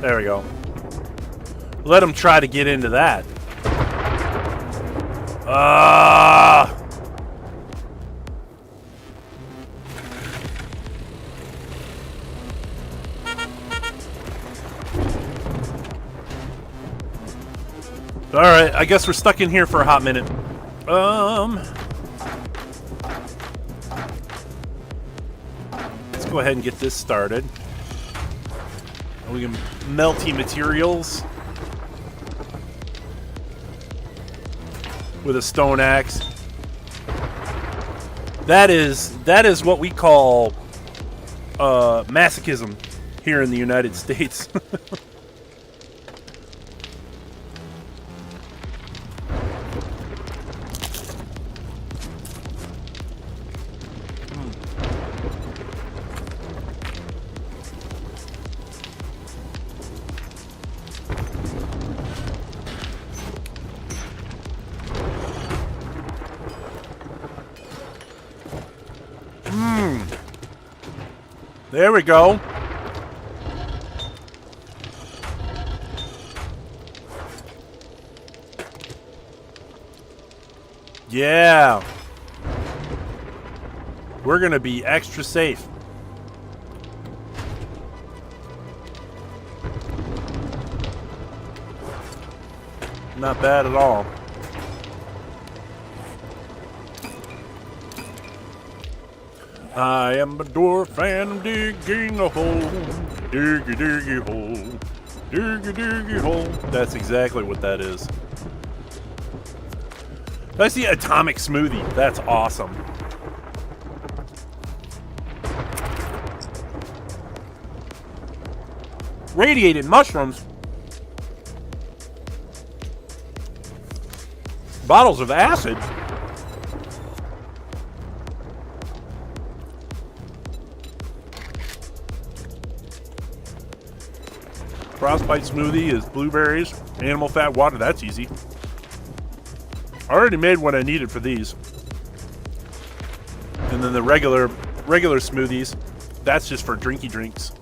There we go. Let him try to get into that. Alright, I guess we're stuck in here for a hot minute. Let's go ahead and get this started. We can melty materials with a stone axe. That is what we call masochism here in the United States. There we go. Yeah. We're going to be extra safe. Not bad at all. I am a dwarf and I'm digging a hole. Diggy, diggy hole. Diggy, diggy hole. That's exactly what that is. I see atomic smoothie. That's awesome. Radiated mushrooms. Bottles of acid. Frostbite smoothie is blueberries, animal fat, water. That's easy. I already made what I needed for these. And then the regular smoothies, that's just for drinky drinks.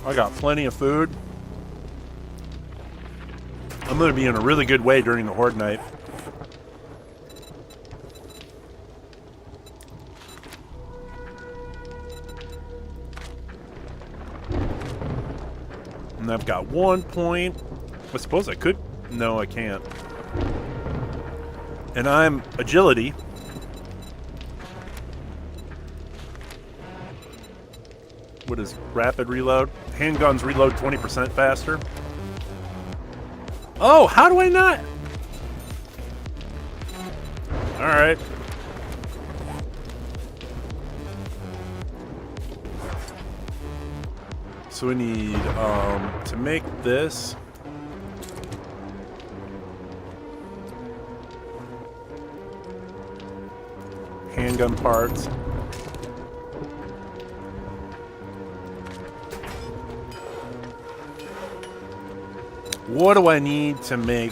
I got plenty of food. I'm going to be in a really good way during the HoRDe night. And I've got 1 point. I suppose I could. No, I can't. And I'm agility. What is rapid reload? Handguns reload 20% faster. Oh, how do I not? All right. So we need to make this. Handgun parts. What do I need to make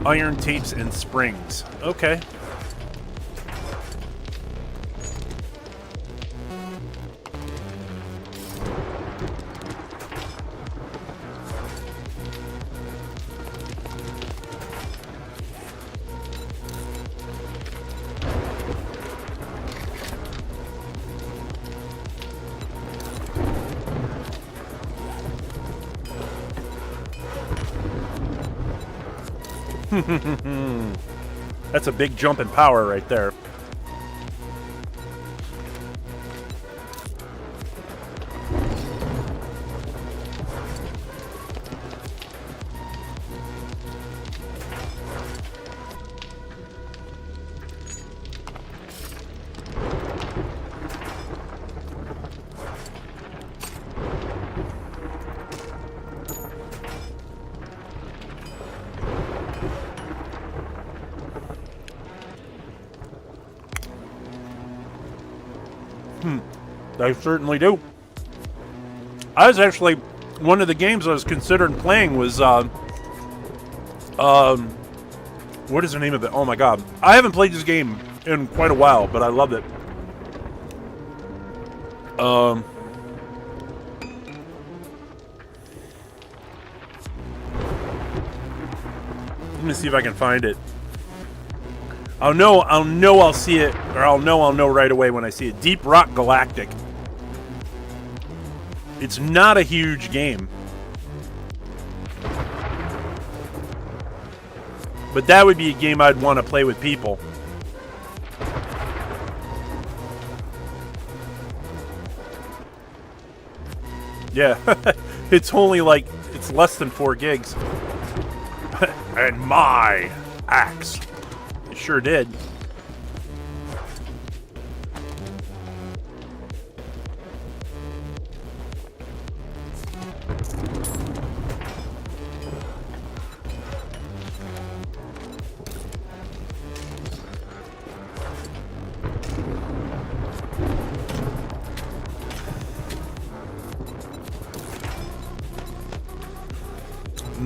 iron tapes and springs? Okay. That's a big jump in power right there. I certainly do. I was actually, one of the games I was considering playing was, what is the name of it? Oh my god. I haven't played this game in quite a while, but I loved it. Let me see if I can find it. I'll know I'll see it, or I'll know right away when I see it. Deep Rock Galactic. It's not a huge game. But that would be a game I'd want to play with people. Yeah. It's only like, it's less than 4 gigs. And my axe. It sure did.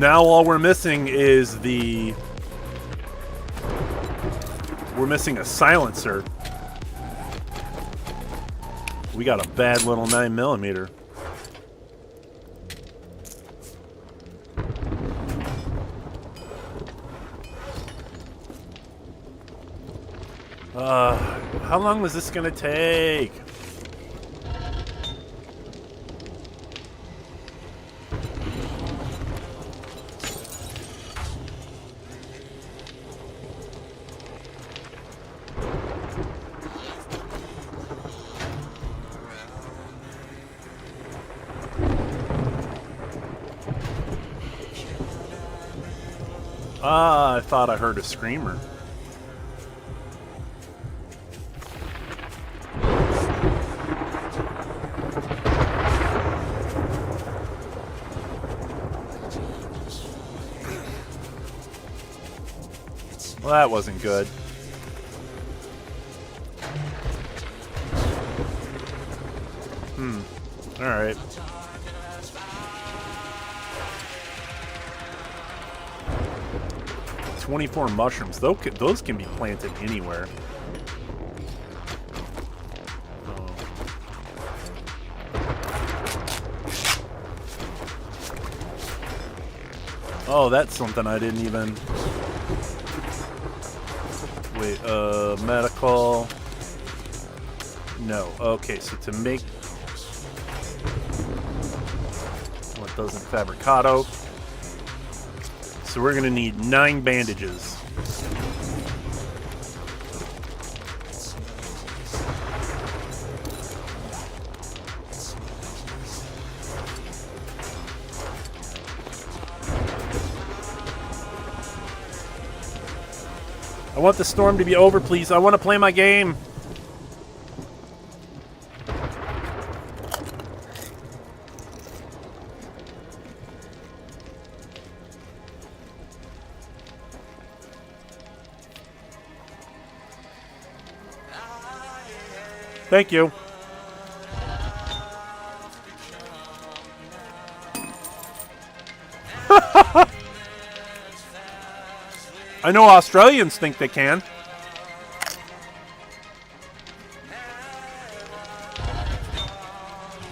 Now all we're missing is we're missing a silencer. We got a bad little 9mm. How long is this gonna take? I thought I heard a screamer. Well, that wasn't good. All right. "24 mushrooms. Those can be planted anywhere." Oh, that's something I didn't even... Wait, medical... No. Okay, so to make... What doesn't fabricado? So we're going to need 9 bandages. I want the storm to be over, please. I want to play my game. Thank you. I know Australians think they can.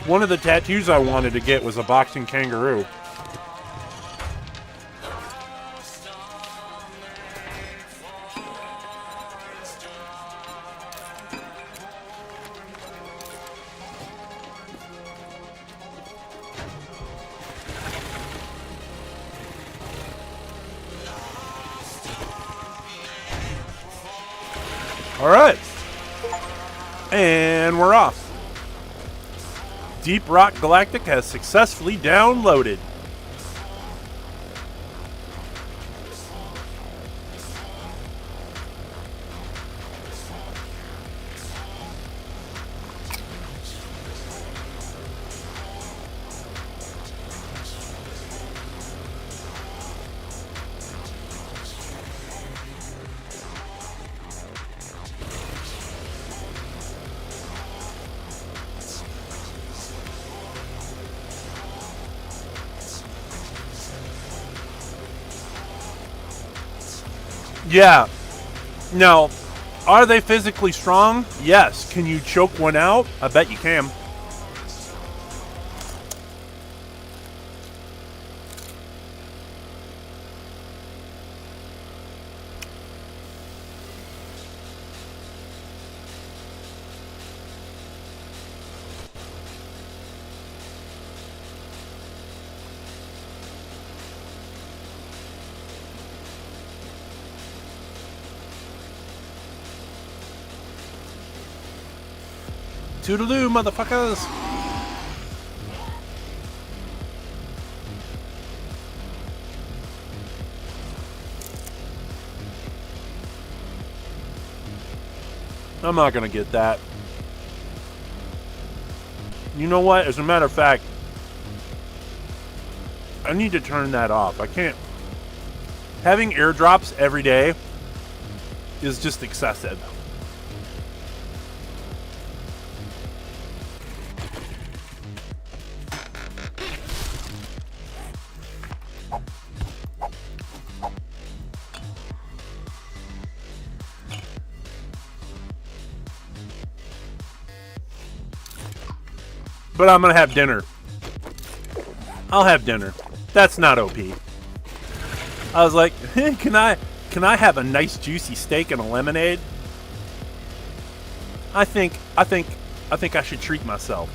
One of the tattoos I wanted to get was a boxing kangaroo. All right. And we're off. Deep Rock Galactic has successfully downloaded. Yeah. Now, are they physically strong? Yes. Can you choke one out? I bet you can. Toodaloo, motherfuckers! I'm not gonna get that. You know what? As a matter of fact, I need to turn that off. I can't. Having airdrops every day is just excessive. But I'm gonna have dinner. I'll have dinner. That's not OP. I was like, can I have a nice juicy steak and a lemonade? I think I should treat myself.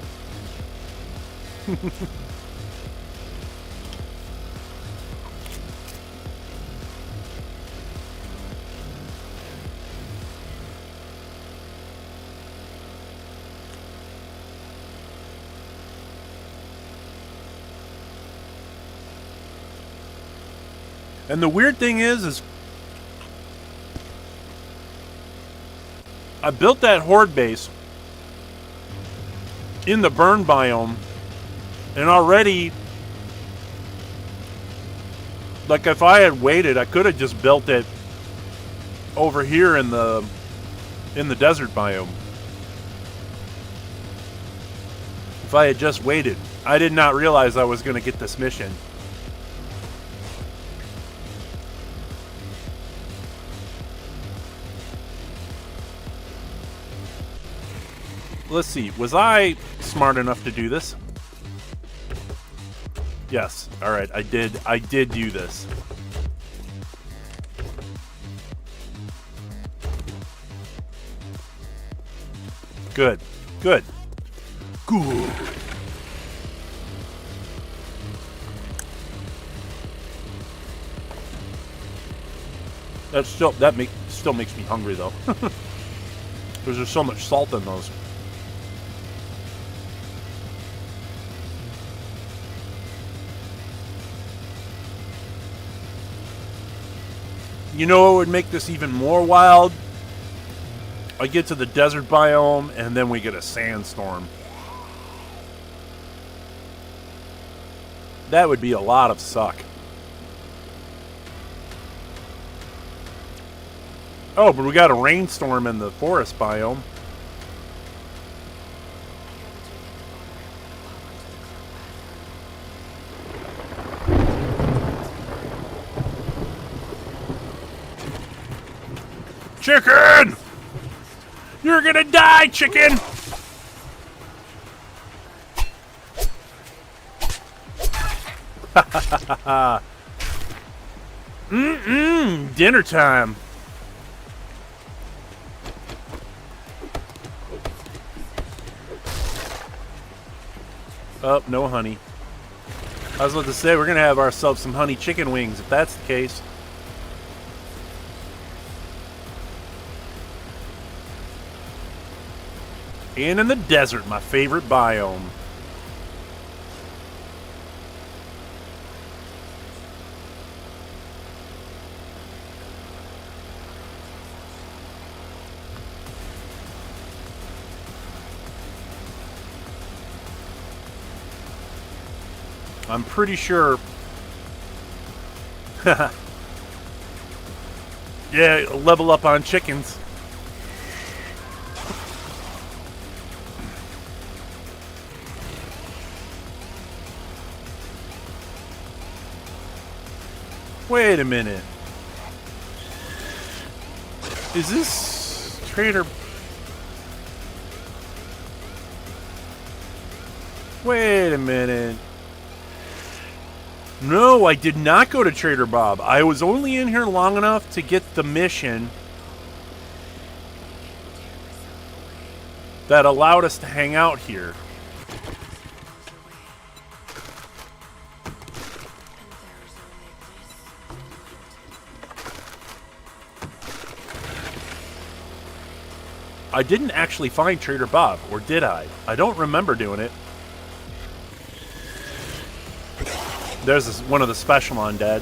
And the weird thing is I built that HoRDe base in the burn biome, and already, like, if I had waited, I could have just built it over here in the desert biome. If I had just waited. I did not realize I was going to get this mission. Let's see. Was I smart enough to do this? Yes. All right. I did do this. Good. Good. Good. Still makes me hungry though. Because there's so much salt in those. You know what would make this even more wild? I get to the desert biome and then we get a sandstorm. That would be a lot of suck. Oh, but we got a rainstorm in the forest biome. Chicken! You're gonna die, chicken! Dinner time. Oh, no honey. I was about to say, we're gonna have ourselves some honey chicken wings, if that's the case. And in the desert, my favorite biome. I'm pretty sure. Yeah, level up on chickens. Wait a minute. Is this Trader? Wait a minute. No, I did not go to Trader Bob. I was only in here long enough to get the mission that allowed us to hang out here. I didn't actually find Trader Bob, or did I? I don't remember doing it. There's one of the special undead.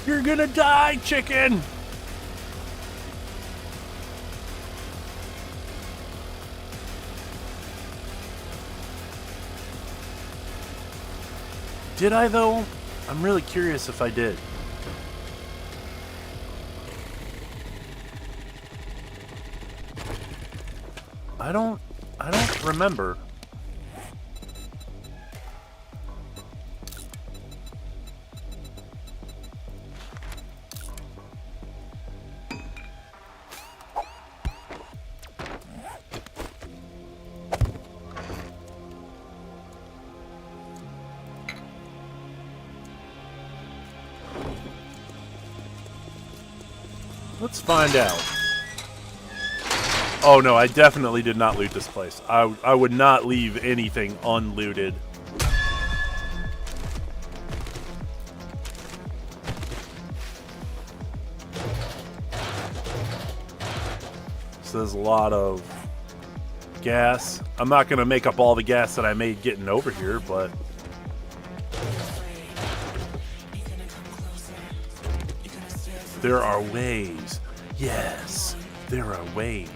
You're gonna die, chicken! Did I, though? I'm really curious if I did. I don't remember. Let's find out. Oh no, I definitely did not loot this place. I would not leave anything unlooted. So there's a lot of gas. I'm not going to make up all the gas that I made getting over here, but... there are ways. Yes, there are ways.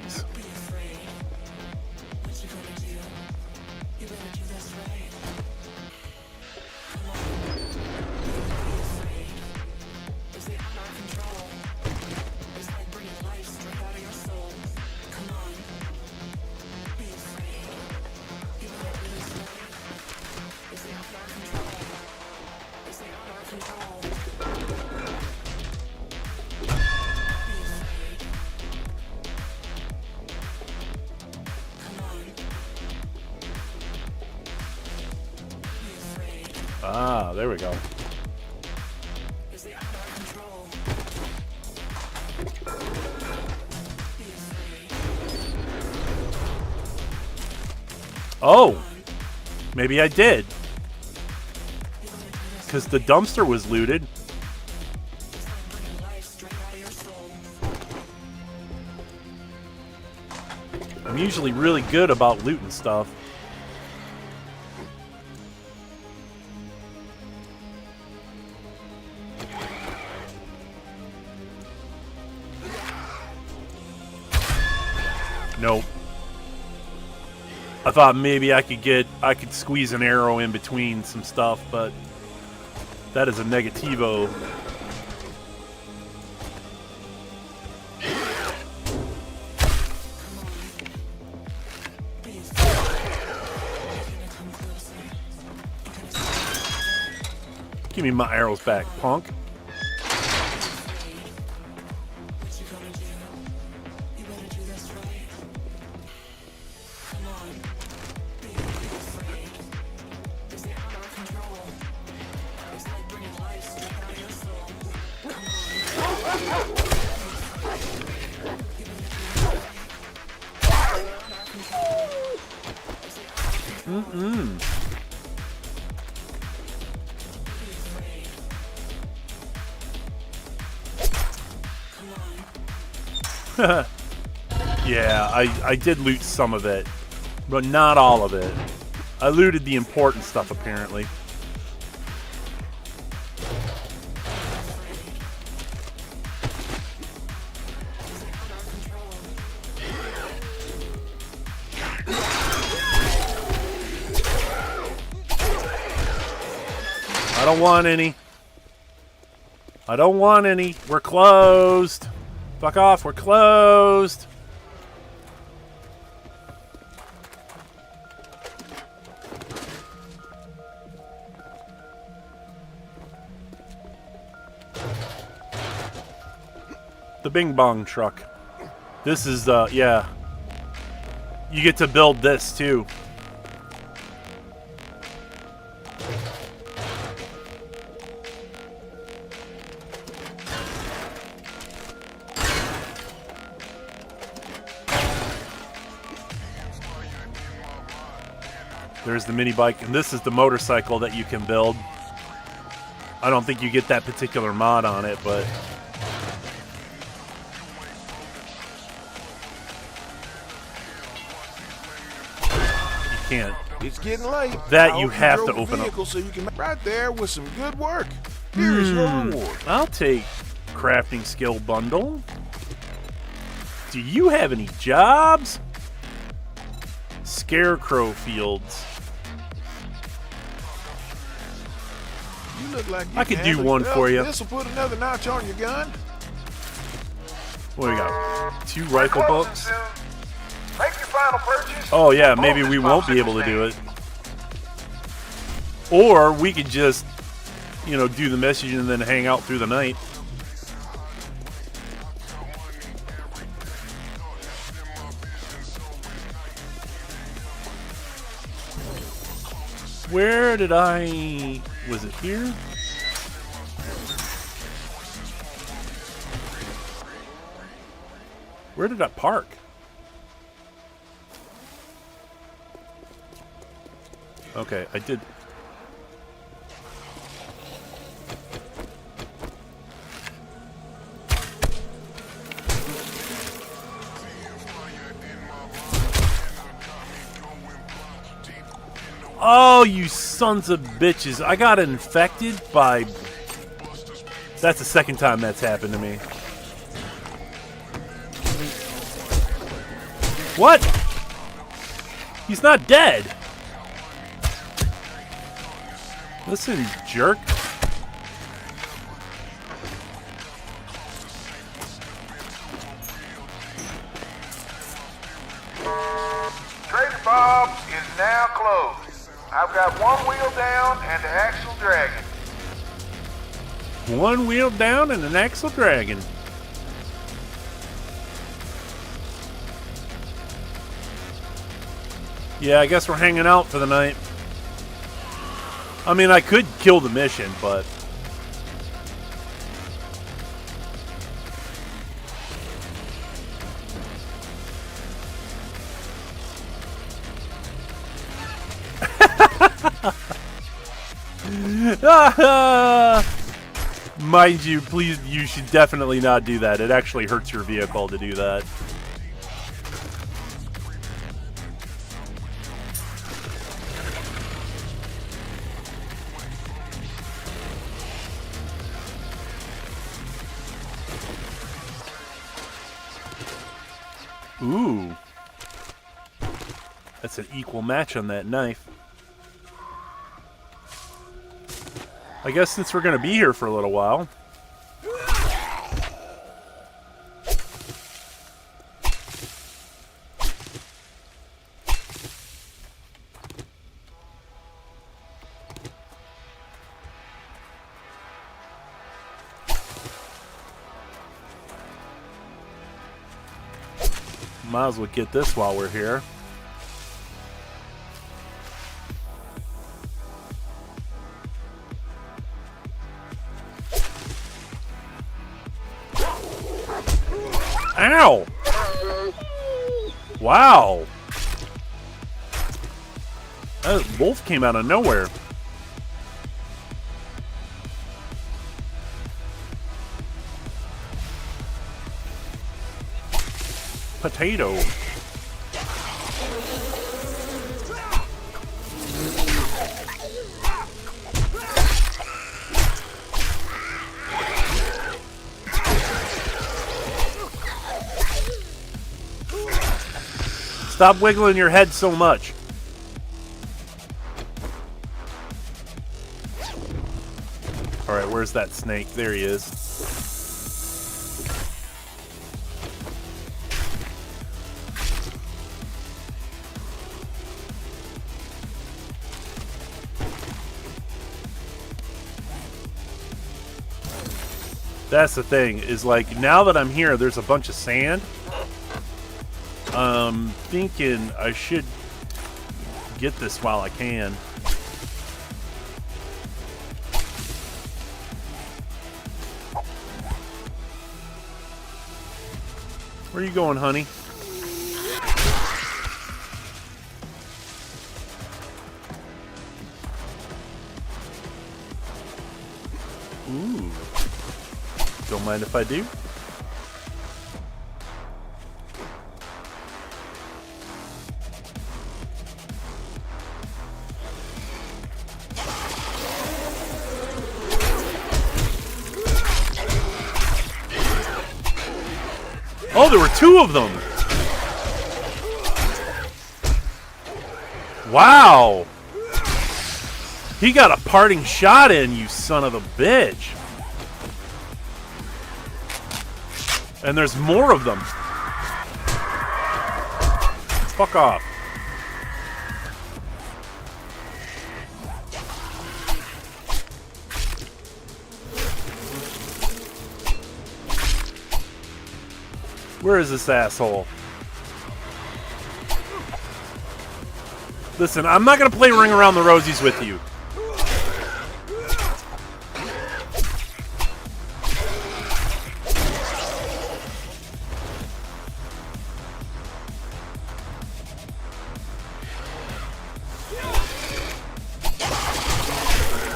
Ah, there we go. Oh, maybe I did. Because the dumpster was looted. I'm usually really good about looting stuff. Nope. I thought maybe I could squeeze an arrow in between some stuff, but that is a negativo. Give me my arrows back, punk. Yeah, I did loot some of it, but not all of it. I looted the important stuff, apparently. I don't want any. I don't want any. We're closed. Fuck off, we're closed. The Bing Bong truck. This is, yeah. You get to build this, too. There's the mini bike, and this is the motorcycle that you can build. I don't think you get that particular mod on it, but... you can't. It's getting late. That you have to open up. So you can right there with some good work. Here is your reward. I'll take crafting skill bundle. Do you have any jobs? Scarecrow fields. You look like you I could can do handle one yourself. for you. This will put another notch on your gun. What do we got? 2 rifle books. Make your final purchase. Oh yeah, maybe we won't be able to do it. Or we could just, you know, do the message and then hang out through the night. Where did I... was it here? Where did I park? Okay, I did... Oh, you sons of bitches. I got infected by... That's the second time that's happened to me. What? He's not dead. Listen, jerk. Trader Bob's is now closed. I've got one wheel down and the axle dragging. 1 wheel down and an axle dragon. Yeah, I guess we're hanging out for the night. I mean, I could kill the mission, but... Mind you, please, you should definitely not do that. It actually hurts your vehicle to do that. Ooh. That's an equal match on that knife. I guess since we're going to be here for a little while. Might as well get this while we're here. Ow! Wow! That wolf came out of nowhere. Potato. Stop wiggling your head so much. Alright, where's that snake? There he is. That's the thing, is like, now that I'm here, there's a bunch of sand. I'm thinking I should get this while I can. Where are you going, honey? Ooh. Don't mind if I do. Oh, there were 2 of them. Wow. He got a parting shot in, you son of a bitch. And there's more of them. Fuck off. Where is this asshole? Listen, I'm not going to play Ring Around the Rosies with you.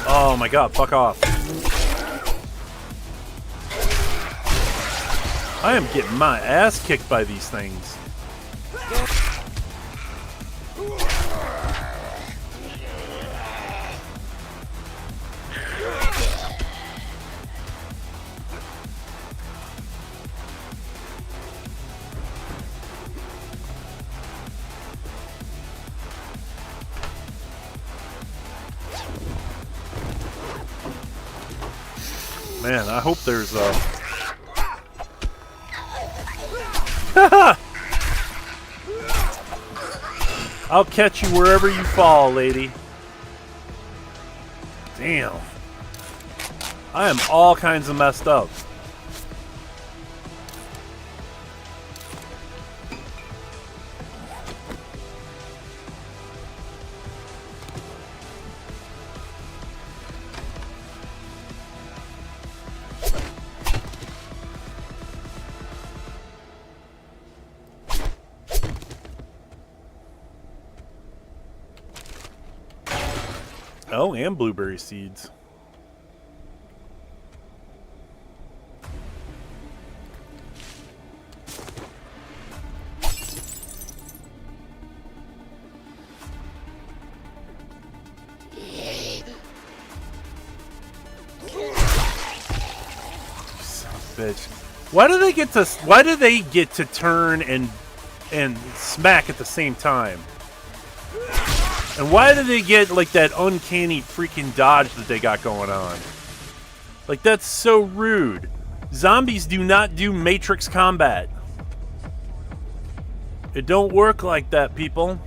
Oh my god, fuck off. I am getting my ass kicked by these things. Man, I hope there's I'll catch you wherever you fall, lady. Damn. I am all kinds of messed up. Oh, and blueberry seeds. Son of a bitch. Why do they get to turn and smack at the same time? And why do they get, like, that uncanny freaking dodge that they got going on? Like, that's so rude. Zombies do not do Matrix combat. It don't work like that, people.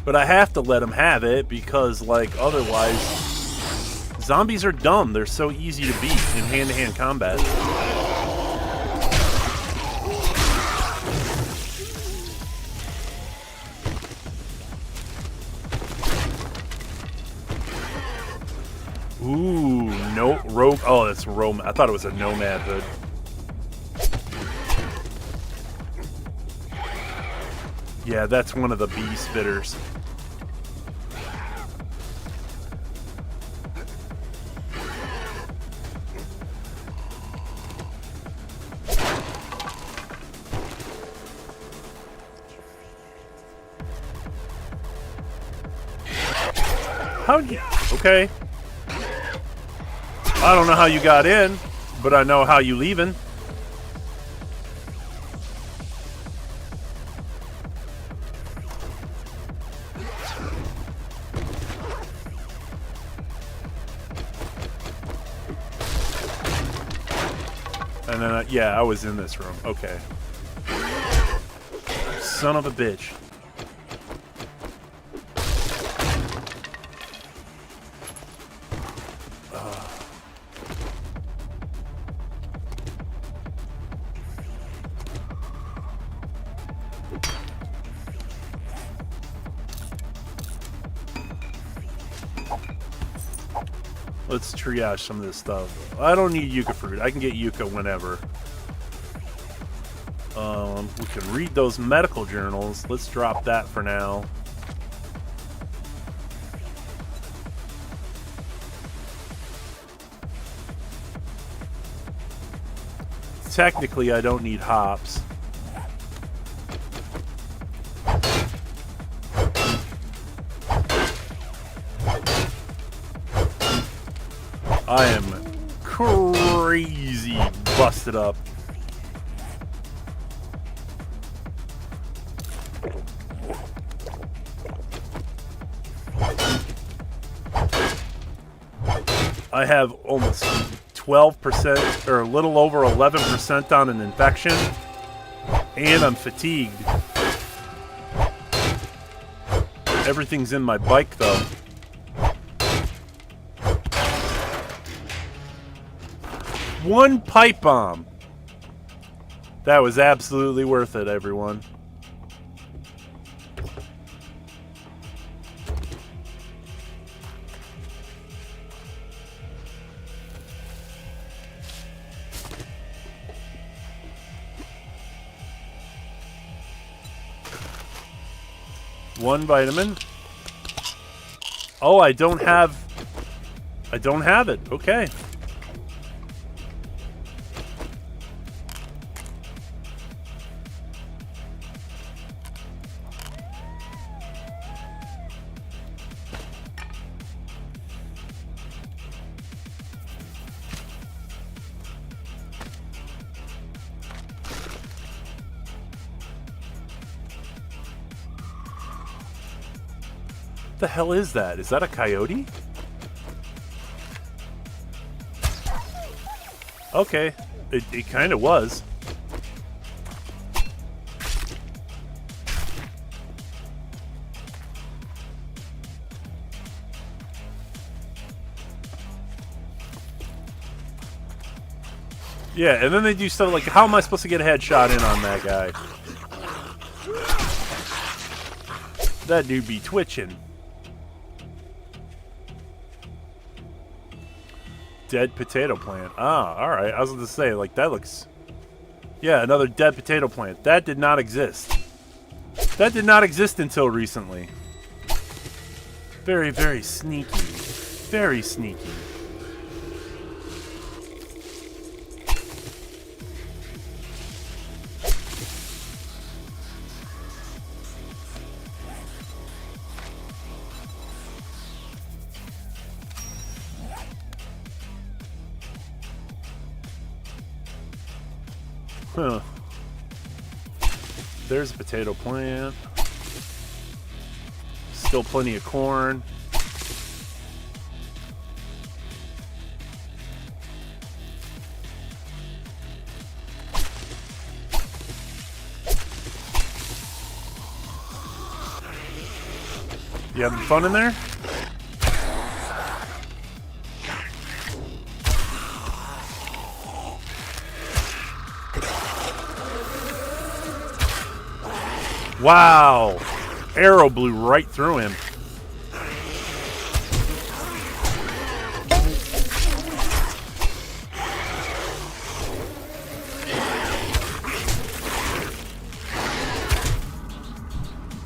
But I have to let them have it because, like, otherwise... Zombies are dumb. They're so easy to beat in hand-to-hand combat. Ooh, no, rogue. Oh, that's Rome. I thought it was a nomad hood. Yeah, that's one of the bee spitters. How'd you? Okay. I don't know how you got in, but I know how you leaving. And then, yeah, I was in this room. Okay. Son of a bitch. Let's triage some of this stuff. I don't need yucca fruit. I can get yucca whenever. We can read those medical journals. Let's drop that for now. Technically, I don't need hops. I am crazy busted up. I have almost 12% or a little over 11% on an infection, and I'm fatigued. Everything's in my bike though. One pipe bomb. That was absolutely worth it, everyone. One vitamin. Oh, I don't have it. Okay. What the hell is that? Is that a coyote? Okay, it kind of was. Yeah, and then they do stuff like, how am I supposed to get a headshot in on that guy? That dude be twitching. Dead potato plant. Ah, alright. I was going to say, like, that looks... Yeah, another dead potato plant. That did not exist. That did not exist until recently. Very, very sneaky. Very sneaky. Huh. There's a potato plant. Still plenty of corn. You having fun in there? Wow! Arrow blew right through him.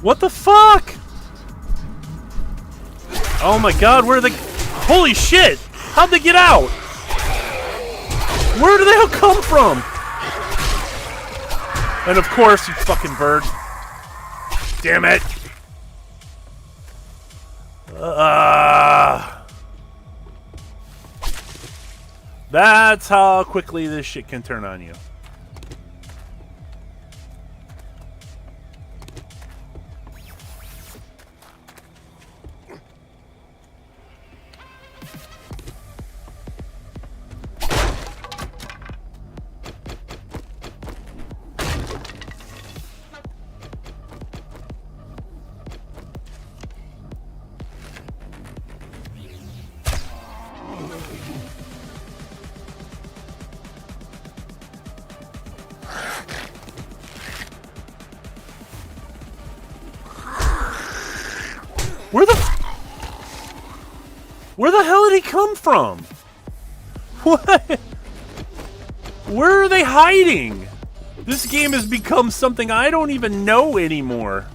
What the fuck? Oh my god, where are they? Holy shit! How'd they get out? Where did they all come from? And of course, you fucking bird. Damn it! That's how quickly this shit can turn on you. Where the hell did he come from? What? Where are they hiding? This game has become something I don't even know anymore.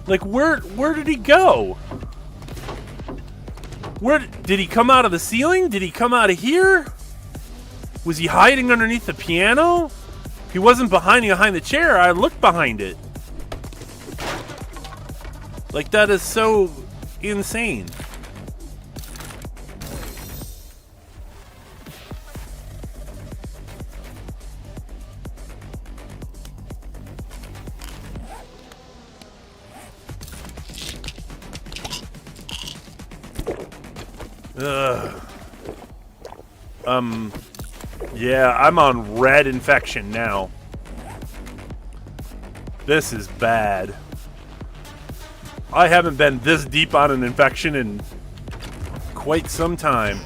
Like, where did he go? Where did he come out of the ceiling? Did he come out of here? Was he hiding underneath the piano? He wasn't behind the chair. I looked behind it. Like, that is so insane. Ugh. Yeah, I'm on red infection now. This is bad. I haven't been this deep on an infection in quite some time.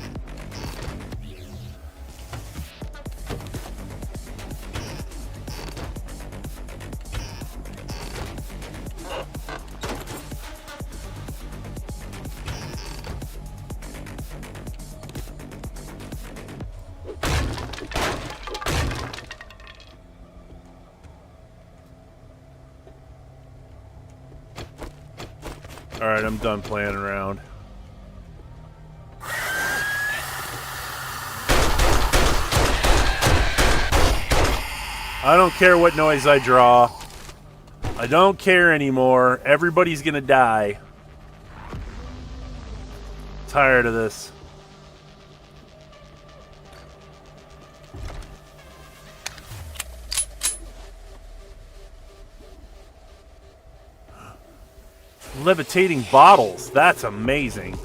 Alright, I'm done playing around. I don't care what noise I draw. I don't care anymore. Everybody's gonna die. Tired of this. Levitating bottles. That's amazing.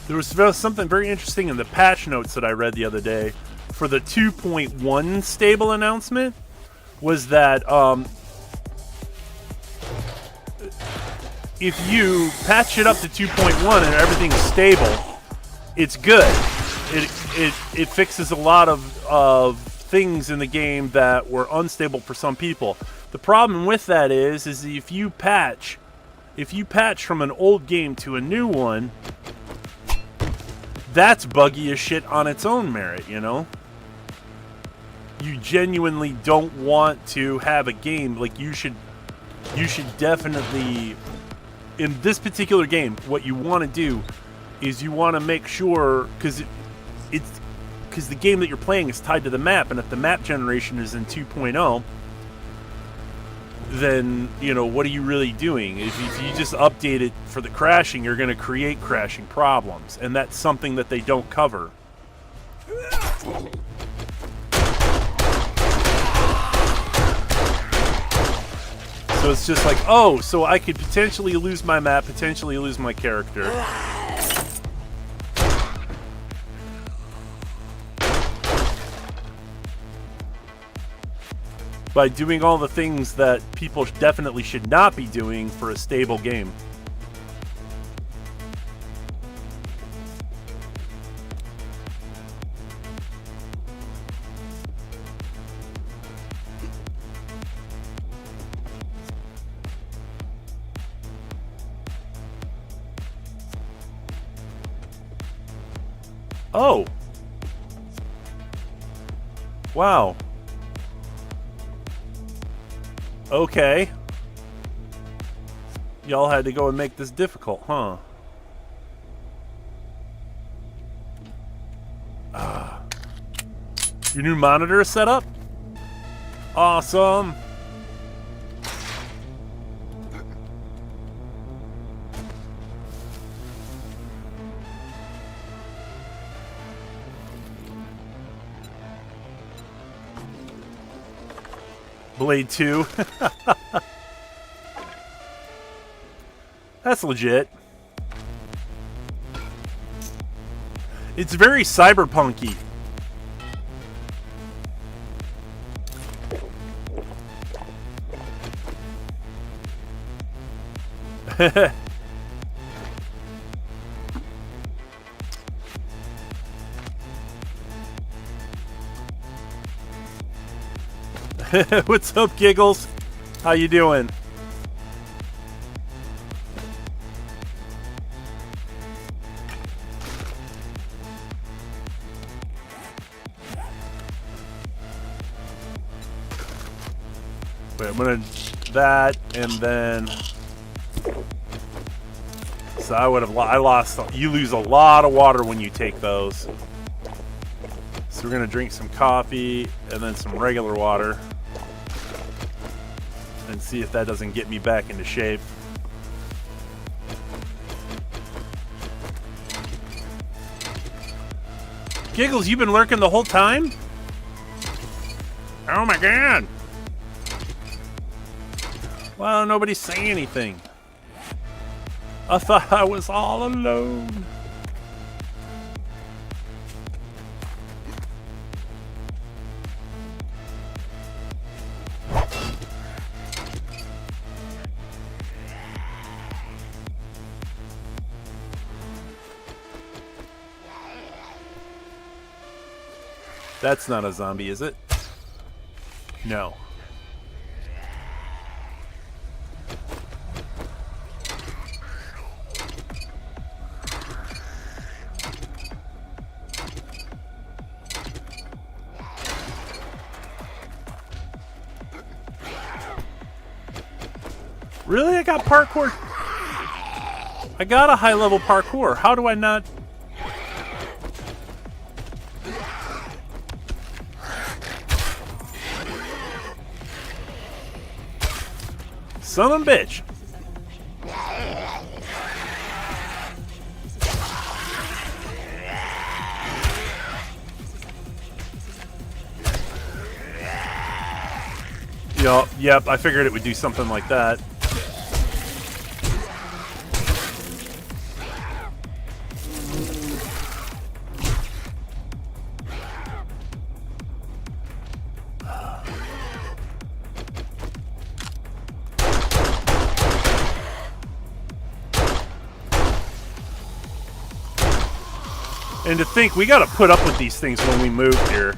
There was something very interesting in the patch notes that I read the other day for the 2.1 stable announcement, was that if you patch it up to 2.1 and everything's stable, it's good. It fixes a lot of things in the game that were unstable for some people. The problem with that is if you patch from an old game to a new one, that's buggy as shit on its own merit, you know? You genuinely don't want to have a game like you should definitely, in this particular game, what you want to do is you want to make sure, because the game that you're playing is tied to the map, and if the map generation is in 2.0, then, you know, what are you really doing? If you just update it for the crashing, you're going to create crashing problems, and that's something that they don't cover. So it's just like, oh, so I could potentially lose my map, potentially lose my character. By doing all the things that people definitely should not be doing for a stable game. Oh. Wow. Okay. Y'all had to go and make this difficult, huh? Your new monitor is set up? Awesome. Blade 2. That's legit. It's very cyberpunky. What's up, Giggles? How you doing? Wait, I'm gonna that, and then so I would have I lost. You lose a lot of water when you take those. So we're gonna drink some coffee and then some regular water. And Let's see if that doesn't get me back into shape. Giggles, you've been lurking the whole time? Oh my god! Well, nobody's saying anything. I thought I was all alone. That's not a zombie, is it? No. Really? I got parkour. I got a high-level parkour. How do I not... Son of a bitch. Yep, I figured it would do something like that. And to think, we gotta put up with these things when we move here.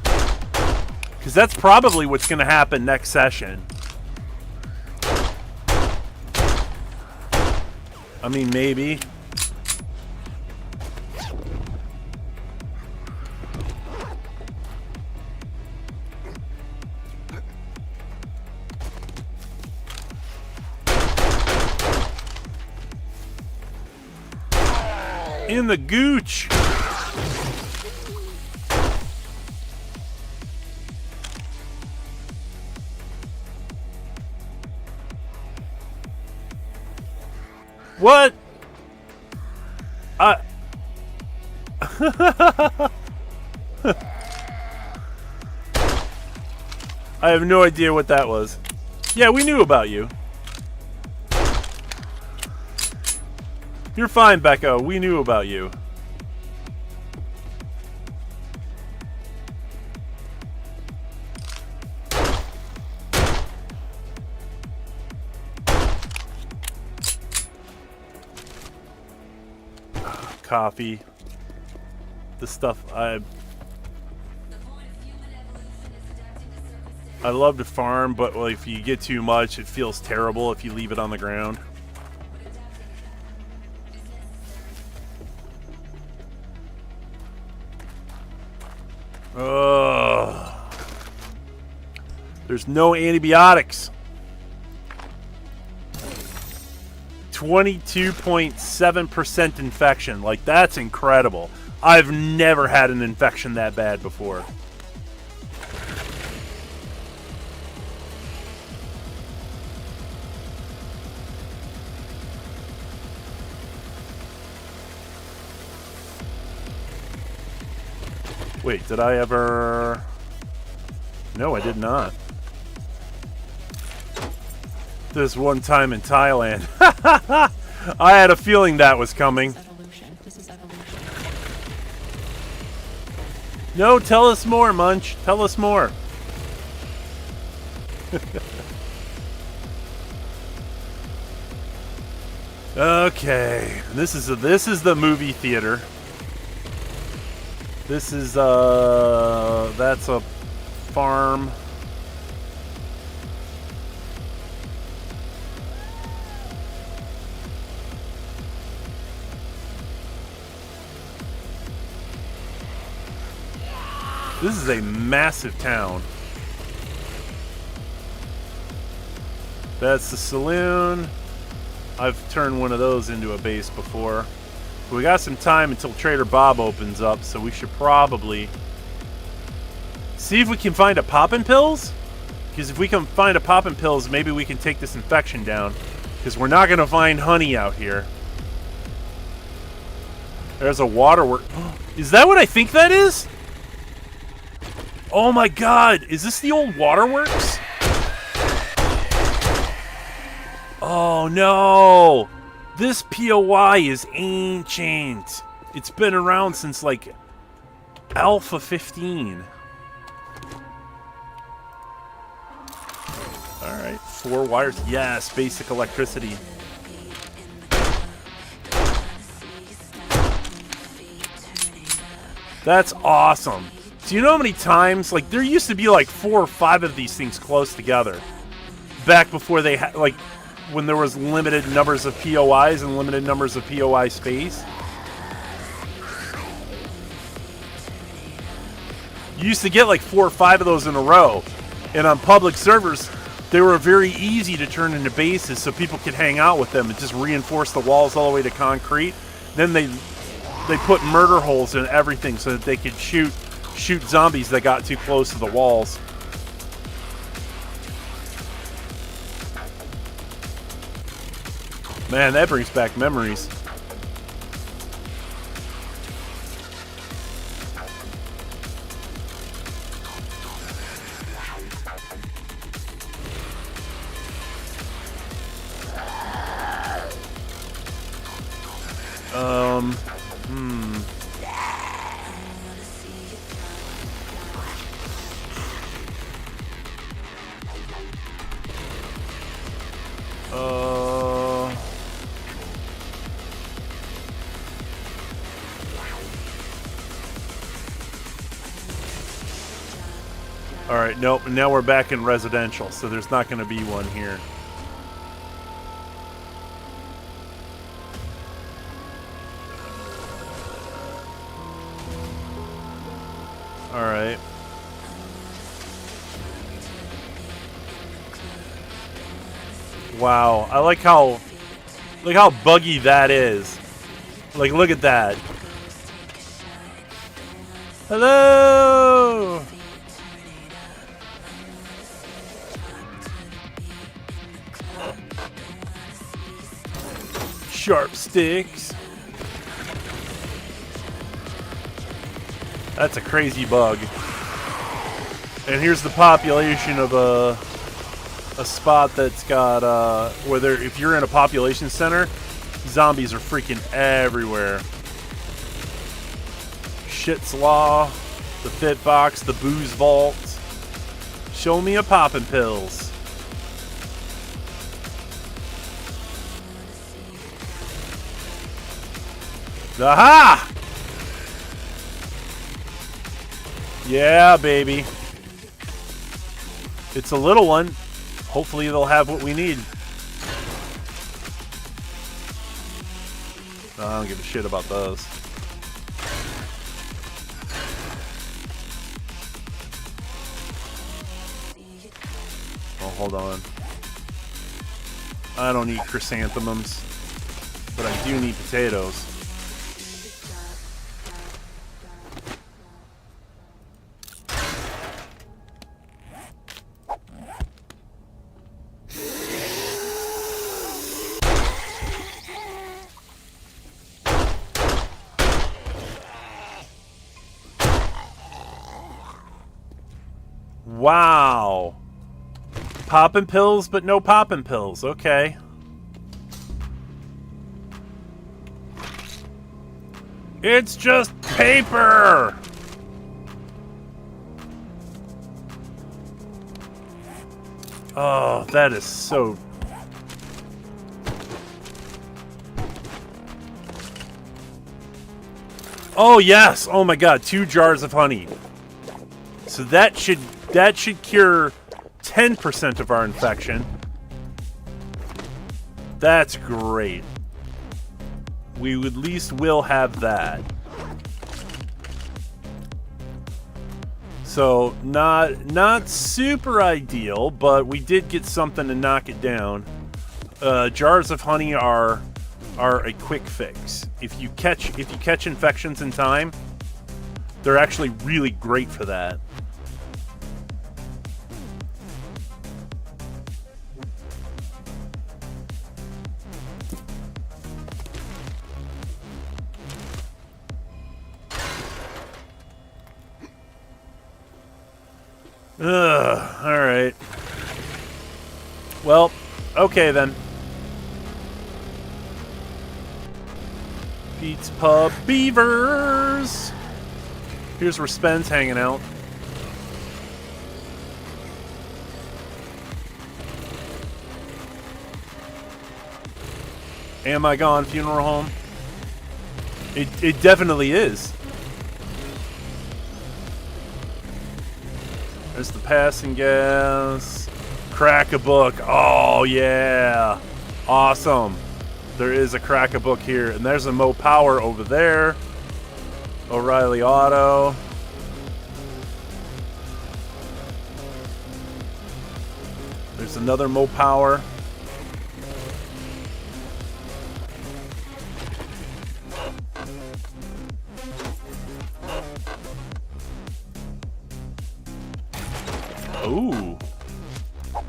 Because that's probably what's gonna happen next session. I mean, maybe. In the gooch. What? I have no idea what that was. Yeah, we knew about you. You're fine, Becca. We knew about you. Coffee. The stuff I love to farm, but well, if you get too much, it feels terrible if you leave it on the ground. Ugh. There's no antibiotics. 22.7% infection. Like, that's incredible. I've never had an infection that bad before. Wait, did I ever... No, I did not. This one time in Thailand. I had a feeling that was coming. No, tell us more, Munch. Tell us more. Okay, this is the movie theater. This is that's a farm. This is a massive town. That's the saloon. I've turned one of those into a base before. But we got some time until Trader Bob opens up, so we should probably see if we can find a poppin' pills. Because if we can find a poppin' pills, maybe we can take this infection down. Because we're not going to find honey out here. There's a waterwork. Is that what I think that is? Oh my god. Is this the old waterworks? Oh no. This POI is ancient. It's been around since like Alpha 15. Alright, 4 wires. Yes, basic electricity. That's awesome. Do you know how many times, like, there used to be like 4 or 5 of these things close together. Back before they had, like, when there was limited numbers of POIs and limited numbers of POI space. You used to get like 4 or 5 of those in a row. And on public servers, they were very easy to turn into bases so people could hang out with them and just reinforce the walls all the way to concrete. Then they put murder holes in everything so that they could shoot zombies that got too close to the walls. Man, that brings back memories. Alright, nope, and now we're back in residential, so there's not going to be one here. Alright. Wow, I like how buggy that is. Like, look at that. Hello! Sharp sticks. That's a crazy bug. And here's the population of a spot that's got where if you're in a population center, zombies are freaking everywhere. Shit's Law, the Fit Box, the Booze Vault. Show me a poppin' pills. Aha! Yeah, baby. It's a little one. Hopefully they'll have what we need. I don't give a shit about those. Oh, hold on. I don't eat chrysanthemums, but I do need potatoes. Wow. Poppin' pills, but no poppin' pills. Okay. It's just paper! Oh, that is so... Oh, yes! Oh my god, 2 jars of honey. So that should cure 10% of our infection. That's great. We at least will have that. So not super ideal, but we did get something to knock it down. Jars of honey are a quick fix. If you catch infections in time, they're actually really great for that. Ugh, alright. Well, okay then. Pete's Pub Beavers! Here's where Spen's hanging out. Am I Gone Funeral Home? It definitely is. There's the passing gas. Crack a book. Oh, yeah. Awesome. There is a crack a book here. And there's a Mo Power over there. O'Reilly Auto. There's another Mo Power. Ooh.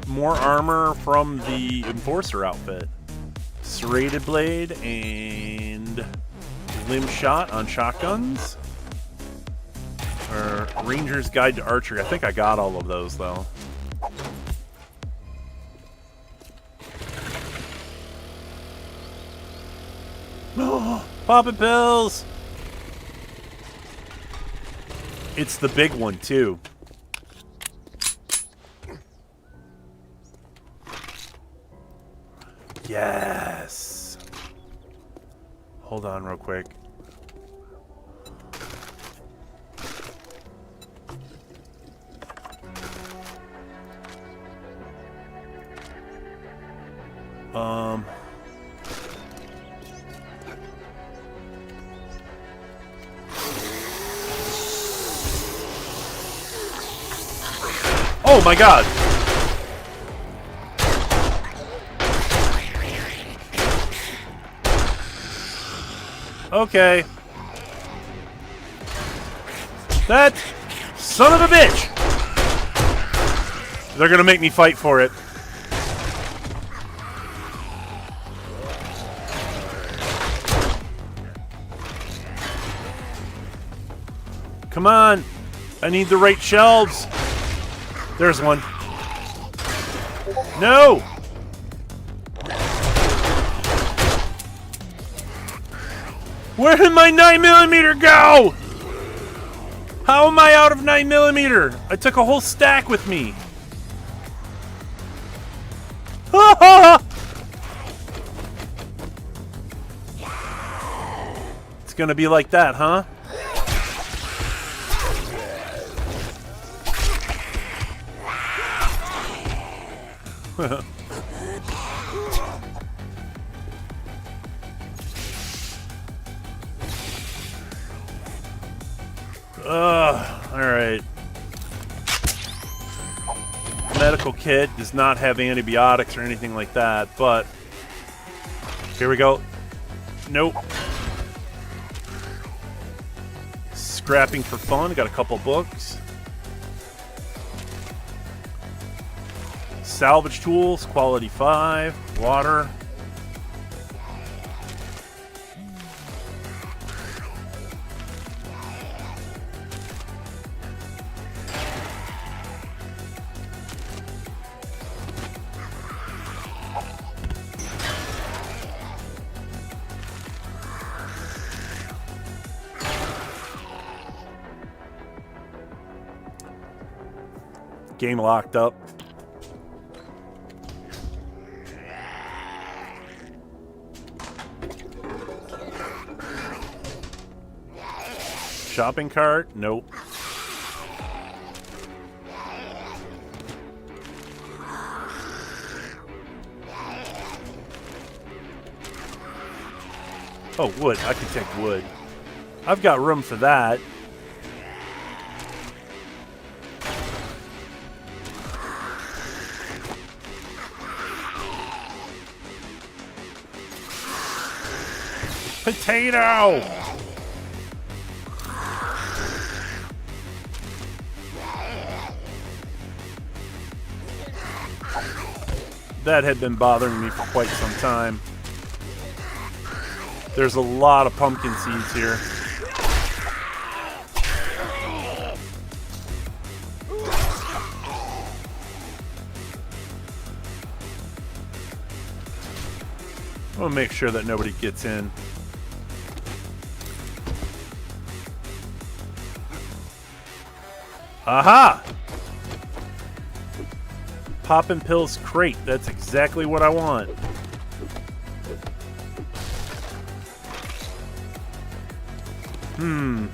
More armor from the Enforcer outfit. Serrated blade and limb shot on shotguns. Or Ranger's Guide to Archery. I think I got all of those though. Oh, popping pills! It's the big one too. Yes. Hold on real quick. Oh my God. Okay. That son of a bitch! They're gonna make me fight for it. Come on! I need the right shelves! There's one. No! Where did my 9mm go? How am I out of 9mm? I took a whole stack with me. It's gonna be like that, huh? Alright. Medical kit does not have antibiotics or anything like that, but here we go. Nope. Scrapping for fun. Got a couple books. Salvage tools, quality 5. Water. Game locked up. Shopping cart? Nope. Oh, wood. I can take wood. I've got room for that. Potato! That had been bothering me for quite some time. There's a lot of pumpkin seeds here. I'll make sure that nobody gets in. Aha! Poppin' pills crate. That's exactly what I want.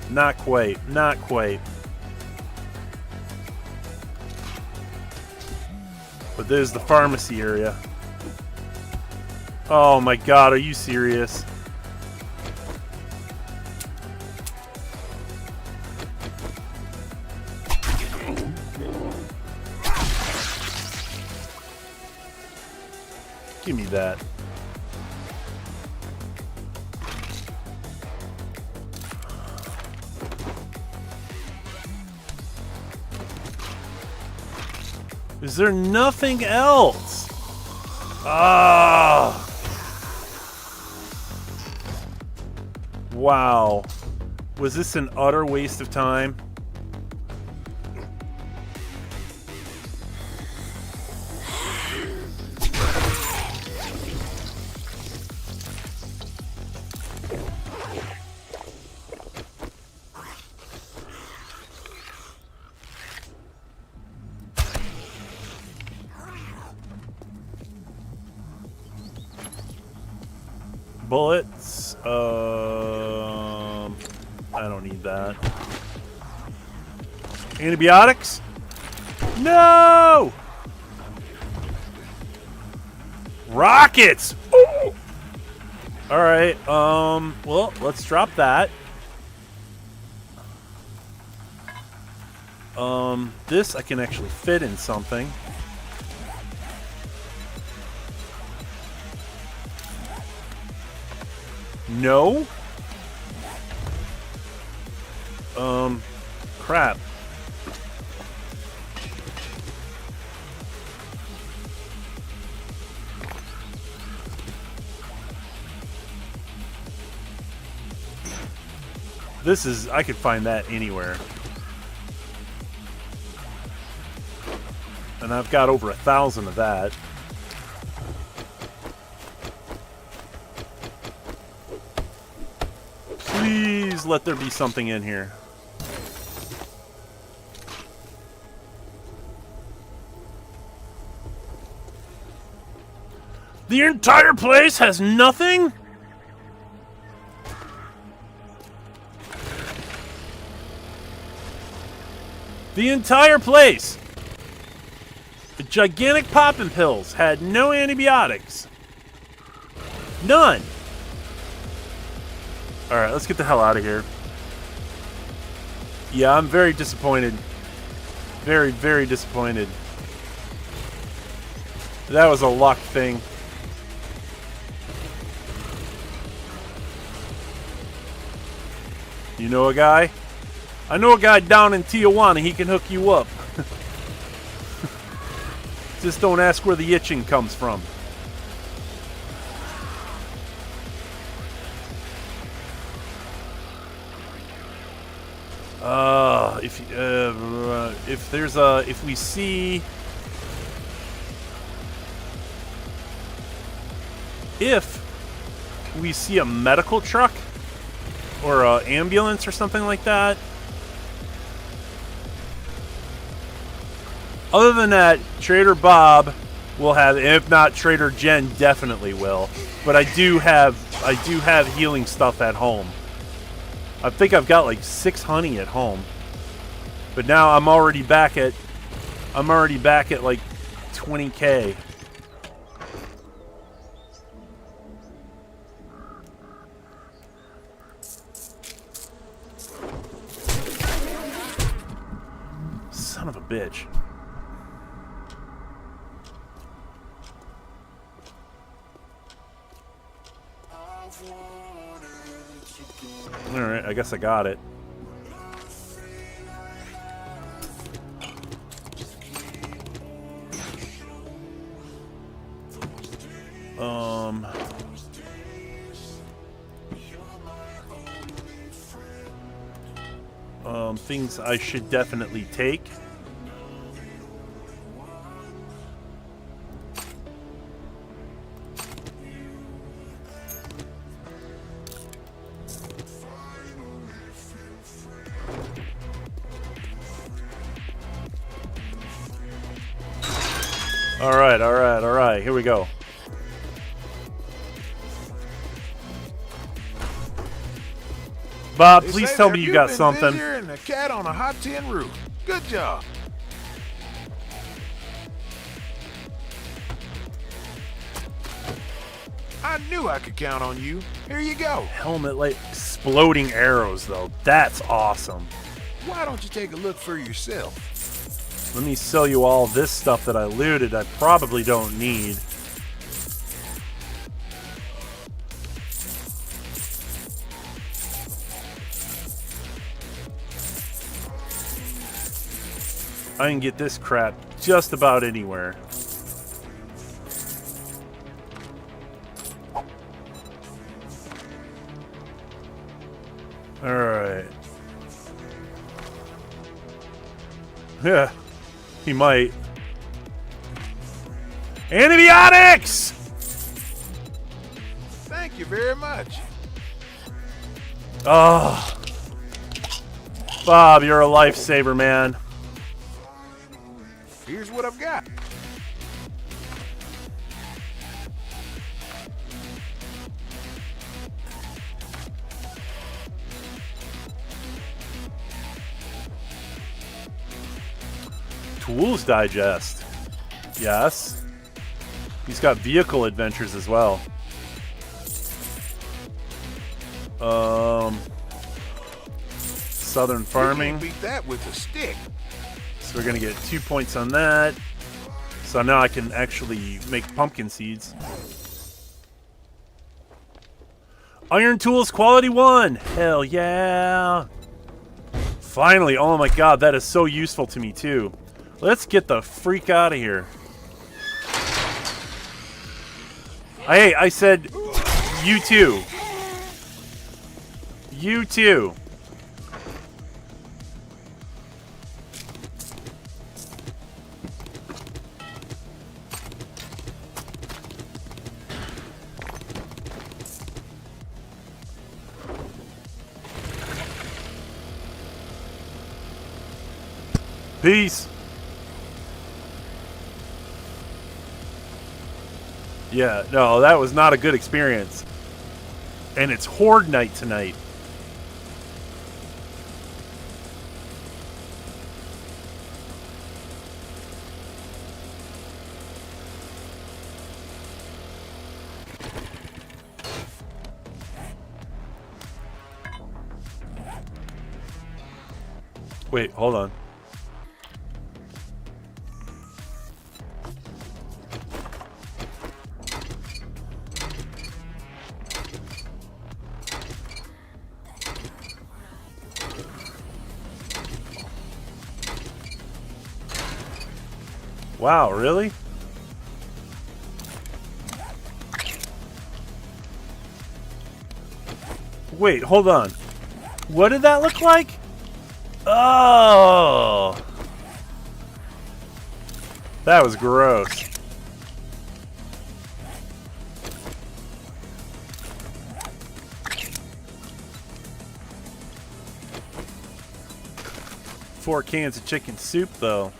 Not quite. Not quite. But there's the pharmacy area. Oh my god, are you serious? Give me that. Is there nothing else? Ah. Wow. Was this an utter waste of time? Bullets. I don't need that. Antibiotics? No! Rockets! Ooh! Alright, well, let's drop that. This I can actually fit in something. No? Crap. This is, I could find that anywhere. And I've got over 1,000 of that. Please let there be something in here. The entire place has nothing? The entire place. The gigantic poppin' pills had no antibiotics. None. Alright, let's get the hell out of here. Yeah, I'm very disappointed. Very, very disappointed. That was a luck thing. You know a guy? I know a guy down in Tijuana, he can hook you up. Just don't ask where the itching comes from. If we see, a medical truck or an ambulance or something like that. Other than that, Trader Bob will have, if not Trader Jen definitely will. But I do have healing stuff at home. I think I've got like 6 honey at home. But now I'm already back at like 20K. Son of a bitch. Alright, I guess I got it. Things I should definitely take. All right, all right, all right. Here we go. Bob, They please say tell that me you you've got been something. busier than a cat on a hot tin roof. Good job. I knew I could count on you. Here you go. Helmet light exploding arrows, though. That's awesome. Why don't you take a look for yourself? Let me sell you all this stuff that I looted I probably don't need. I can get this crap just about anywhere. Alright. Yeah, he might. Antibiotics! Thank you very much. Oh. Bob, you're a lifesaver, man. Here's what I've got. Tools Digest. Yes. He's got vehicle adventures as well. Southern Farming. You can't beat that with a stick. So we're gonna get 2 points on that. So now I can actually make pumpkin seeds. Iron Tools Quality 1! Hell yeah! Finally, oh my god, that is so useful to me too. Let's get the freak out of here. Hey, I said you too. You too. Peace. Yeah, no, that was not a good experience. And it's HoRDe night tonight. Wait, hold on. Wow, really? Wait, hold on. What did that look like? Oh! That was gross. Four cans of chicken soup, though.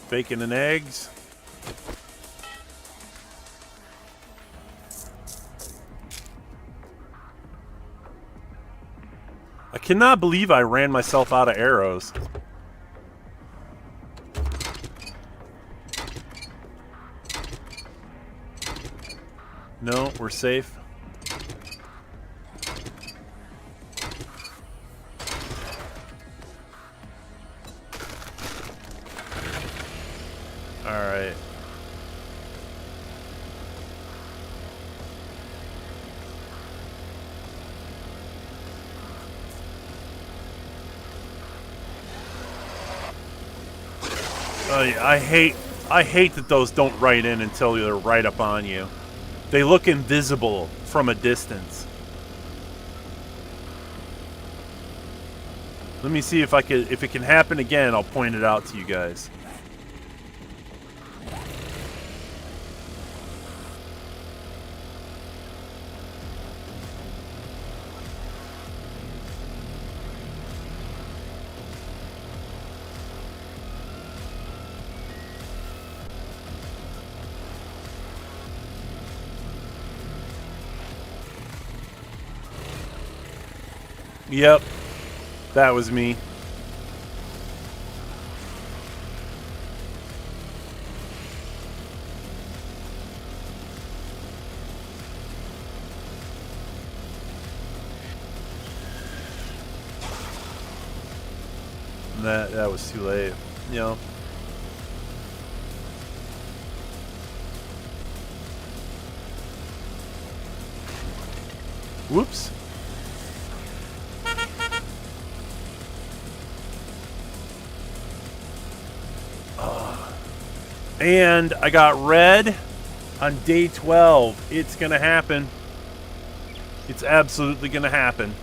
Bacon and eggs. I cannot believe I ran myself out of arrows. No, we're safe. All right. I hate that those don't write in until they're right up on you. They look invisible from a distance. Let me see if it can happen again, I'll point it out to you guys. Yep. That was me. That was too late. You know. Whoops. And I got red on day 12. It's going to happen. It's absolutely going to happen.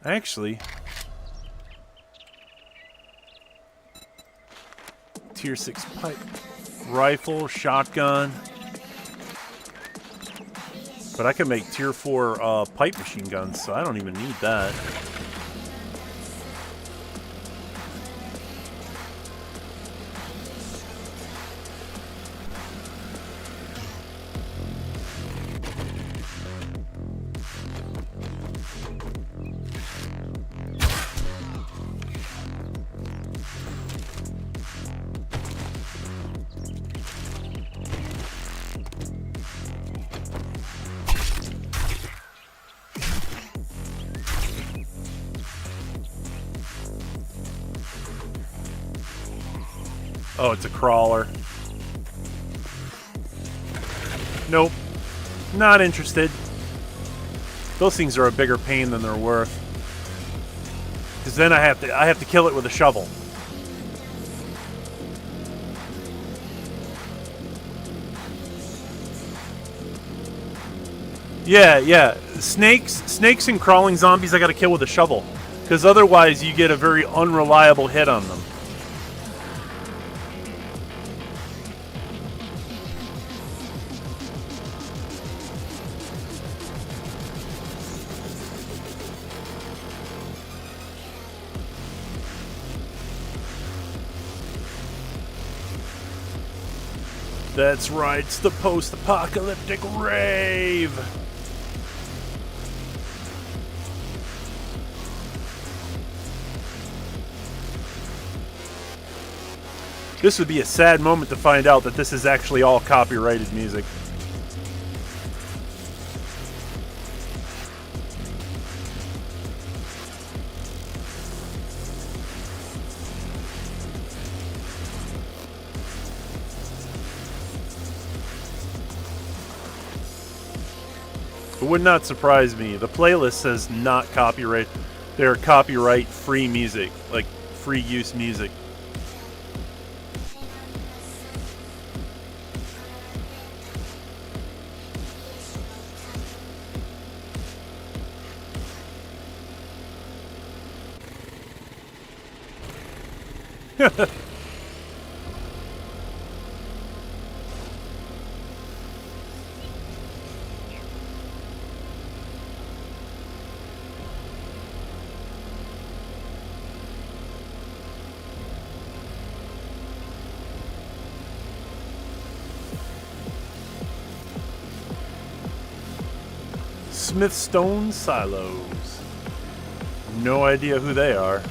Actually, tier 6 pipe, rifle, shotgun. But I can make tier 4 pipe machine guns, so I don't even need that. Oh, it's a crawler. Nope. Not interested. Those things are a bigger pain than they're worth. Because then I have to kill it with a shovel. Yeah. Snakes and crawling zombies I gotta kill with a shovel. Because otherwise you get a very unreliable hit on them. That's right, it's the post-apocalyptic rave! This would be a sad moment to find out that this is actually all copyrighted music. It would not surprise me. The playlist says not copyright. They're copyright-free music, like free-use music. Smithstone Silos. No idea who they are.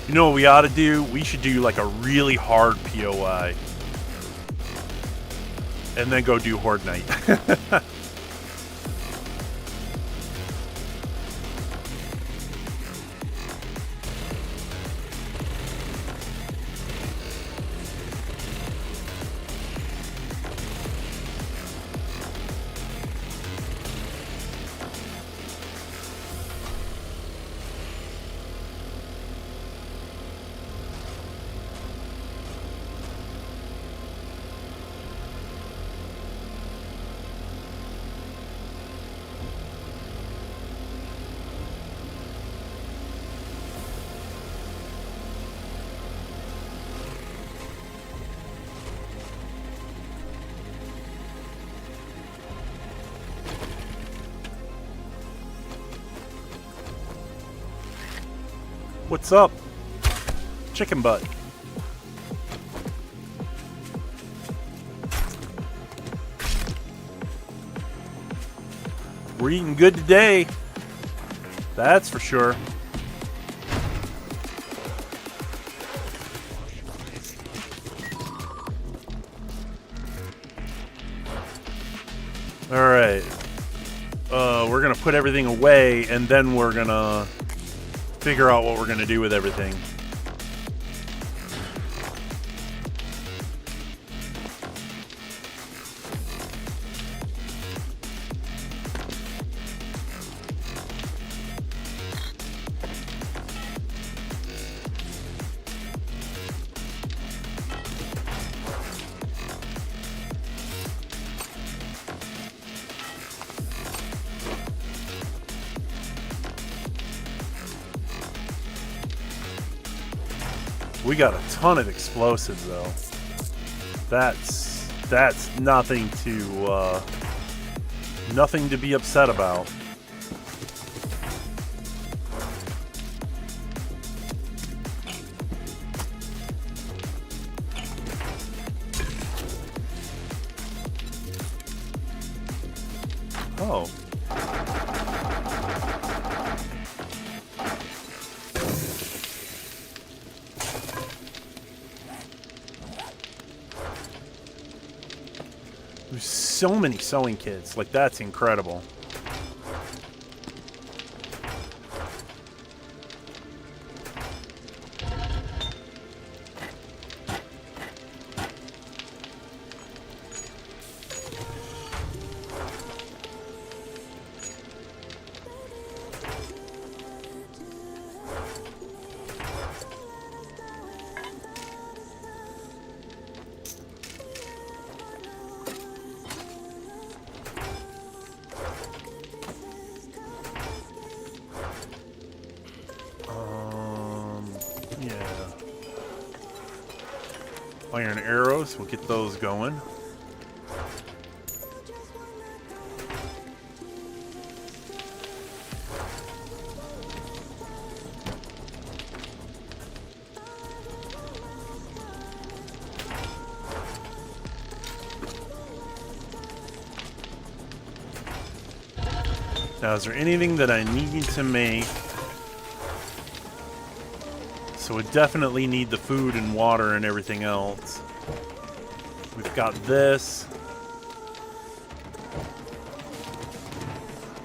You know what we ought to do? We should do like a really hard POI. And then go do Horde Night. What's up? Chicken butt. We're eating good today. That's for sure. All right. We're gonna put everything away, and then we're gonna figure out what we're gonna do with everything. We got a ton of explosives, though. That's nothing to be upset about. Oh. There's so many sewing kits. Like, that's incredible. Iron arrows, we'll get those going. Now, is there anything that I need to make? So we definitely need the food and water and everything else. We've got this.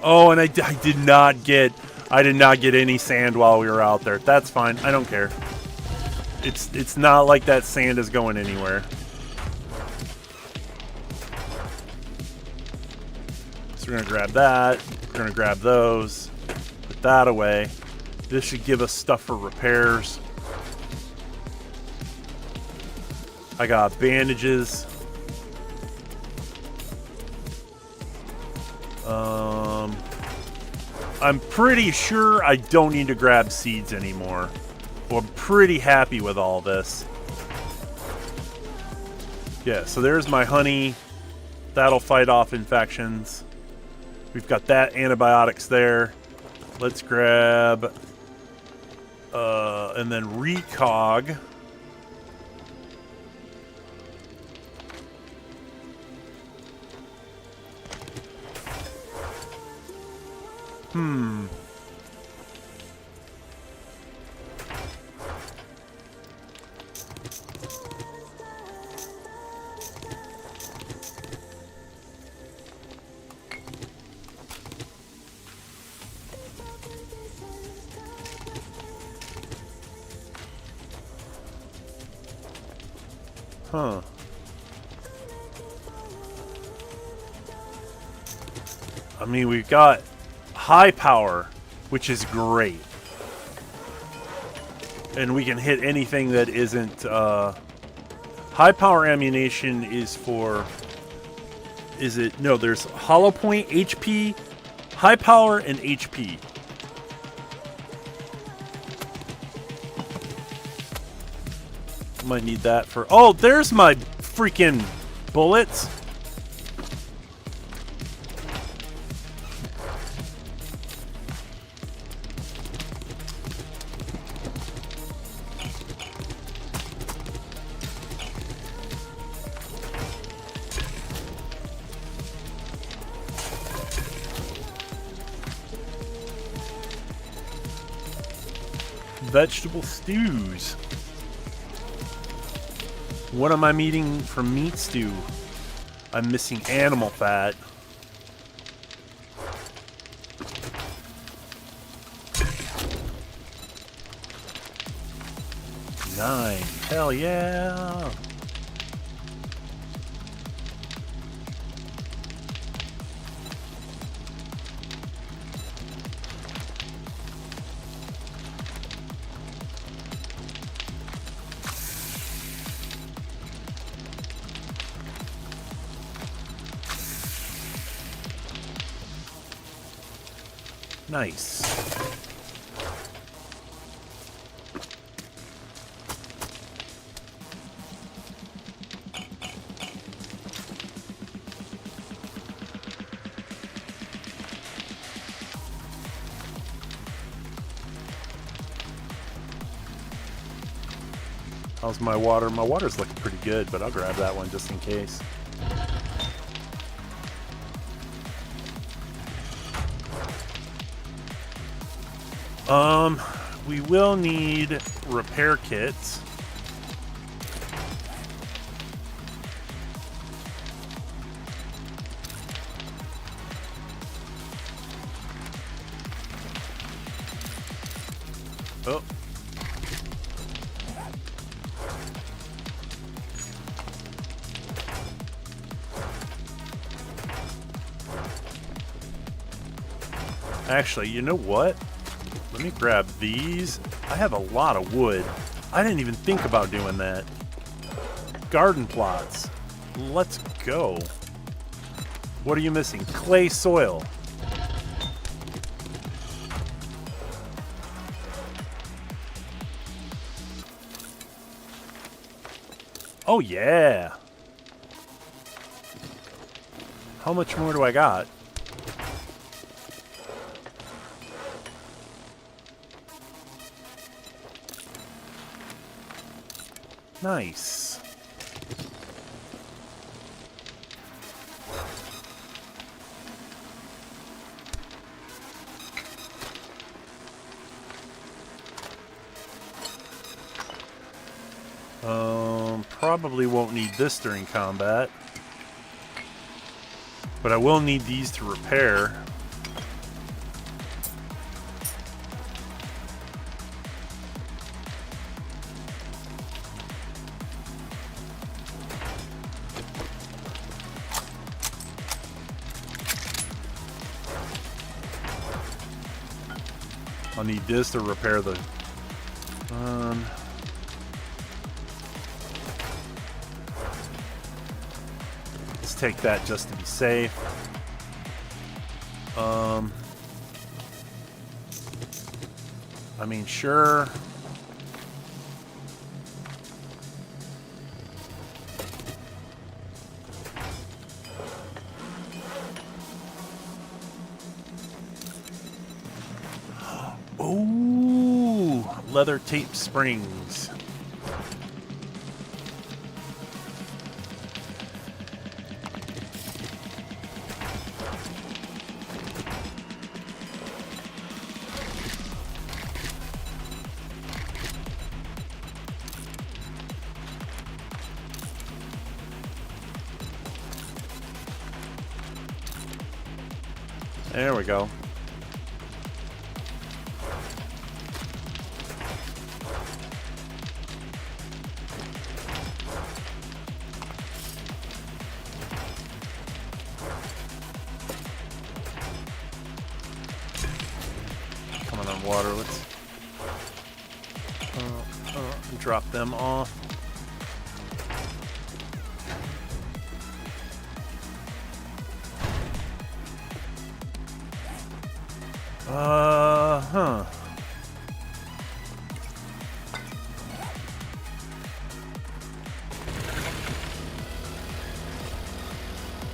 Oh, and I did not get any sand while we were out there. That's fine. I don't care. It's not like that sand is going anywhere. So we're gonna grab that. We're gonna grab those. Put that away. This should give us stuff for repairs. I got bandages. I'm pretty sure I don't need to grab seeds anymore. Well, I'm pretty happy with all this. Yeah, so there's my honey. That'll fight off infections. We've got that antibiotics there. Let's grab and then recog. Huh. I mean, we've got high power, which is great. And we can hit anything that isn't... high power ammunition is for... Is it... No, there's hollow point, HP, high power, and HP. Might need that for... Oh, there's my freaking bullets. vegetable stews. What am I eating from meat stew? I'm missing animal fat. Nine. Hell yeah. Nice. How's my water? My water's looking pretty good, but I'll grab that one just in case. We will need repair kits. Oh. Actually, you know what? Let me grab these. I have a lot of wood. I didn't even think about doing that. Garden plots. Let's go. What are you missing? Clay soil. Oh yeah. How much more do I got? Nice. Probably won't need this during combat, but I will need these to repair. I'll need this to repair the... let's take that just to be safe. I mean, sure. Ooh, leather tape springs. There we go. Coming on water, let's drop them off.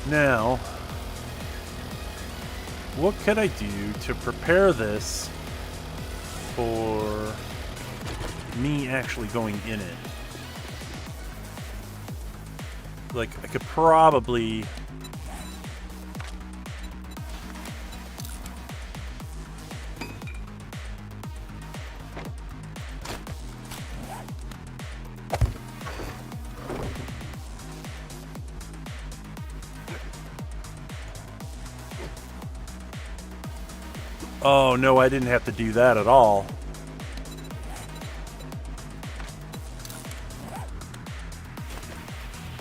Now, what could I do to prepare this for me actually going in it? Like, I could probably... Oh, no, I didn't have to do that at all.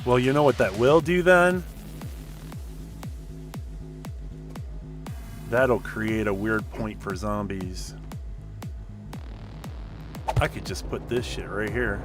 Well, you know what that will do then? That'll create a weird point for zombies. I could just put this shit right here.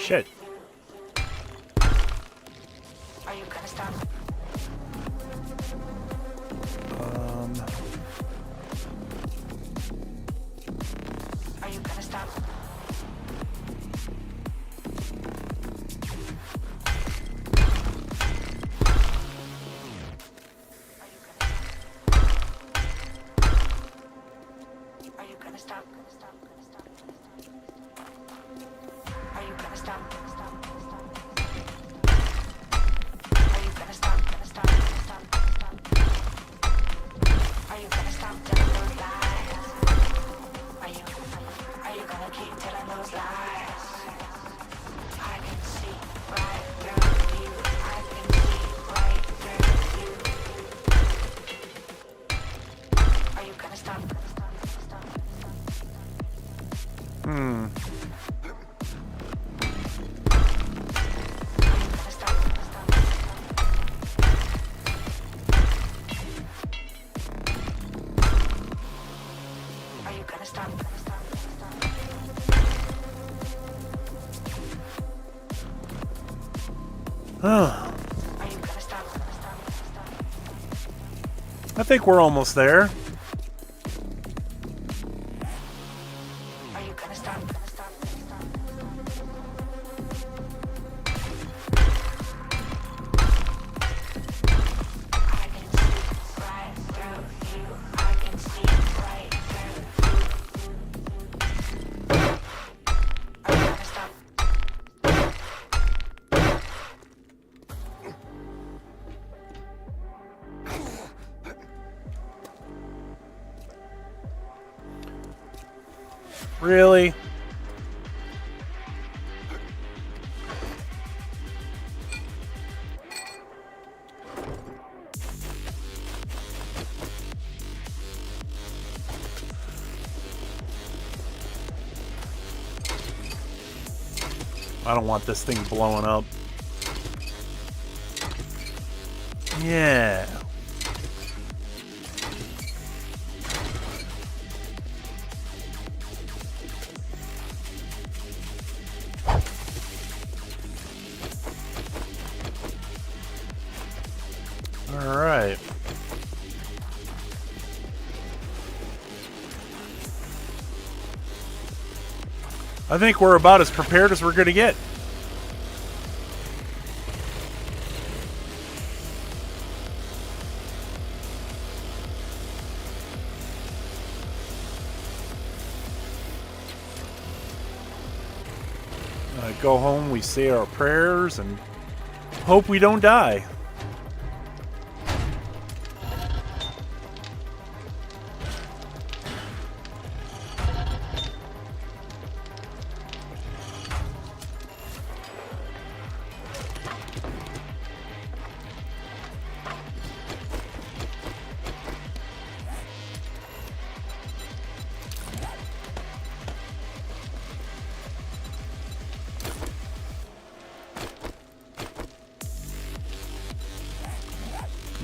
Shit. Are you gonna stop? Are you gonna stop? Are you gonna stop? Are you gonna stop? Are you gonna stop? Are you gonna stop telling those lies? Are you gonna keep telling those lies? I can see right through you. I can see right through you. Are you gonna stop? Are you gonna stop? Are you gonna stop? I think we're almost there. Are you gonna stop? I can see right through you. I can see right through you. Are you gonna stop? Really? I don't want this thing blowing up. Yeah. All right. I think we're about as prepared as we're going to get. Go home, we say our prayers, and hope we don't die.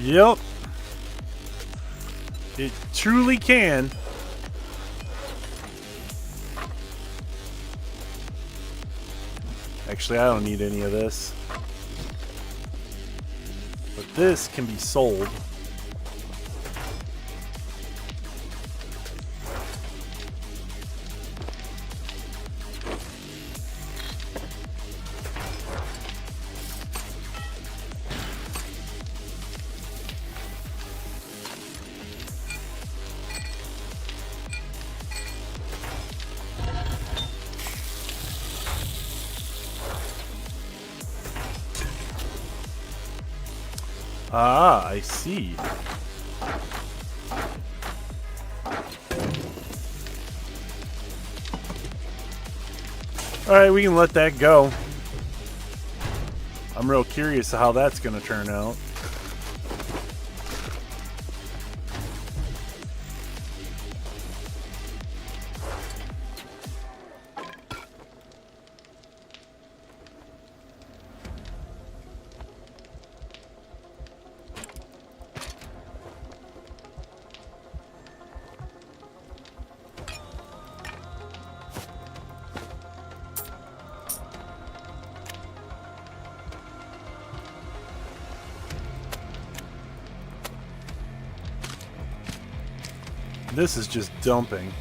Yep. It truly can. Actually, I don't need any of this. But this can be sold. Ah, I see. Alright, we can let that go. I'm real curious how that's going to turn out. This is just dumping.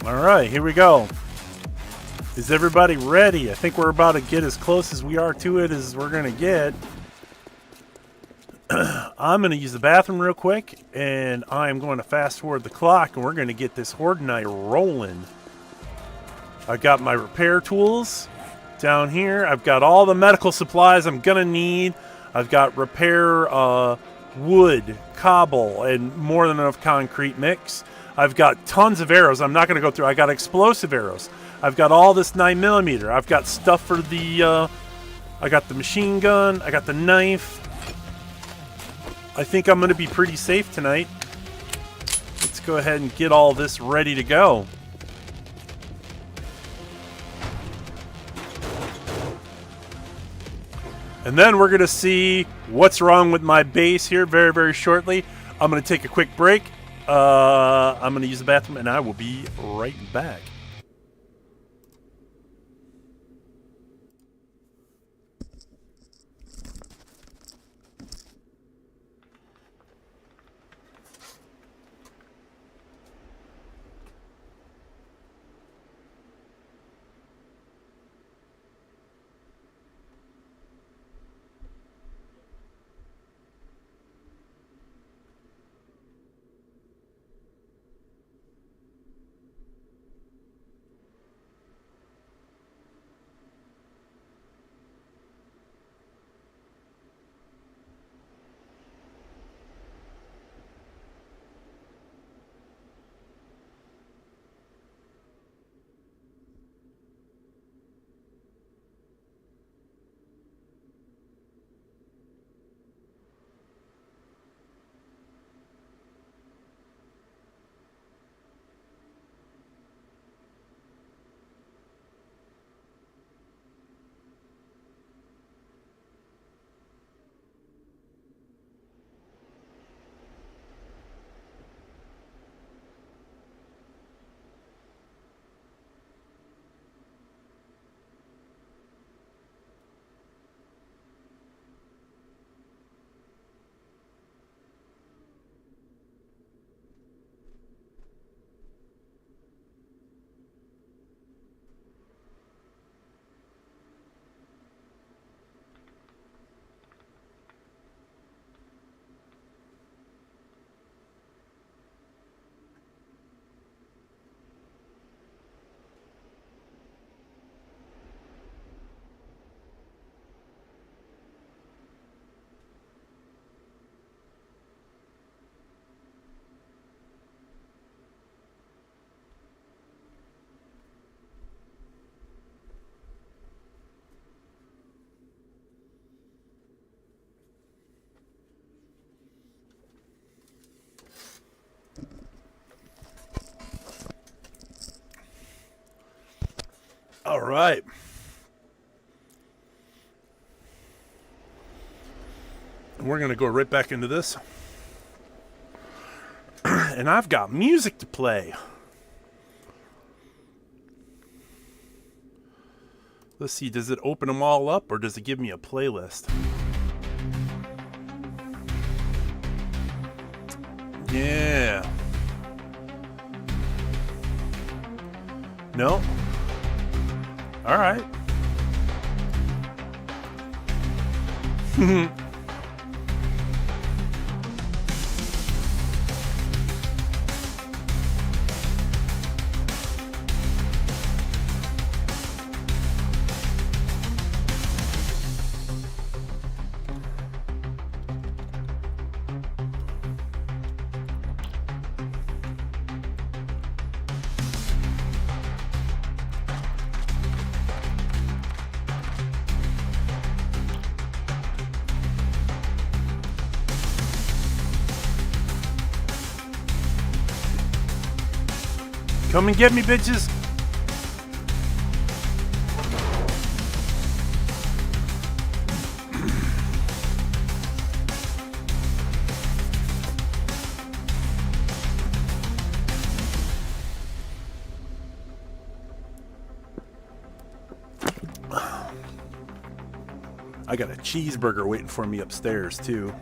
Alright, here we go. Is everybody ready? I think we're about to get as close as we are to it as we're going to get. I'm going to use the bathroom real quick, and I'm going to fast forward the clock, and we're going to get this HoRDe night rolling. I've got my repair tools down here. I've got all the medical supplies I'm going to need. I've got repair wood, cobble, and more than enough concrete mix. I've got tons of arrows. I'm not going to go through. I got explosive arrows. I've got all this 9mm. I've got stuff for the... I got the machine gun. I got the knife. I think I'm going to be pretty safe tonight. Let's go ahead and get all this ready to go. And then we're going to see what's wrong with my base here very, very shortly. I'm going to take a quick break. I'm going to use the bathroom, and I will be right back. All right. We're going to go right back into this. And I've got music to play. Let's see, does it open them all up or does it give me a playlist? Yeah. No? All right. Come and get me, bitches. I got a cheeseburger waiting for me upstairs, too.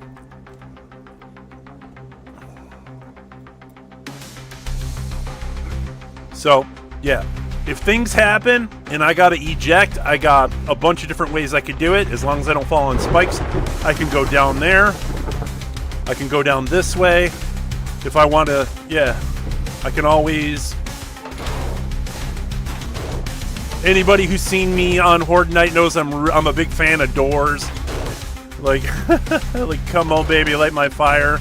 So, yeah, if things happen and I gotta eject, I got a bunch of different ways I could do it. As long as I don't fall on spikes, I can go down there. I can go down this way. If I want to, yeah, I can always... Anybody who's seen me on HoRDe Night knows I'm a big fan of doors. Like, like, come on, baby, light my fire.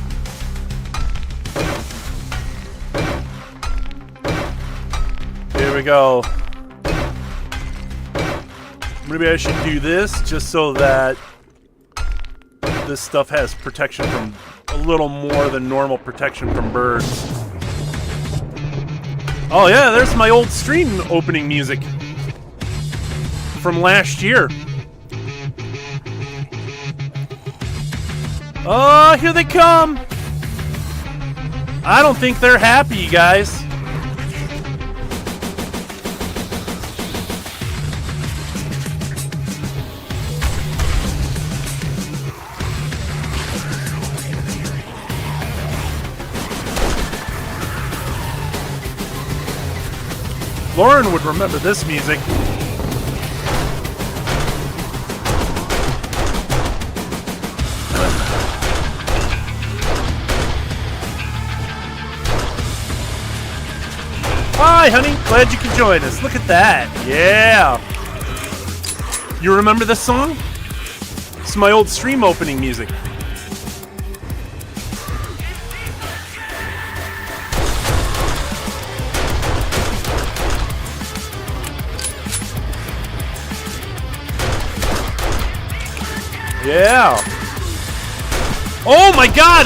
Here we go. Maybe I should do this just so that this stuff has protection from a little more than normal protection from birds. Oh yeah, there's my old stream opening music from last year. Oh, here they come. I don't think they're happy, you guys. Lauren would remember this music. Hi, honey. Glad you could join us. Look at that. Yeah. You remember this song? It's my old stream opening music. Yeah. Oh my God!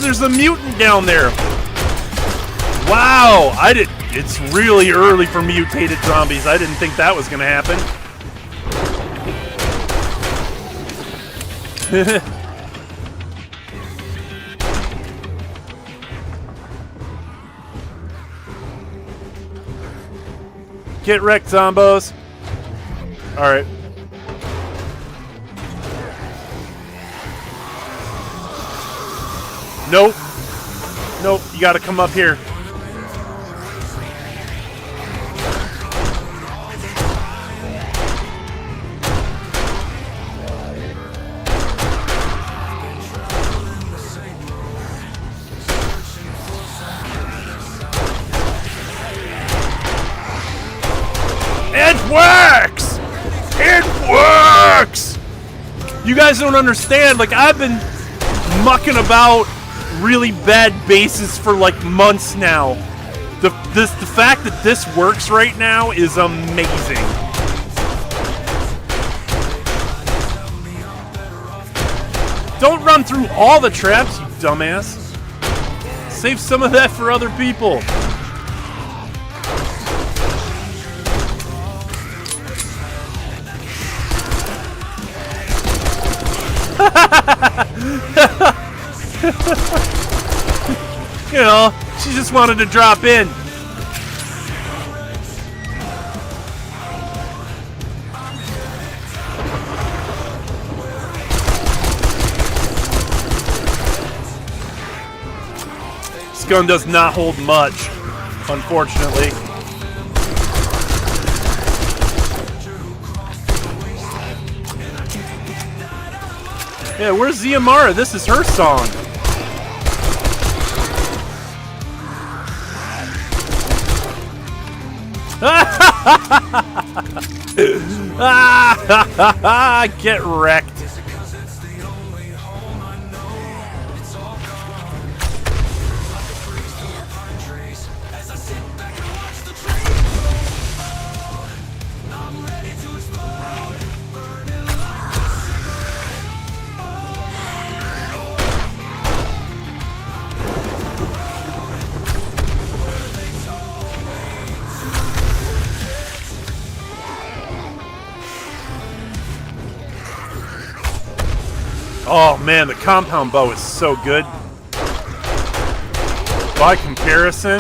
There's a mutant down there. Wow! It's really early for mutated zombies. I didn't think that was gonna happen. Get wrecked, zombos. All right. Nope. Nope, you gotta come up here. It works! It works! You guys don't understand, like, I've been mucking about really bad bases for like months now. The fact that this works right now is amazing. Don't run through all the traps, you dumbass. Save some of that for other people. You know, she just wanted to drop in. This gun does not hold much, unfortunately. Yeah, where's Ziamara? This is her song. Get wrecked. Oh man, the compound bow is so good. By comparison,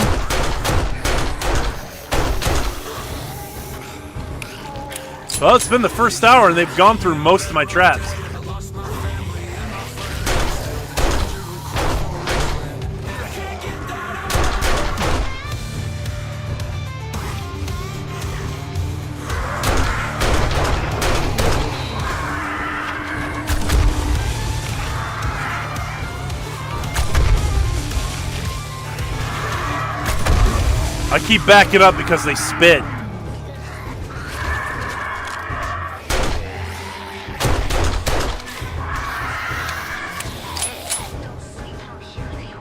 well, it's been the first hour and they've gone through most of my traps. I keep backing up because they spit.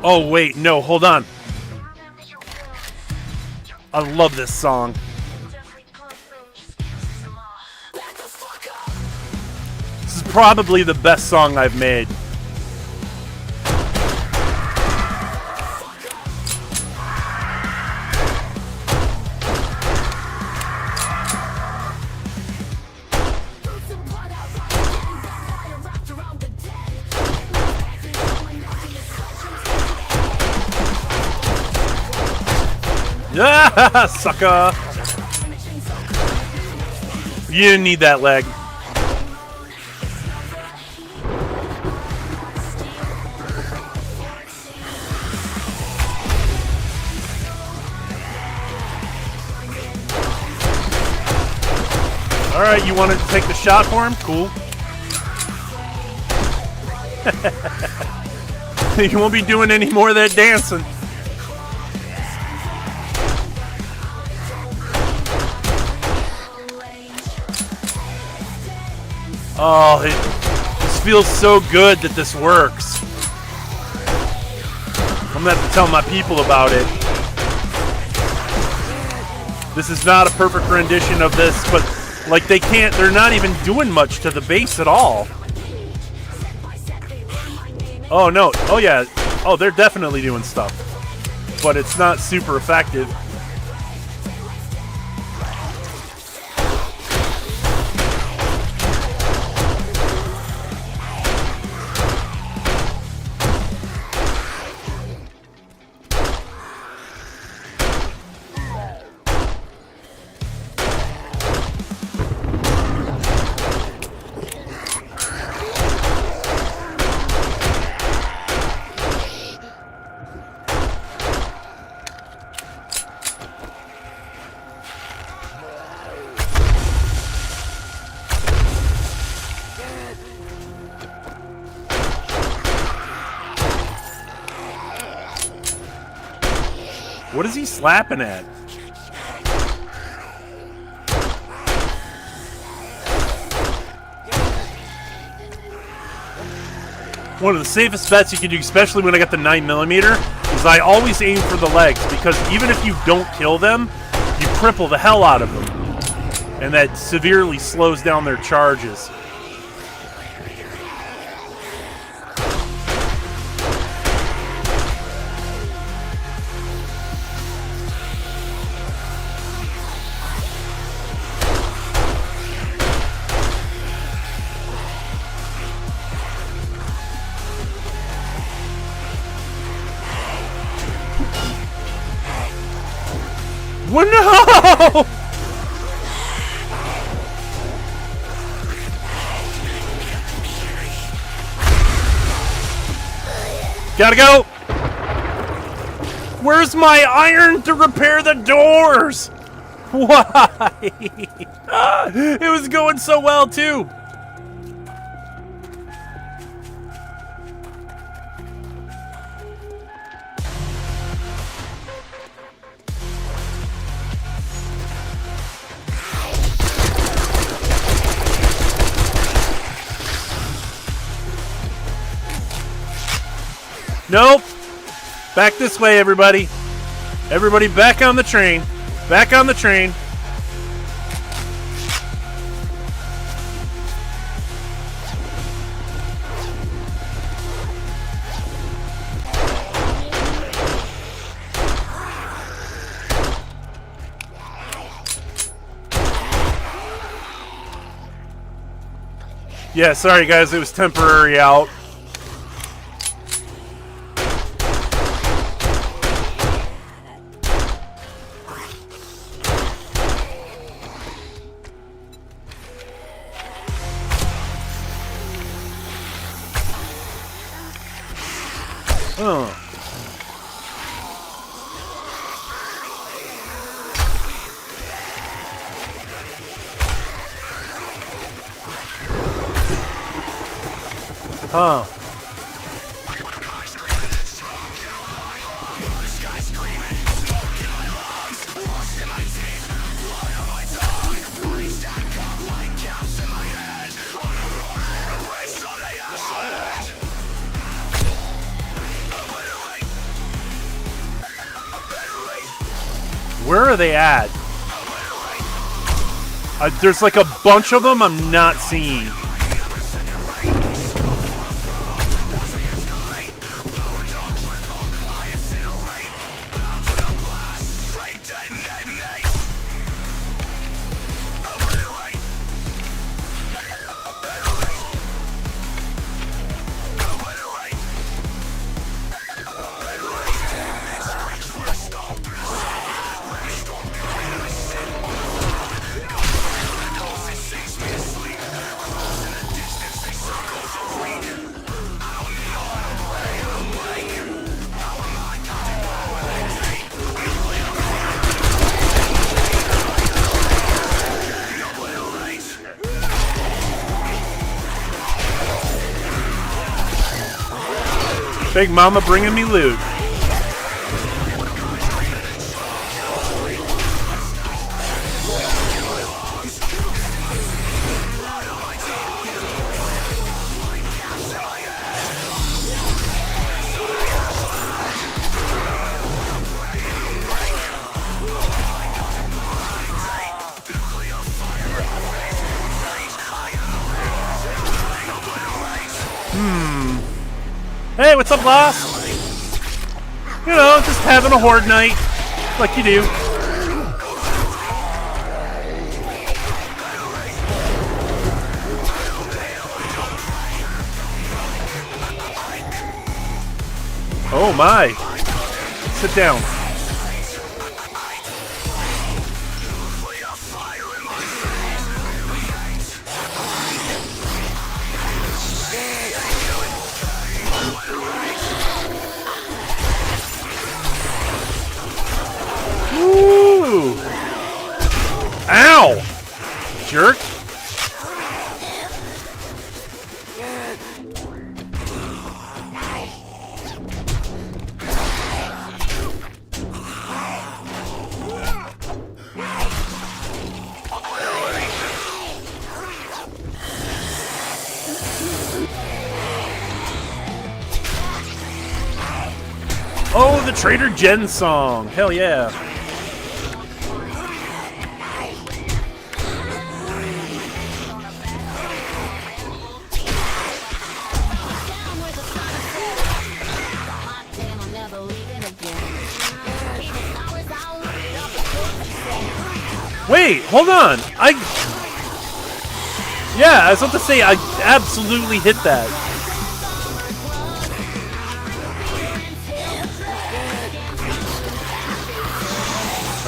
Oh wait, no, hold on. I love this song. This is probably the best song I've made. Ah, sucker! You didn't need that leg. Alright, you wanted to take the shot for him? Cool. You won't be doing any more of that dancing. Oh, this feels so good that this works. I'm gonna have to tell my people about it. This is not a perfect rendition of this, but like they're not even doing much to the bass at all. Oh no, oh yeah, oh they're definitely doing stuff, but it's not super effective. What is he slapping at? One of the safest bets you can do, especially when I got the 9mm, is I always aim for the legs, because even if you don't kill them, you cripple the hell out of them. And that severely slows down their charges. Well, no! Gotta go! Where's my iron to repair the doors? Why? It was going so well, too. Nope. Back this way, everybody. Everybody back on the train. Back on the train. Yeah, sorry guys, it was temporary out. Oh. Huh. Where are they at? There's like a bunch of them I'm not seeing. Big Mama bringing me loot. Hey, what's up, boss? You know, just having a HoRDe night, like you do. Oh my! Sit down. Woo! Ow! Jerk! Oh, the Trader Jen song! Hell yeah! Wait, hold on. Yeah, I was about to say, I absolutely hit that.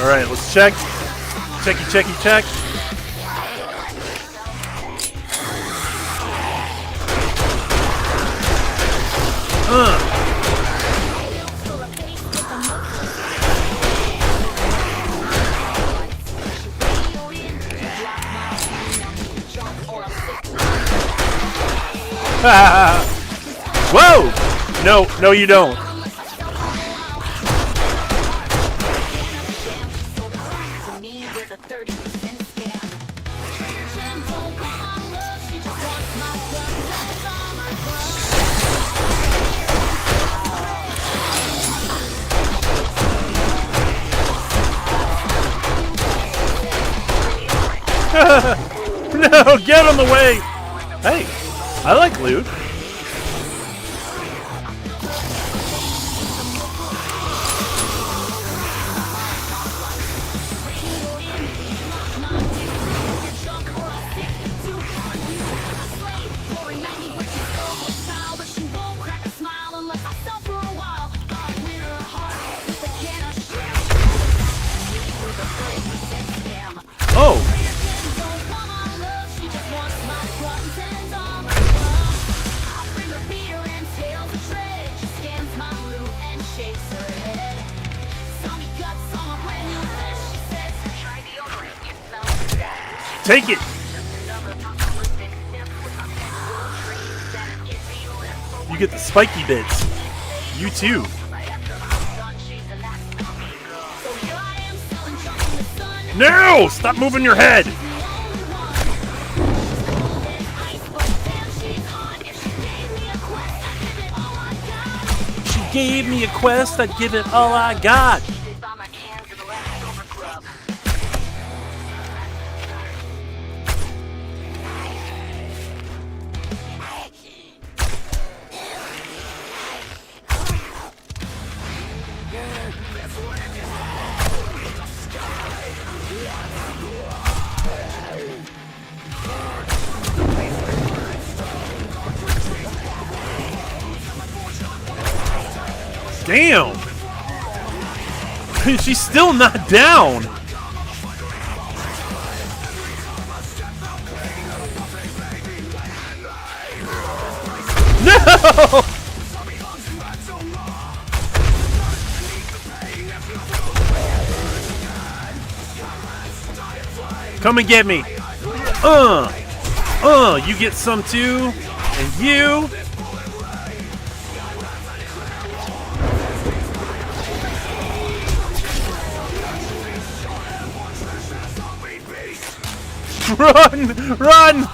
All right, let's check. Checky, checky, check. Whoa! No, no, you don't. No, get on the way. Hey, I like loot. Oh. Take it. You get the spiky bits. You too. No! Stop moving your head! She gave me a quest, I'd give it all I got. Damn! She's still not down! No! Come and get me! You get some too, and you. Run! Run!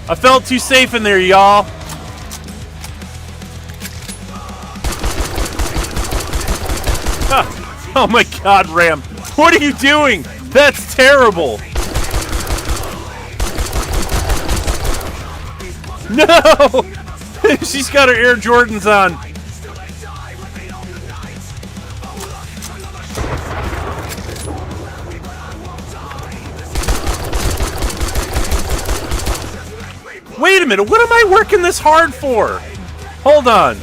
I felt too safe in there, y'all. Oh my god, Ram. What are you doing? That's terrible. No! She's got her Air Jordans on. Wait a minute, what am I working this hard for? Hold on.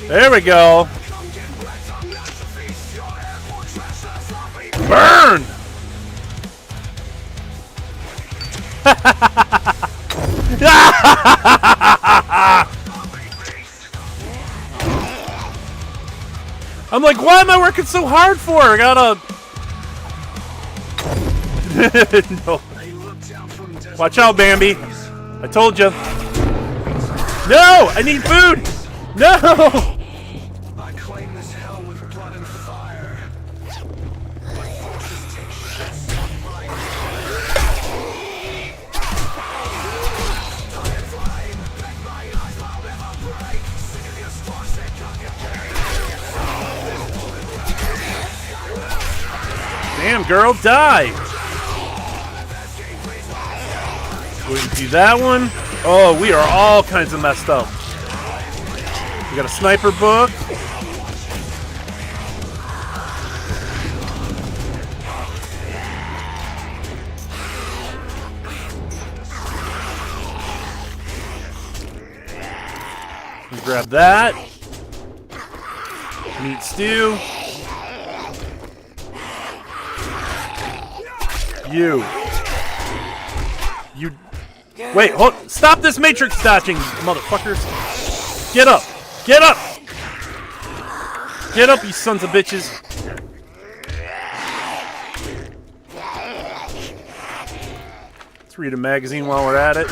There we go. Burn! I'm like, why am I working so hard for? I gotta... No. Watch out, Bambi. I told you. No! I need food! No! I claim this hell with blood and fire. Damn, girl, die! We can do that one. Oh, we are all kinds of messed up. We got a sniper book. Grab that. Meat stew. You. Wait, hold. Stop this matrix dodging, motherfuckers. Get up. Get up. Get up, you sons of bitches. Let's read a magazine while we're at it.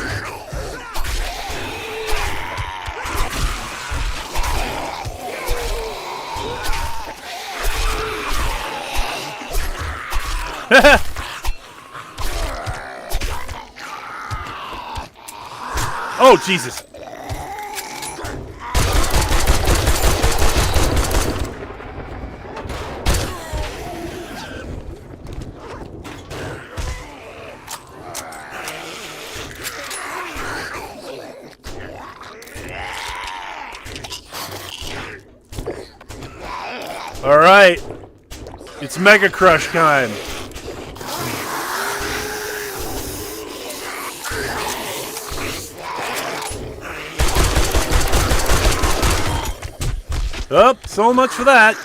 Oh, Jesus. All right. It's Mega Crush time. Oh, so much for that.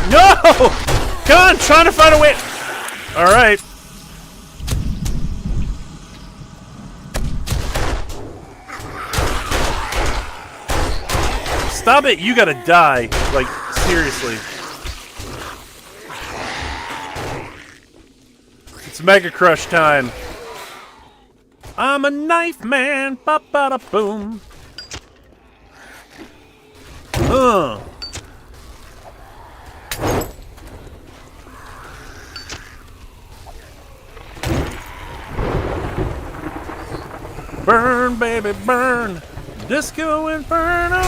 No! Come on, trying to find a way. All right. Stop it, you gotta die. Like, seriously. It's Mega Crush time. I'm a knife man. Ba ba da boom. Burn, baby, burn. Disco Inferno.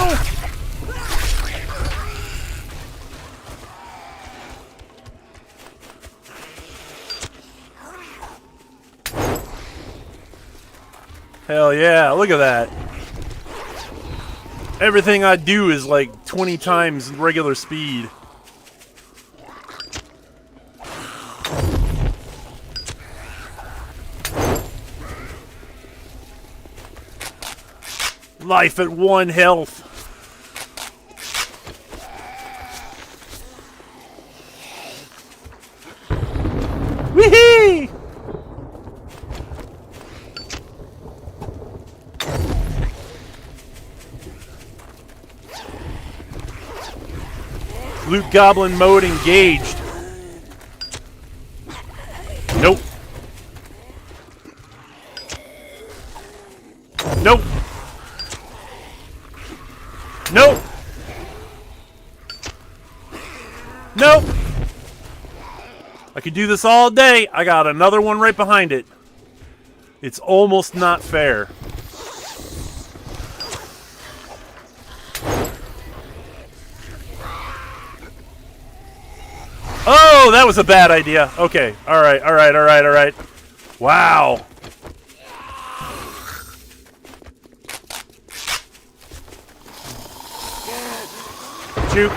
Hell yeah, look at that. Everything I do is like 20 times regular speed. Life at 1 health. Wee-hee! Loot Goblin mode engaged. Nope. Nope. Nope. Nope. I could do this all day. I got another one right behind it. It's almost not fair. Oh, that was a bad idea. Okay. All right. All right. All right. All right. Wow. Juke.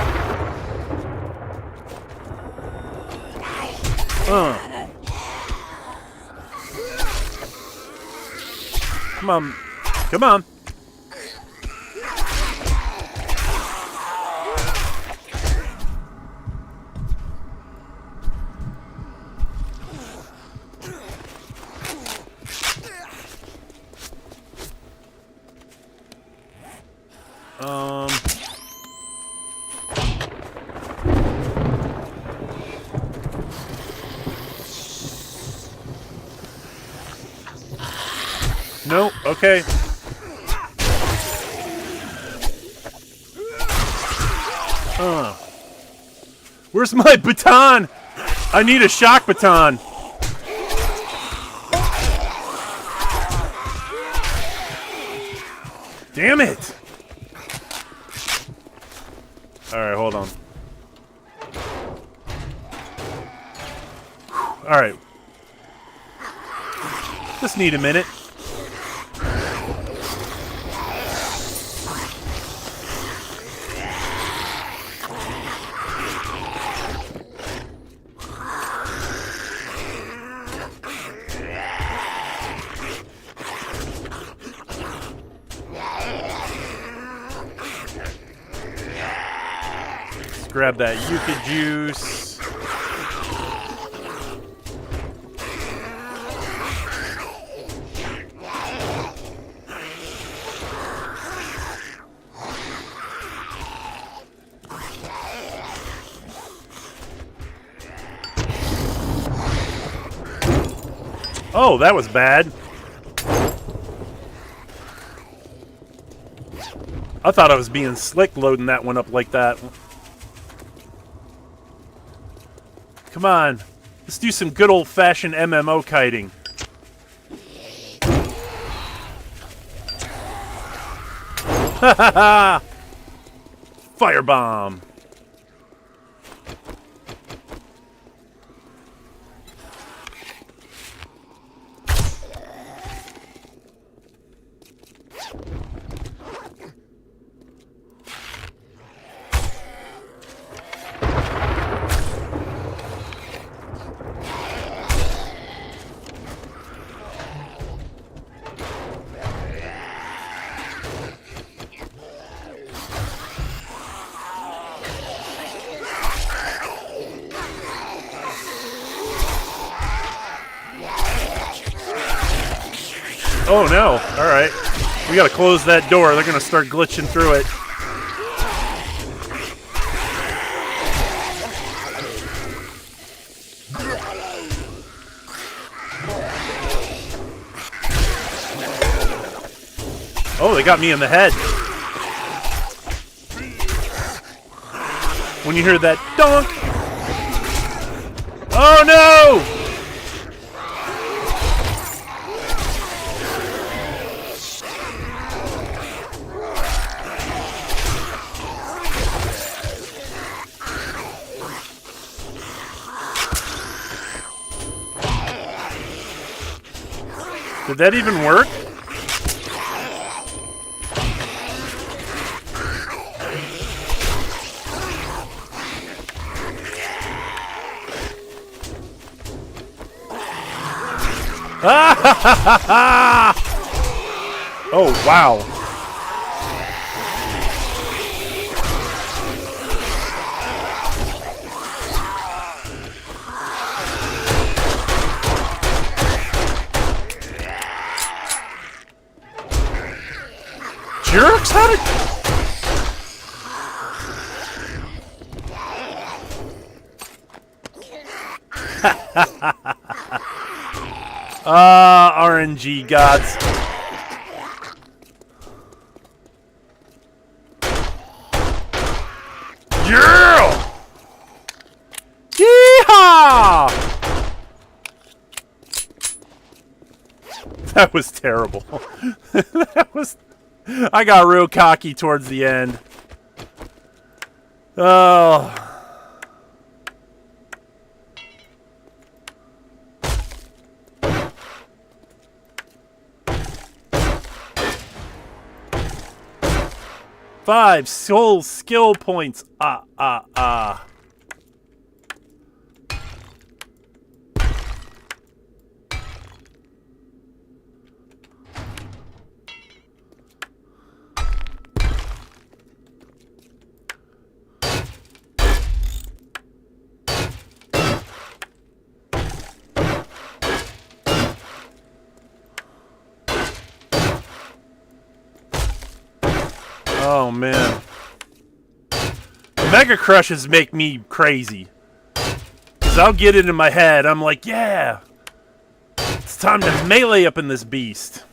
Come on. Come on. No, okay. Where's my baton? I need a shock baton. Damn it. All right, hold on. All right. Just need a minute. grab that yucca juice. Oh, that was bad. I thought I was being slick loading that one up like that. Come on. Let's do some good old-fashioned MMO kiting. Ha ha ha! Firebomb. Oh no, alright. We gotta close that door, they're gonna start glitching through it. Oh, they got me in the head. When you hear that donk. Oh no! Did that even work? Oh, wow. Jerks? How did... RNG gods. Yeah! Yeehaw! That was terrible. That was... I got real cocky towards the end. Oh. Five soul skill points. Oh man. Mega crushes make me crazy. Cause I'll get it in my head. I'm like, yeah. It's time to melee up in this beast.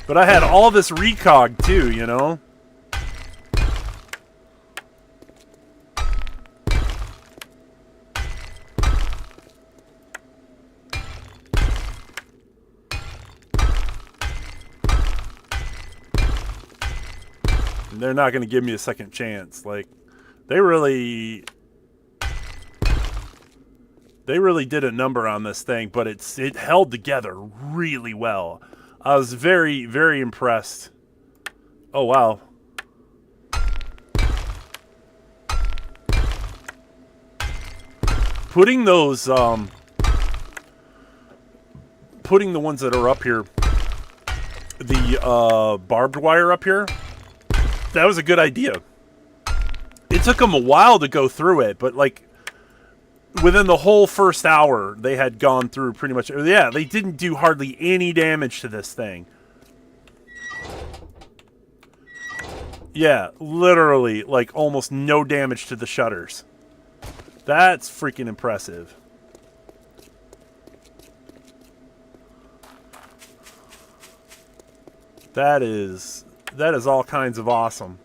But I had all this recog too, you know? They're not going to give me a second chance. Like, they really did a number on this thing, but it held together really well. I was very, very impressed. Oh, wow. Putting those putting the ones that are up here, the barbed wire up here, that was a good idea. It took them a while to go through it, but like within the whole first hour, they had gone through pretty much. Yeah, they didn't do hardly any damage to this thing. Yeah, literally, like almost no damage to the shutters. That's freaking impressive. That is all kinds of awesome.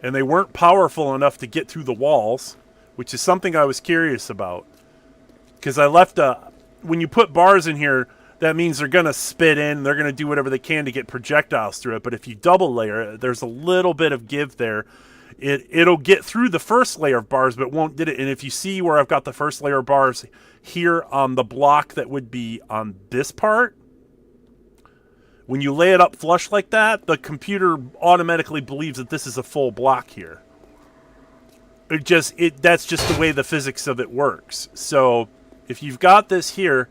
And they weren't powerful enough to get through the walls, which is something I was curious about. Because I left when you put bars in here, that means they're going to spit in, they're going to do whatever they can to get projectiles through it. But if you double layer it, there's a little bit of give there. It'll get through the first layer of bars, but won't get it. And if you see where I've got the first layer of bars here on the block that would be on this part, when you lay it up flush like that, the computer automatically believes that this is a full block here. That's just the way the physics of it works. So if you've got this here,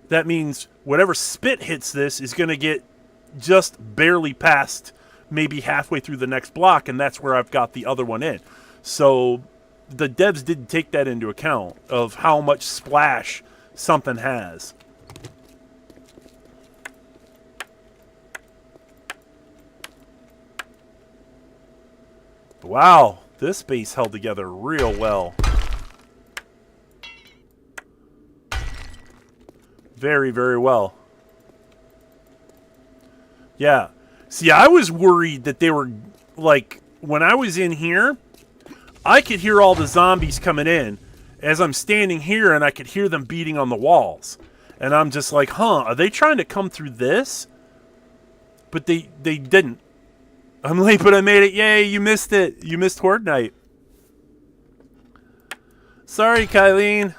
that means whatever spit hits this is going to get just barely past maybe halfway through the next block, and that's where I've got the other one in. So the devs didn't take that into account of how much splash something has. Wow, this base held together real well. Very, very well. Yeah. See, I was worried that they were, like, when I was in here, I could hear all the zombies coming in as I'm standing here, and I could hear them beating on the walls. And I'm just like, huh, are they trying to come through this? But they didn't. I'm late, but I made it. Yay, you missed it. You missed HoRDe night. Sorry, Kylene.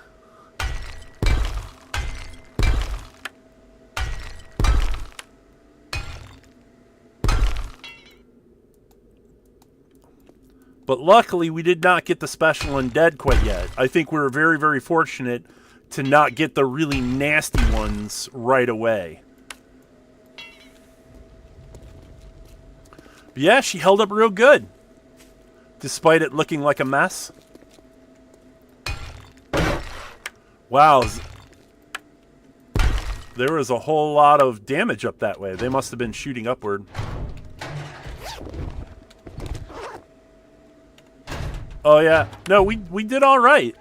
But luckily, we did not get the special undead quite yet. I think we were very, very fortunate to not get the really nasty ones right away. But yeah, she held up real good, despite it looking like a mess. Wow. There was a whole lot of damage up that way. They must have been shooting upward. Oh yeah. No, we did all right.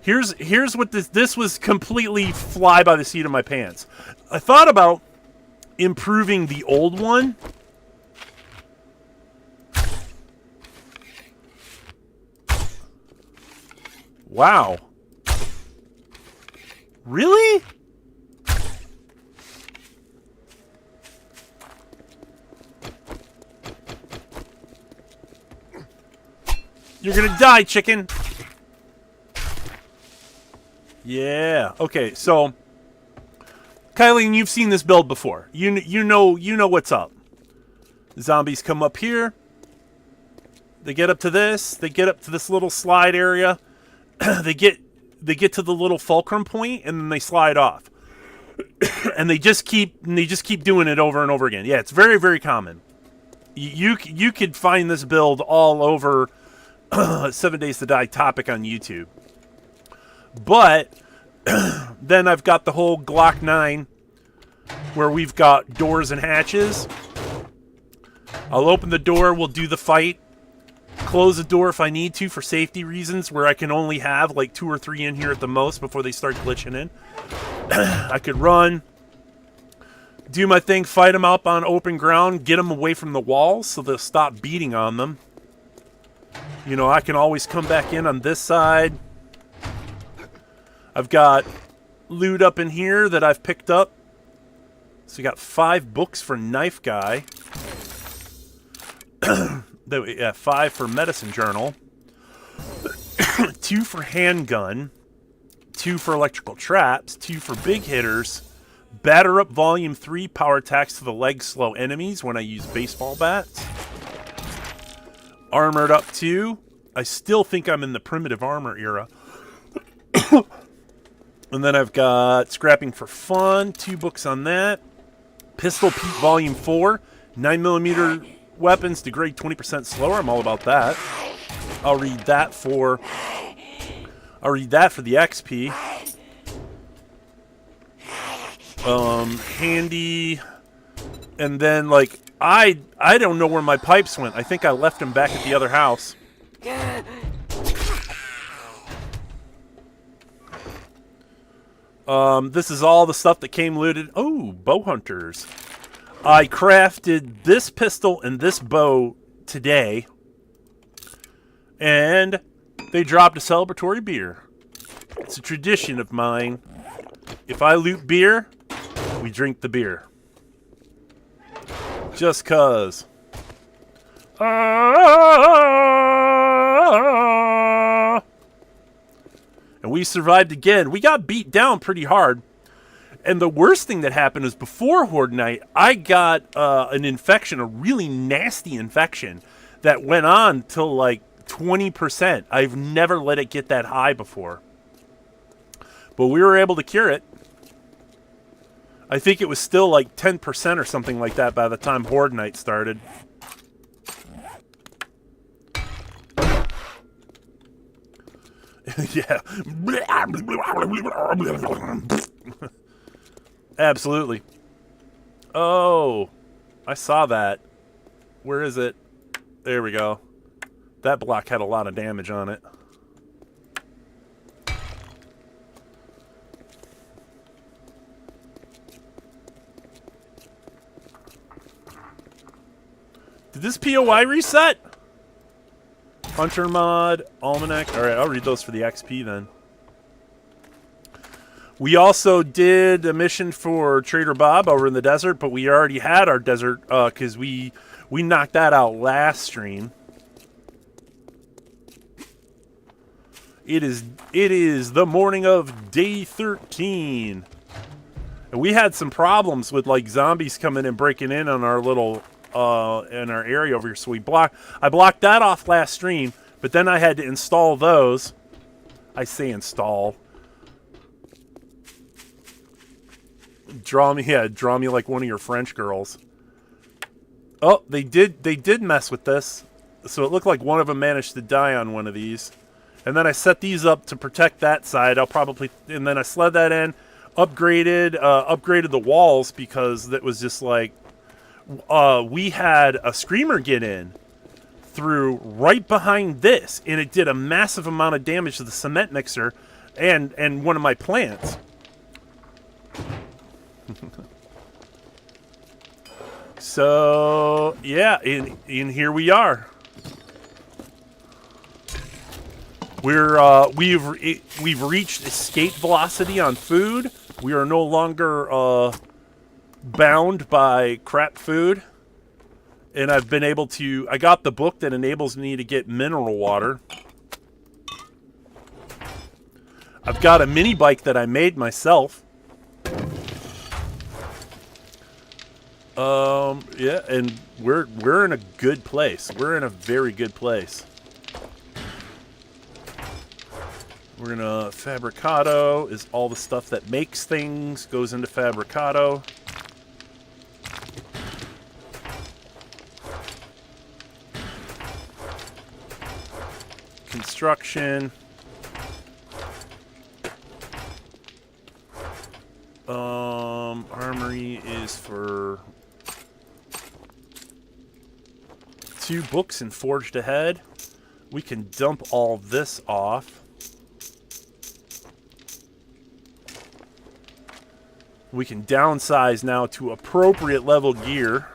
Here's what this was completely fly by the seat of my pants. I thought about improving the old one. Wow. Really? You're gonna die, chicken. Yeah. Okay, so Kylene, you've seen this build before. You know what's up. Zombies come up here. They get up to this. They get up to this little slide area. They get to the little fulcrum point, and then they slide off. And they just keep doing it over and over again. Yeah, it's very, very common. You could find this build all over 7 Days to Die topic on YouTube. But then I've got the whole Glock 9 where we've got doors and hatches. I'll open the door, we'll do the fight. Close the door if I need to for safety reasons, where I can only have like 2 or 3 in here at the most before they start glitching in. I could run, do my thing, fight them up on open ground, get them away from the walls so they'll stop beating on them. You know, I can always come back in on this side. I've got loot up in here that I've picked up. So we got 5 books for Knife Guy. 5 for Medicine Journal. 2 for Handgun. 2 for Electrical Traps. 2 for Big Hitters. Batter Up Volume 3, Power Attacks to the Leg Slow Enemies when I use baseball bats. Armored Up 2. I still think I'm in the primitive armor era. And then I've got Scrapping for Fun, 2 books on that. Pistol Pete Volume 4, 9mm weapons degrade 20% slower. I'm all about that. I'll read that for the XP. Handy. And then, like, I don't know where my pipes went. I think I left them back at the other house. This is all the stuff that came looted. Oh, bow hunters. I crafted this pistol and this bow today. And they dropped a celebratory beer. It's a tradition of mine. If I loot beer, we drink the beer. Just cuz. And we survived again. We got beat down pretty hard. And the worst thing that happened is before HoRDe night, I got an infection, a really nasty infection that went on till like 20%. I've never let it get that high before. But we were able to cure it. I think it was still like 10% or something like that by the time HoRDe night started. Yeah. Absolutely. Oh, I saw that. Where is it? There we go. That block had a lot of damage on it. Did this POI reset? Hunter mod, Almanac. Alright, I'll read those for the XP then. We also did a mission for Trader Bob over in the desert, but we already had our desert because we knocked that out last stream. It is the morning of day 13. And we had some problems with like zombies coming and breaking in on our little in our area over here, so I blocked that off last stream, but then I had to install those. I say install. Draw me like one of your French girls. Oh, they did mess with this. So it looked like one of them managed to die on one of these. And then I set these up to protect that side. And then I slid that in, upgraded the walls because that was just like, we had a screamer get in through right behind this, and it did a massive amount of damage to the cement mixer and one of my plants. So yeah, in here we are. We've reached escape velocity on food. We are no longer bound by crap food, and I've been able to. I got the book that enables me to get mineral water. I've got a mini bike that I made myself. Yeah, and we're in a good place. We're in a very good place. We're gonna Fabricato is all the stuff that makes things goes into Fabricato. Construction. Armory is for 2 books and Forged Ahead. We can dump all this off. We can downsize now to appropriate level gear.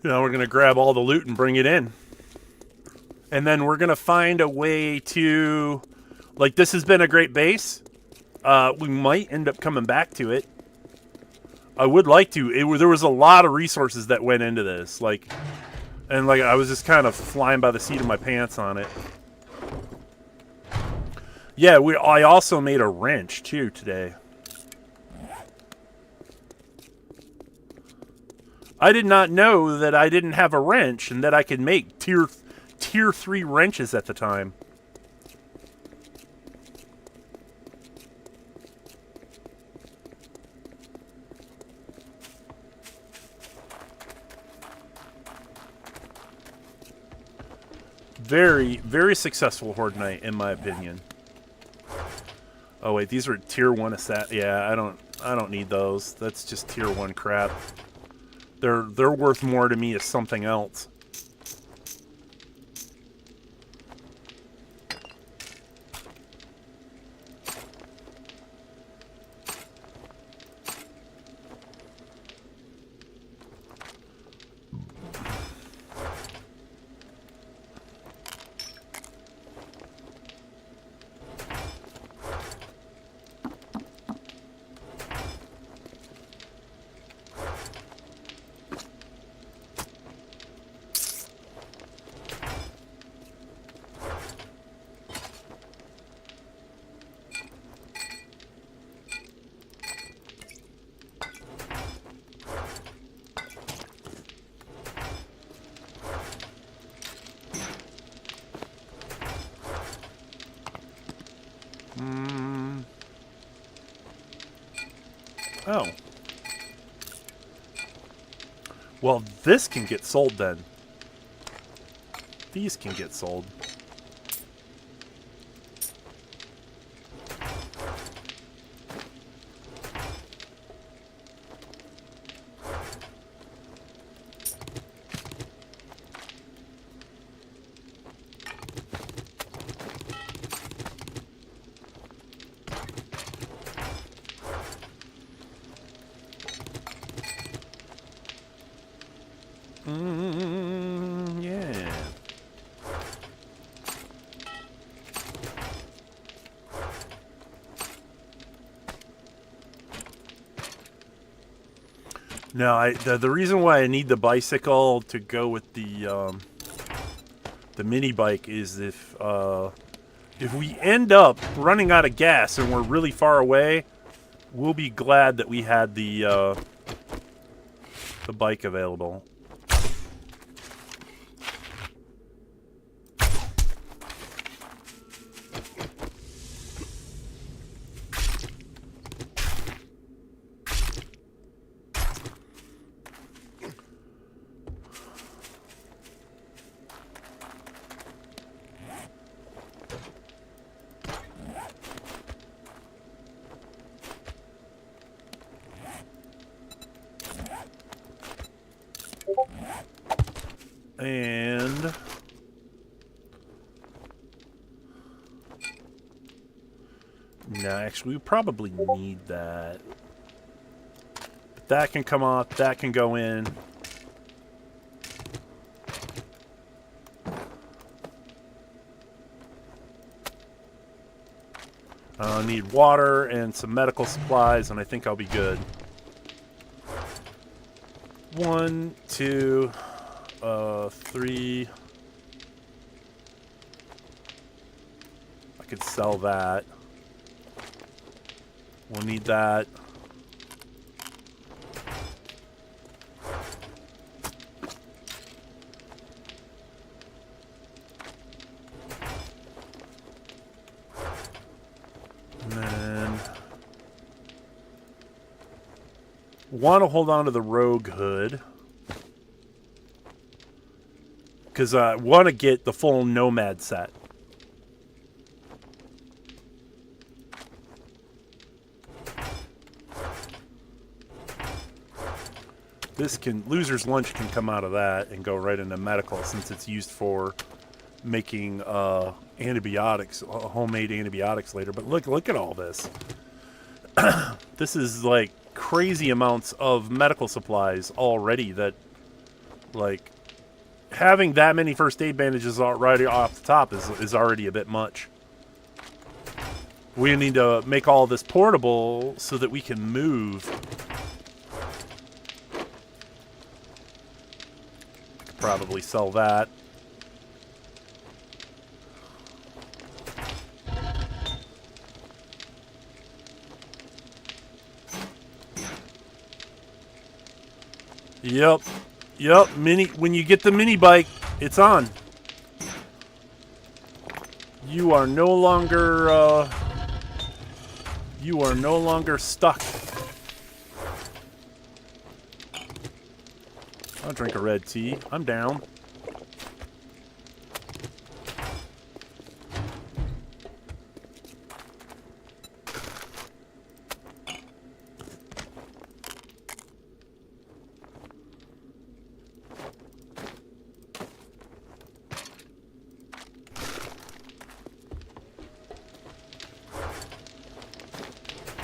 Now we're going to grab all the loot and bring it in. And then we're going to find a way to... Like, this has been a great base. We might end up coming back to it. I would like to. There was a lot of resources that went into this. Like, And like I was just kind of flying by the seat of my pants on it. Yeah, I also made a wrench too today. I did not know that I didn't have a wrench and that I could make tier 3 wrenches at the time. Very, very successful Horde night, in my opinion. Oh wait, these are tier 1 assassin. Yeah, I don't need those. That's just tier 1 crap. They're worth more to me as something else. Oh. Well, this can get sold then. These can get sold. Yeah. Now, the reason why I need the bicycle to go with the mini bike is if we end up running out of gas and we're really far away, we'll be glad that we had the bike available. And no, actually, we probably need that. But that can come off. That can go in. I need water and some medical supplies, and I think I'll be good. 1, 2, 3. I could sell that. We'll need that. And then want to hold on to the rogue hood. Because I want to get the full nomad set. This can, loser's lunch can come out of that and go right into medical since it's used for making antibiotics, homemade antibiotics later. But look at all this. This is like crazy amounts of medical supplies already that, like, having that many first aid bandages right off the top is already a bit much. We need to make all this portable so that we can move. probably sell that. Yep. Yep. Mini. When you get the mini bike, it's on. You are no longer. You are no longer stuck. I'll drink a red tea. I'm down.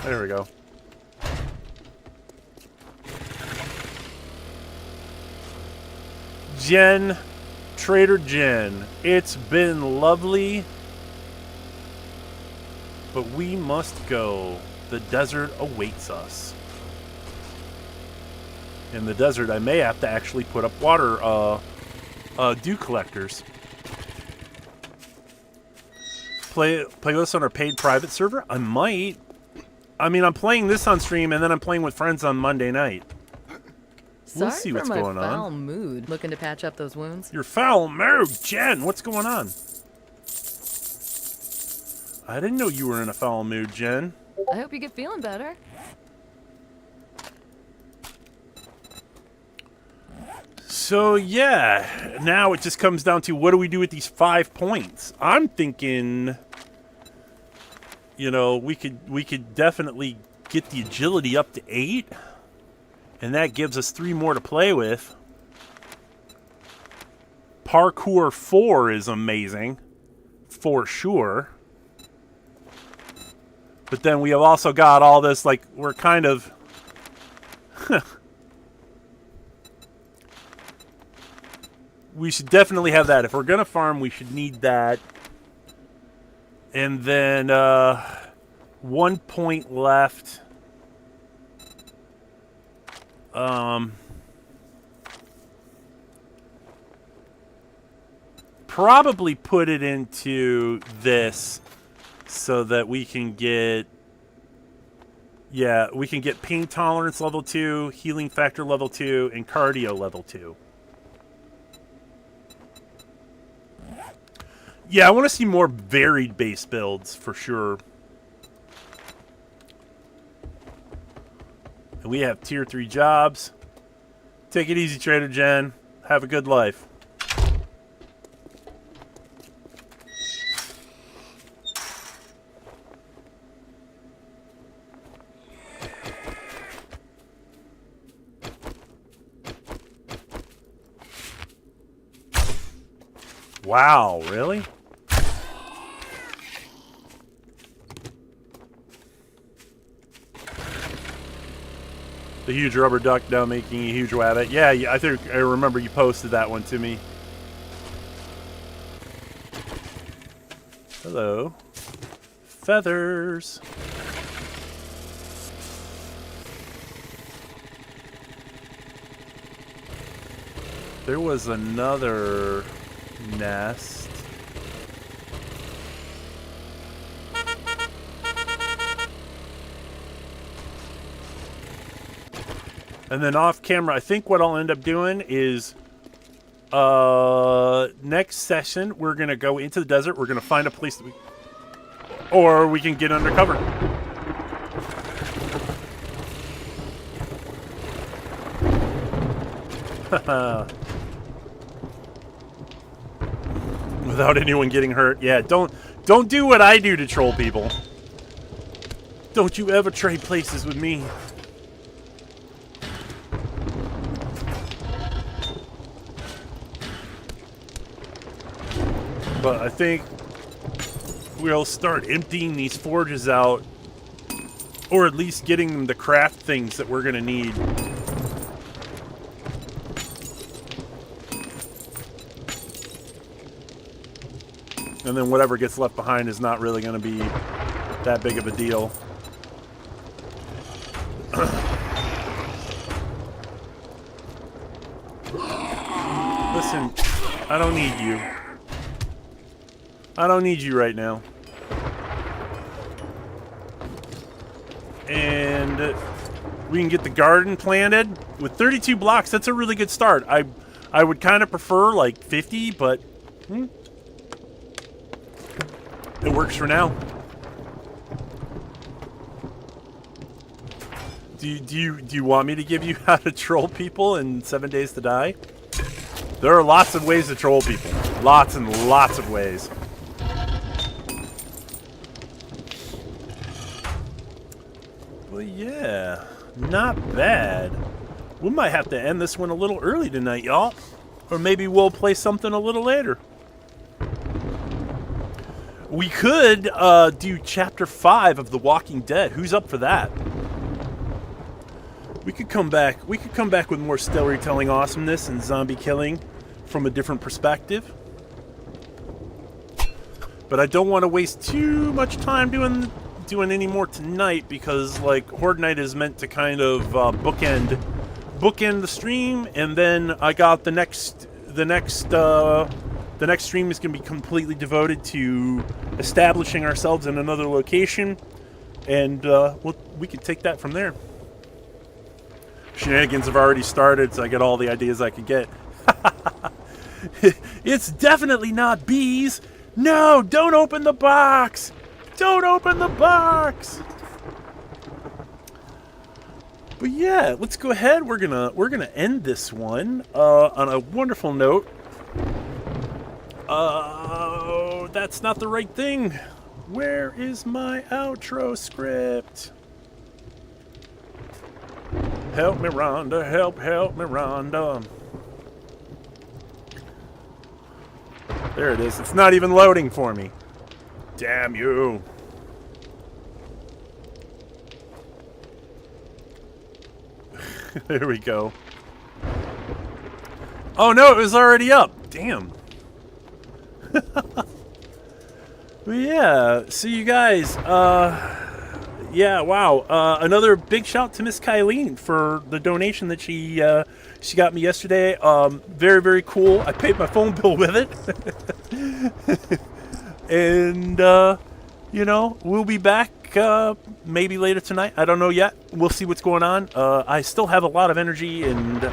There we go. Jen, Trader Jen, it's been lovely, but we must go. The desert awaits us. In the desert, I may have to actually put up water dew collectors. Play this on our paid private server? I might. I mean, I'm playing this on stream, and then I'm playing with friends on Monday night. We'll see what's going Sorry for my on. foul mood. Looking to patch up those wounds? Your foul mood, Jen. What's going on? I didn't know you were in a foul mood, Jen. I hope you get feeling better. So yeah, now it just comes down to what do we do with these 5 points? I'm thinking, you know, we could definitely get the agility up to 8, and that gives us 3 more to play with. Parkour 4 is amazing, for sure. But then we have also got all this, like, we're kind of... we should definitely have that. If we're going to farm, we should need that. And then 1 point left. Probably put it into this so that we can get... Yeah, we can get pain tolerance level 2, healing factor level 2, and cardio level 2. Yeah, I want to see more varied base builds, for sure. And we have tier 3 jobs. Take it easy, Trader Jen. Have a good life. Wow, really? The huge rubber duck now making a huge wabbit. Yeah, I think I remember you posted that one to me. Hello. Feathers. There was another nest. And then off camera, I think what I'll end up doing is next session we're gonna go into the desert. We're gonna find a place that or we can get undercover. Without anyone getting hurt. Yeah, don't do what I do to troll people. Don't you ever trade places with me. But I think we'll start emptying these forges out, or at least getting them to craft things that we're gonna need. And then whatever gets left behind is not really going to be that big of a deal. Listen, I don't need you. I don't need you right now. And we can get the garden planted. With 32 blocks, that's a really good start. I would kind of prefer like 50, but it works for now. Do you want me to give you how to troll people in 7 Days to Die? There are lots of ways to troll people. Lots and lots of ways. Well, yeah, not bad. We might have to end this one a little early tonight, y'all. Or maybe we'll play something a little later. We could do Chapter 5 of The Walking Dead. Who's up for that? We could come back. We could come back with more storytelling awesomeness and zombie killing from a different perspective. But I don't want to waste too much time doing any more tonight because like Horde Night is meant to kind of bookend the stream, and then I got the next stream is going to be completely devoted to establishing ourselves in another location, and we can take that from there. Shenanigans have already started, so I get all the ideas I could get. It's definitely not bees. No, don't open the box. Don't open the box. But yeah, let's go ahead. We're gonna end this one on a wonderful note. Oh, that's not the right thing. Where is my outro script? Help me, Rhonda. Help me, Rhonda. There it is. It's not even loading for me. Damn you. There we go. Oh no, it was already up. Damn. But yeah, so you guys, yeah, wow. Another big shout to Miss Kylene for the donation that she got me yesterday. Very, very cool. I paid my phone bill with it. And, you know, we'll be back maybe later tonight. I don't know yet. We'll see what's going on. I still have a lot of energy, and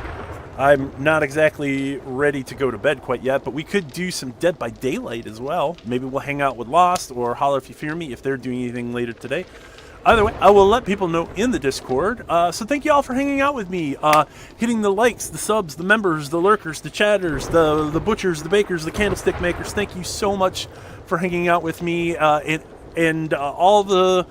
I'm not exactly ready to go to bed quite yet, but we could do some Dead by Daylight as well. Maybe we'll hang out with Lost or Holler If You Fear Me if they're doing anything later today. Either way, I will let people know in the Discord. So thank you all for hanging out with me. Hitting the likes, the subs, the members, the lurkers, the chatters, the butchers, the bakers, the candlestick makers. Thank you so much for hanging out with me and all the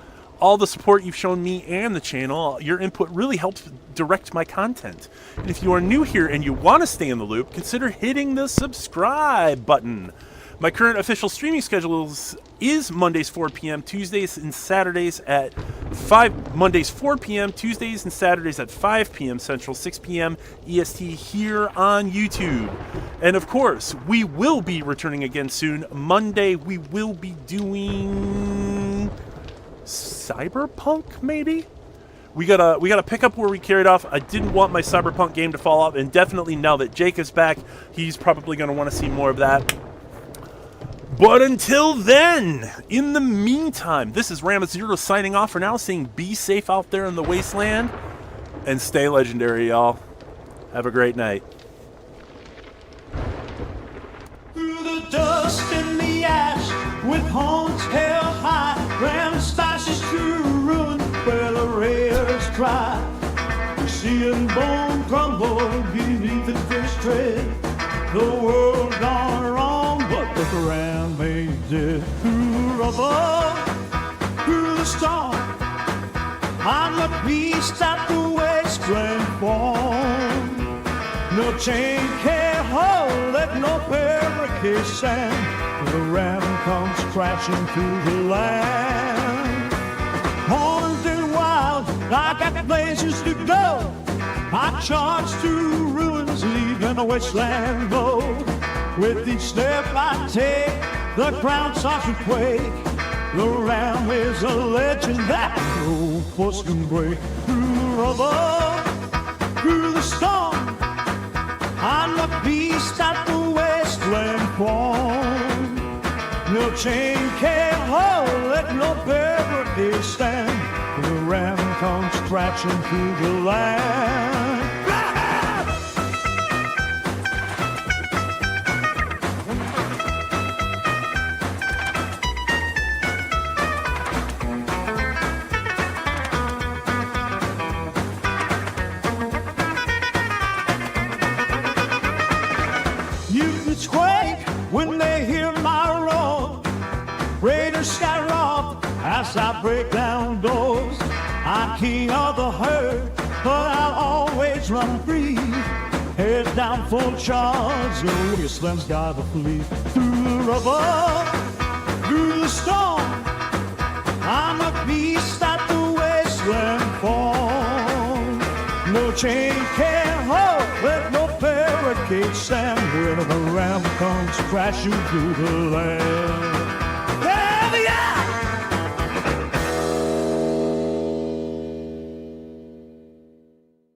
support you've shown me and the channel. Your input really helps direct my content. And if you are new here and you want to stay in the loop, consider hitting the subscribe button. My current official streaming schedule is Mondays 4 p.m., Tuesdays and Saturdays at 5. Mondays 4 p.m., Tuesdays and Saturdays at 5 p.m. Central, 6 p.m. EST here on YouTube. And of course, we will be returning again soon. Monday, we will be doing Cyberpunk, maybe? We gotta pick up where we carried off. I didn't want my Cyberpunk game to fall off, and definitely now that Jake is back, he's probably gonna want to see more of that. But until then, in the meantime, this is Ramazero signing off for now, saying be safe out there in the wasteland, and stay legendary, y'all. Have a great night. Through the dust and the ash, with horns held high, Ram stashes to ruin where the raiders cry. Seeing bone crumble beneath the fish tread, the world gone wrong, but the Ram made it. Through rubble, through the storm, I'm the beast at the wasteland form. No chain can't hold it, no barricade stand. The Ram comes crashing through the land. Horns and wild, I got places to go. I charge through ruins, leaving a wasteland glow. With each step I take, the ground starts to quake. The Ram is a legend that no force can break. Through rubble, through the storm, I'm the beast at the wasteland farm. No chain can hold, let no barricade stand. The ram comes scratching through the land. Mutants quake when they hear my roar. Raiders scatter off as I break down doors. I'm king of the herd, but I'll always run free. Head down full charge, oh, your slim's gotta flee. Through the rubber, through the storm, I'm a beast at the wasteland farm. No chain can hold, let no barricade stand when the ram comes crashing through the land.